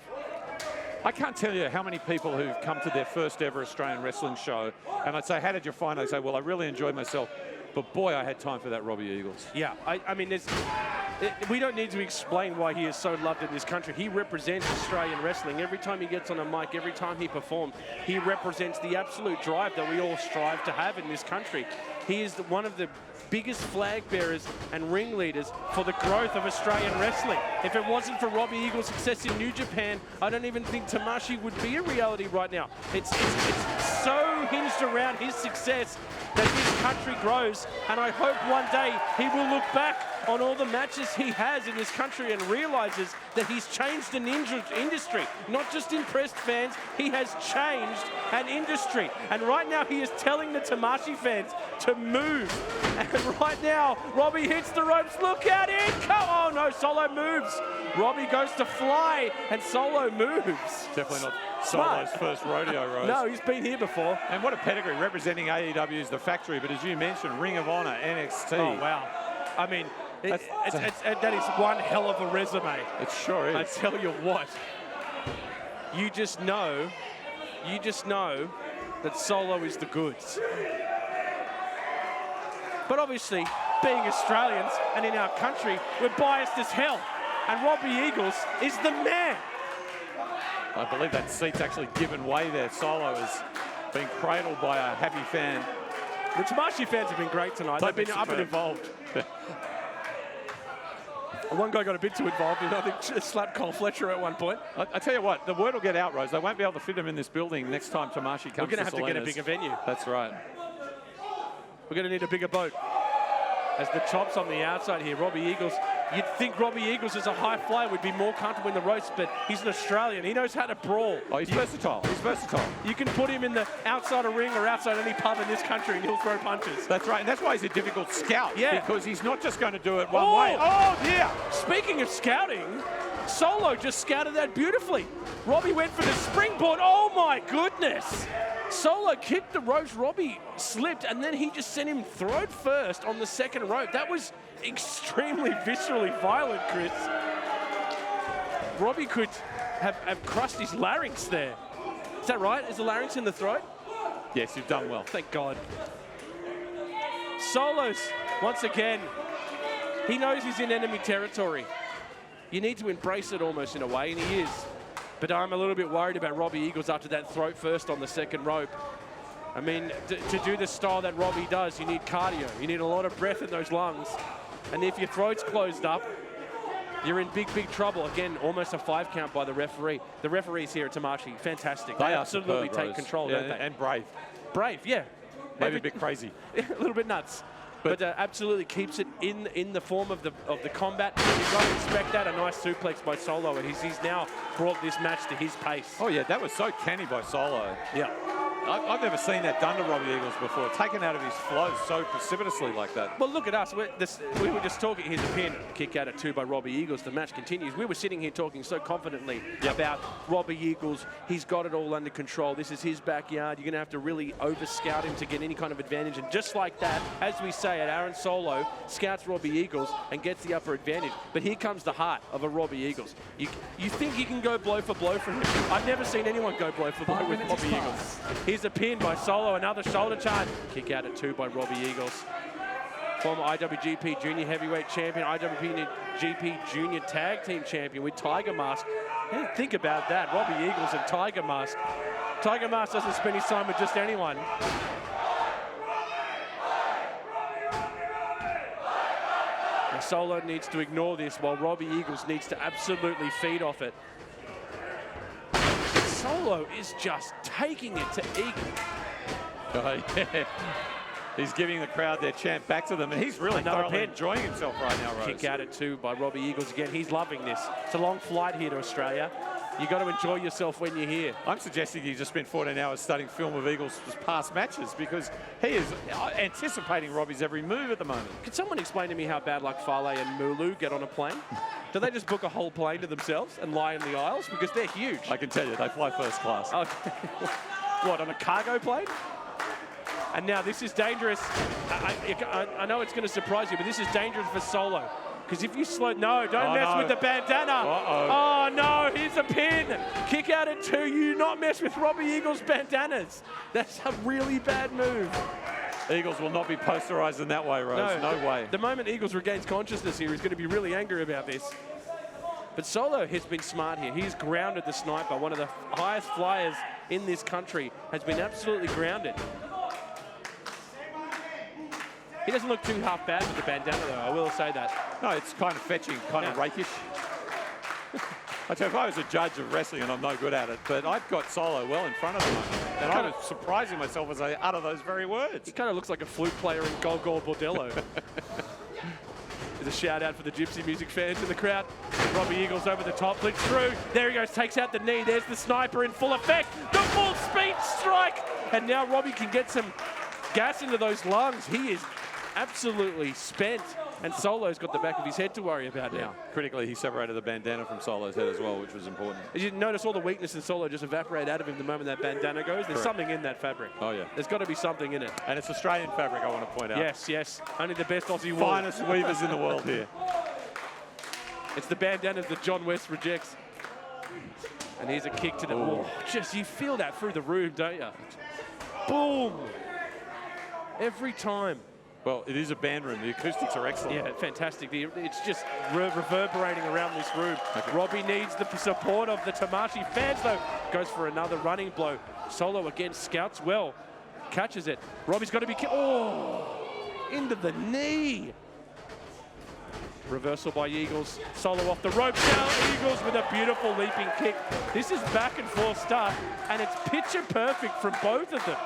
I can't tell you how many people who've come to their first ever Australian wrestling show, and I'd say, how did you find it? I'd say, well, I really enjoyed myself. But boy, I had time for that Robbie Eagles. Yeah, I mean, we don't need to explain why he is so loved in this country. He represents Australian wrestling. Every time he gets on a mic, every time he performs, he represents the absolute drive that we all strive to have in this country. He is one of the biggest flag bearers and ringleaders for the growth of Australian wrestling. If it wasn't for Robbie Eagles' success in New Japan, I don't even think Tamashii would be a reality right now. It's so hinged around his success that this country grows, and I hope one day he will look back on all the matches he has in this country and realizes that he's changed an industry, not just impressed fans, he has changed an industry. And right now he is telling the Tamashii fans to move. And right now, Robbie hits the ropes, look out, in, oh no, Solo moves. Robbie goes to fly, and Solo moves. Definitely not Solo's first rodeo, Rose. No, he's been here before. And what a pedigree, representing AEW's The Factory, but as you mentioned, Ring of Honor, NXT. Oh, wow. I mean, that is one hell of a resume. It sure is. I tell you what, you just know that Solo is the goods. But obviously, being Australians and in our country, we're biased as hell. And Robbie Eagles is the man. I believe that seat's actually given way there. Solo is being cradled by a happy fan. The Tamashii fans have been great tonight. They've been up and involved. One guy got a bit too involved and I think slapped Cole Fletcher at one point. I tell you what, the word will get out, Rose. They won't be able to fit him in this building next time Tamashii comes to We're going to have to get a Salinas. bigger venue. That's right. We're going to need a bigger boat. As the chops on the outside here, Robbie Eagles. You'd think Robbie Eagles as a high flyer would be more comfortable in the ropes, but he's an Australian. He knows how to brawl. Oh, he's versatile. He's versatile. You can put him in the outside a ring or outside any pub in this country and he'll throw punches. That's right, and that's why he's a difficult scout. Yeah. Because he's not just going to do it one way. Oh, dear. Speaking of scouting, Solo just scouted that beautifully. Robbie went for the springboard. Oh, my goodness. Solo kicked the ropes. Robbie slipped, and then he just sent him throat first on the second rope. That was extremely viscerally violent, Chris. Robbie could have crushed his larynx there. Is that right? Is the larynx in the throat? Yes, you've done well. Thank God. Solo's, once again, he knows he's in enemy territory. You need to embrace it almost in a way, and he is. But I'm a little bit worried about Robbie Eagles after that throat first on the second rope. I mean, to do the style that Robbie does, you need cardio. You need a lot of breath in those lungs. And if your throat's closed up, you're in big, big trouble. Again, almost a 5 count by the referee. The referees here at Tamashii, fantastic. They absolutely superb, take Rose. control, don't they? And brave. Brave, yeah. Maybe a bit crazy. A little bit nuts. But absolutely keeps it in the form of the combat. You've got to respect that. A nice suplex by Solo, and he's now brought this match to his pace. Oh, yeah, that was so canny by Solo. Yeah. I've never seen that done to Robbie Eagles before. Taken out of his flow so precipitously like that. Well, look at us. We were just talking. Here's a pin. Kick out at 2 by Robbie Eagles. The match continues. We were sitting here talking so confidently about Robbie Eagles. He's got it all under control. This is his backyard. You're going to have to really over-scout him to get any kind of advantage. And just like that, as we say, Aaron Solo scouts Robbie Eagles and gets the upper advantage. But here comes the heart of a Robbie Eagles. You think you can go blow for blow from him. I've never seen anyone go blow for blow with Robbie Eagles. Here's Here's a pin by Solo, another shoulder charge. Kick out at 2 by Robbie Eagles. Former IWGP Junior Heavyweight Champion, IWGP Junior Tag Team Champion with Tiger Mask. Think about that, Robbie Eagles and Tiger Mask. Tiger Mask doesn't spend his time with just anyone. And Solo needs to ignore this while Robbie Eagles needs to absolutely feed off it. Solo is just taking it to Eagles. Oh, yeah. He's giving the crowd their chant back to them, and he's really thoroughly enjoying himself right now, Rose. Kick out at 2 by Robbie Eagles again. He's loving this. It's a long flight here to Australia. You got to enjoy yourself when you're here. I'm suggesting you just spent 14 hours studying film of Eagles' past matches because he is anticipating Robbie's every move at the moment. Can someone explain to me how bad luck Fale and Mulu get on a plane? Do they just book a whole plane to themselves and lie in the aisles? Because they're huge. I can tell you, they fly first class. Oh, what, on a cargo plane? And now this is dangerous. I know it's going to surprise you, but this is dangerous for Solo. Because if you slow... No, don't mess with the bandana. Oh, no, here's a pin. Kick out at 2. You do not mess with Robbie Eagles' bandanas. That's a really bad move. Eagles will not be posterized in that way, Rose. No way. The moment Eagles regains consciousness here, he's going to be really angry about this. But Solo has been smart here. He's grounded the sniper. One of the highest flyers in this country has been absolutely grounded. He doesn't look too half bad with the bandana, though. I will say that. No, it's kind of fetching, kind of rakish. I tell you, if I was a judge of wrestling, and I'm no good at it, but I've got Solo well in front of him. And I was surprising myself as I utter those very words. He kind of looks like a flute player in Gogol Bordello. There's a shout out for the gypsy music fans in the crowd. Robbie Eagles over the top, flicks through. There he goes, takes out the knee. There's the sniper in full effect. The full speed strike. And now Robbie can get some gas into those lungs. He is absolutely spent, and Solo's got the back of his head to worry about now. Critically, he separated the bandana from Solo's head as well, which was important. As you notice, all the weakness in Solo just evaporate out of him the moment that bandana goes. There's something in that fabric. Oh, yeah. There's got to be something in it. And it's Australian fabric, I want to point out. Yes, yes. Only the best Aussie wool. Finest weavers in the world here. It's the bandanas that John West rejects. And here's a kick to the wall. Just, you feel that through the room, don't you? Boom! Every time. Well, it is a band room. The acoustics are excellent. Yeah, fantastic. It's just reverberating around this room. Okay. Robbie needs the support of the Tamashii fans, though. Goes for another running blow. Solo again scouts well. Catches it. Robbie's got to be... into the knee. Reversal by Eagles. Solo off the rope. Now Eagles with a beautiful leaping kick. This is back and forth stuff, and it's picture perfect from both of them.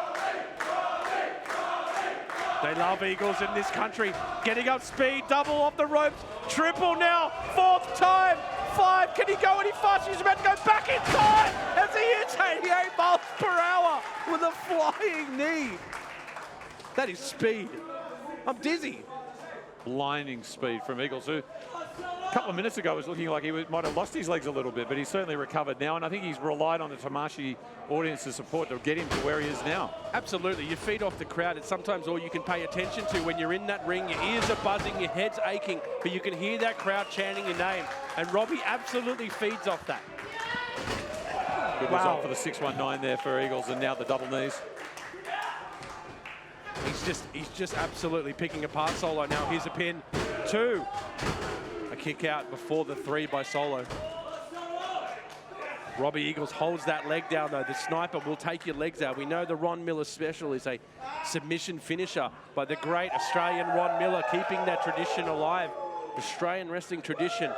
They love Eagles in this country. Getting up speed, double off the ropes, triple now, 4th time, 5. Can he go any faster? He's about to go back in time as he hits 88 miles per hour with a flying knee. That is speed. I'm dizzy. Blinding speed from Eagles, who a couple of minutes ago was looking like he might have lost his legs a little bit, but he's certainly recovered now, and I think he's relied on the Tamashii audience's support to get him to where he is now. Absolutely. You feed off the crowd. It's sometimes all you can pay attention to when you're in that ring. Your ears are buzzing, your head's aching, but you can hear that crowd chanting your name, and Robbie absolutely feeds off that. Good result for the 619 there for Eagles, and now the double knees. He's just absolutely picking apart Solo now. Here's a pin. 2. A kick out before the 3 by Solo. Robbie Eagles holds that leg down, though. The sniper will take your legs out. We know the Ron Miller special is a submission finisher by the great Australian Ron Miller, keeping that tradition alive. Australian wrestling tradition.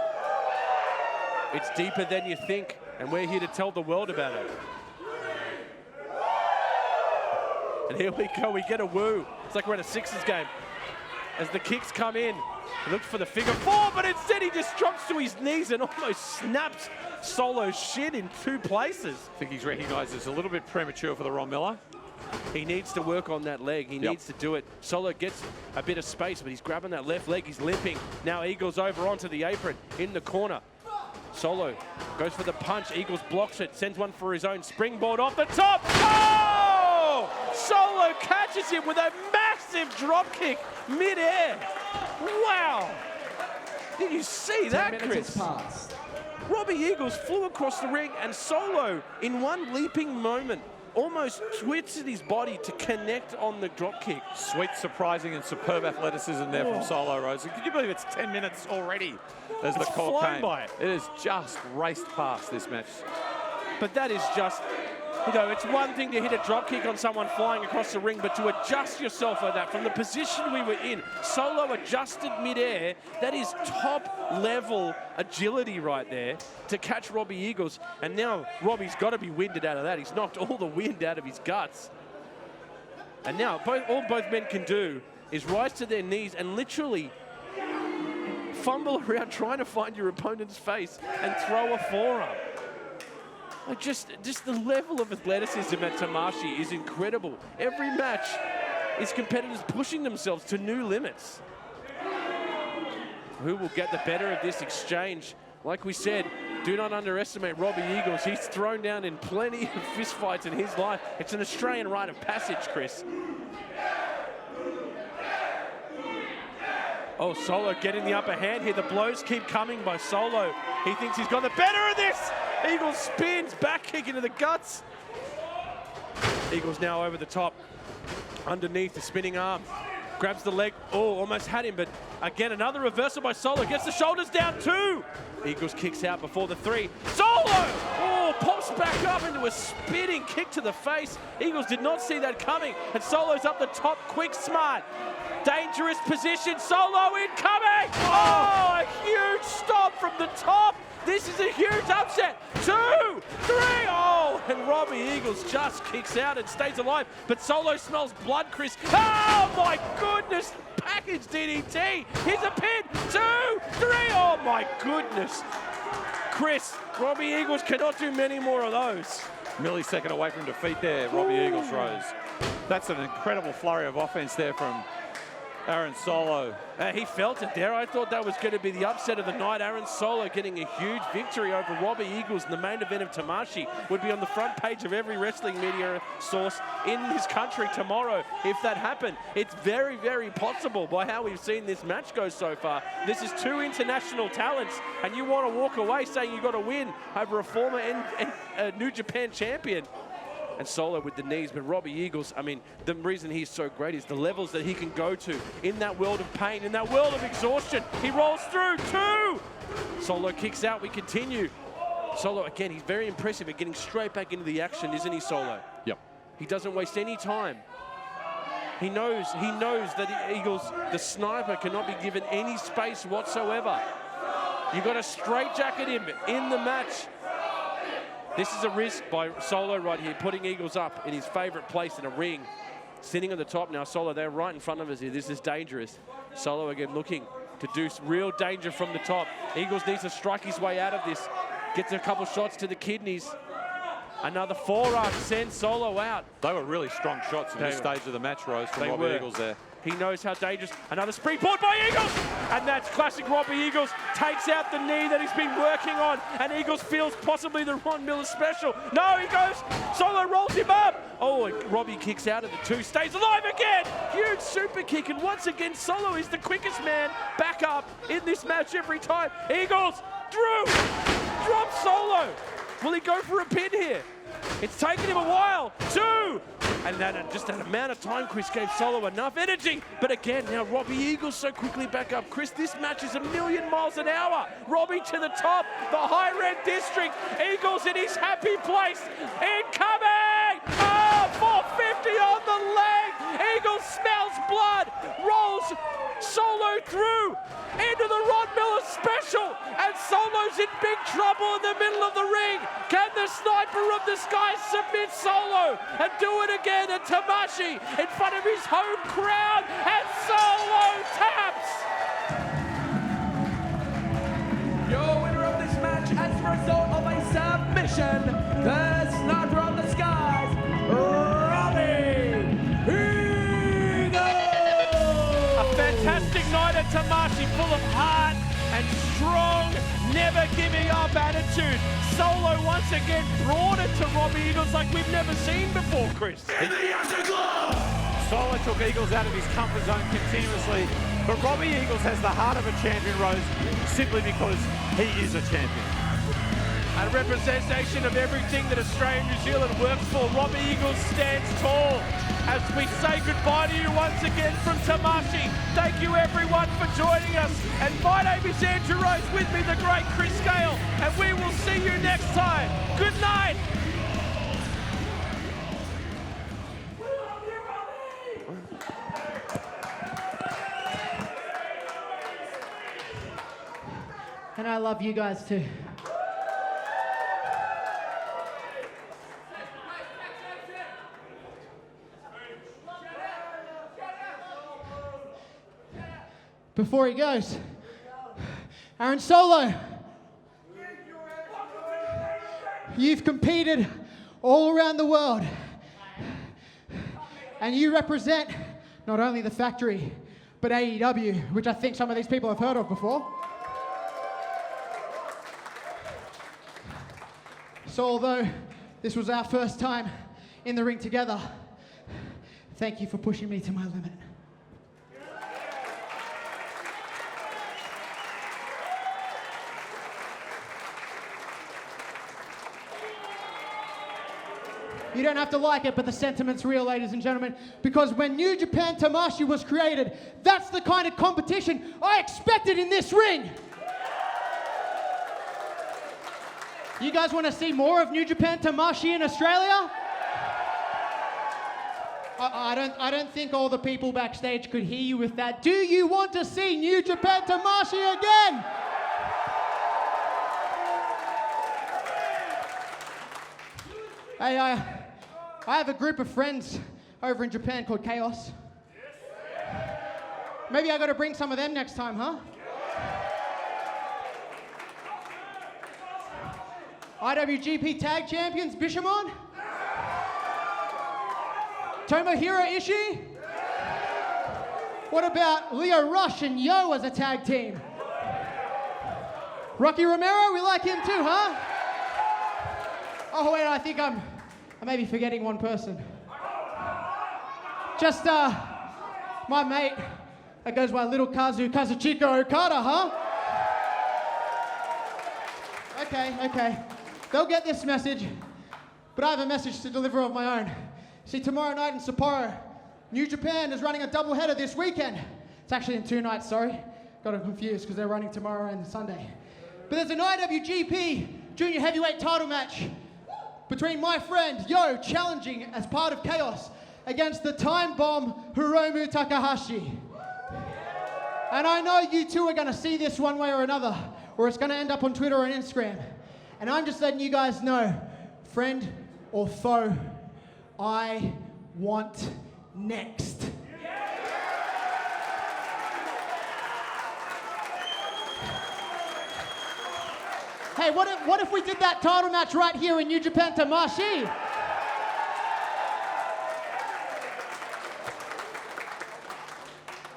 It's deeper than you think, and we're here to tell the world about it. And here we go, we get a woo. It's like we're at a Sixers game. As the kicks come in, he looks for the figure 4, but instead he just drops to his knees and almost snaps Solo's shin in 2 places. I think he's recognised it's a little bit premature for the Ron Miller. He needs to work on that leg. He needs to do it. Solo gets a bit of space, but he's grabbing that left leg. He's limping. Now Eagles over onto the apron in the corner. Solo goes for the punch. Eagles blocks it, sends one for his own springboard off the top. Oh! Solo catches him with a massive drop kick mid-air. Wow! Did you see that, Chris? Robbie Eagles flew across the ring, and Solo, in one leaping moment, almost twisted his body to connect on the drop kick. Sweet, surprising, and superb athleticism there from Solo Rose. And can you believe it's 10 minutes already as the call came? By. It has just raced past this match. But that is just, you know, it's one thing to hit a drop kick on someone flying across the ring, but to adjust yourself like that from the position we were in, Solo adjusted midair, that is top level agility right there to catch Robbie Eagles. And now Robbie's got to be winded out of that. He's knocked all the wind out of his guts. And now all both men can do is rise to their knees and literally fumble around trying to find your opponent's face and throw a forearm. Like just the level of athleticism at Tamashii is incredible. Every match is competitors pushing themselves to new limits. Who will get the better of this exchange? Like we said, do not underestimate Robbie Eagles. He's thrown down in plenty of fistfights in his life. It's an Australian rite of passage, Chris. Oh, Solo getting the upper hand here. The blows keep coming by Solo. He thinks he's got the better of this. Eagles spins, back kick into the guts. Eagles now over the top. Underneath the spinning arm. Grabs the leg. Oh, almost had him, but again, another reversal by Solo. Gets the shoulders down too. Eagles kicks out before the 3. Solo! Oh, pops back up into a spinning kick to the face. Eagles did not see that coming. And Solo's up the top, quick, smart. Dangerous position, Solo incoming! Oh, a huge stop from the top. This is a huge upset. 2, 3, oh, and Robbie Eagles just kicks out and stays alive. But Solo smells blood, Chris. Oh my goodness, package DDT. Here's a pin, 2, 3, oh my goodness. Chris, Robbie Eagles cannot do many more of those. Millisecond away from defeat there, Robbie Eagles Rose. That's an incredible flurry of offense there from Aaron Solo. He felt it there. I thought that was going to be the upset of the night. Aaron Solo getting a huge victory over Robbie Eagles in the main event of Tamashii. Would be on the front page of every wrestling media source in this country tomorrow if that happened. It's very, very possible by how we've seen this match go so far. This is 2 international talents, and you want to walk away saying you got to win over a former New Japan champion. And Solo with the knees, but Robbie Eagles, I mean, the reason he's so great is the levels that he can go to in that world of pain, in that world of exhaustion. He rolls through 2. Solo kicks out, we continue. Solo, again, he's very impressive at getting straight back into the action, isn't he, Solo? Yep. He doesn't waste any time. He knows that the Eagles, the sniper, cannot be given any space whatsoever. You've got to straitjacket him in the match. This is a risk by Solo right here, putting Eagles up in his favorite place in a ring. Sitting on the top now, Solo, they're right in front of us here. This is dangerous. Solo again looking to do real danger from the top. Eagles needs to strike his way out of this. Gets a couple shots to the kidneys. Another forearm sends Solo out. They were really strong shots in this stage of the match, Rose, from Robbie Eagles there. He knows how dangerous. Another springboard by Eagles! And that's classic Robbie Eagles. Takes out the knee that he's been working on. And Eagles feels possibly the Ron Miller special. No, he goes. Solo rolls him up. Oh, and Robbie kicks out of the 2. Stays alive again. Huge super kick. And once again, Solo is the quickest man back up in this match every time. Eagles, Drew, drop Solo. Will he go for a pin here? It's taken him a while. 2. And that just that amount of time, Chris, gave Solo enough energy. But again, now Robbie Eagles so quickly back up. Chris, this match is 1,000,000 miles an hour. Robbie to the top, the high red district. Eagles in his happy place. Incoming! Oh, 450 on the leg. Eagles smells blood. Rolls Solo through into the Ron Miller special. And Solo's in big trouble in the middle of the ring. Can the sniper of the sky submit Solo and do it again at Tamashii in front of his home crowd? And Solo taps! Your winner of this match as a result of a submission, the sniper of the skies, Robbie Eagles! A fantastic night at Tamashii, full of heart and strong, never giving up attitude. Solo once again brought it to Robbie Eagles like we've never seen before, Chris. Solo took Eagles out of his comfort zone continuously, but Robbie Eagles has the heart of a champion, Rose, simply because he is a champion. A representation of everything that Australia and New Zealand works for. Robbie Eagles stands tall as we say goodbye to you once again from Tamashii. Thank you everyone for joining us. And my name is Andrew Rose, with me the great Chris Gale. And we will see you next time. Good night. And I love you guys too. Before he goes, Aaron Solo, you've competed all around the world, and you represent not only the factory, but AEW, which I think some of these people have heard of before. So although this was our first time in the ring together, thank you for pushing me to my limit. You don't have to like it, but the sentiment's real, ladies and gentlemen, because when New Japan Tamashii was created, that's the kind of competition I expected in this ring. You guys want to see more of New Japan Tamashii in Australia? I don't think all the people backstage could hear you with that. Do you want to see New Japan Tamashii again? Hey, I have a group of friends over in Japan called Chaos. Maybe I got to bring some of them next time, huh? IWGP Tag Champions, Bishamon? Tomohiro Ishii? What about Leo Rush and Yo as a tag team? Rocky Romero, we like him too, huh? Oh wait, I think I may be forgetting one person. Just my mate that goes by Little Kazuchika Okada, huh? Okay. They'll get this message, but I have a message to deliver of my own. See, tomorrow night in Sapporo, New Japan is running a doubleheader this weekend. It's actually in 2 nights, sorry. Got it confused because they're running tomorrow and Sunday. But there's an IWGP Junior Heavyweight title match between my friend Yo challenging as part of Chaos against the Time Bomb Hiromu Takahashi. And I know you two are going to see this one way or another, or it's going to end up on Twitter or Instagram. And I'm just letting you guys know, friend or foe, I want next. Hey, what if we did that title match right here in New Japan Tamashii?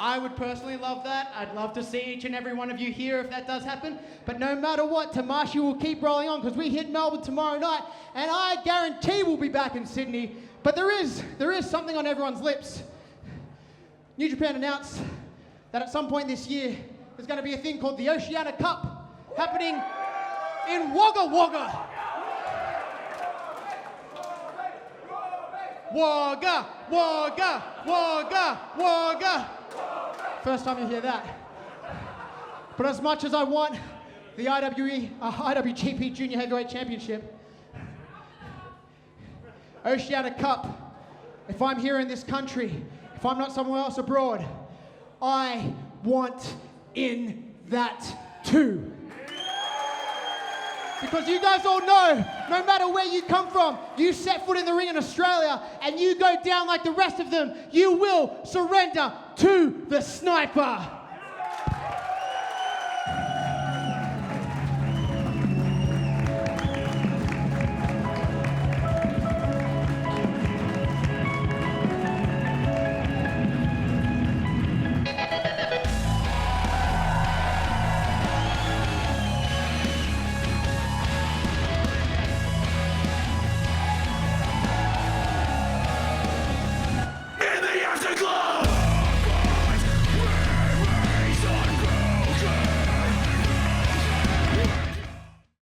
I would personally love that. I'd love to see each and every one of you here if that does happen. But no matter what, Tamashii will keep rolling on because we hit Melbourne tomorrow night, and I guarantee we'll be back in Sydney. But there is something on everyone's lips. New Japan announced that at some point this year, there's going to be a thing called the Oceania Cup happening in Wagga Wagga. Wagga, Wagga, Wagga, Wagga. First time you hear that. But as much as I want the IWGP Junior Heavyweight Championship, Oceania Cup, if I'm here in this country, if I'm not somewhere else abroad, I want in that too. Because you guys all know, no matter where you come from, you set foot in the ring in Australia and you go down like the rest of them, you will surrender to the sniper.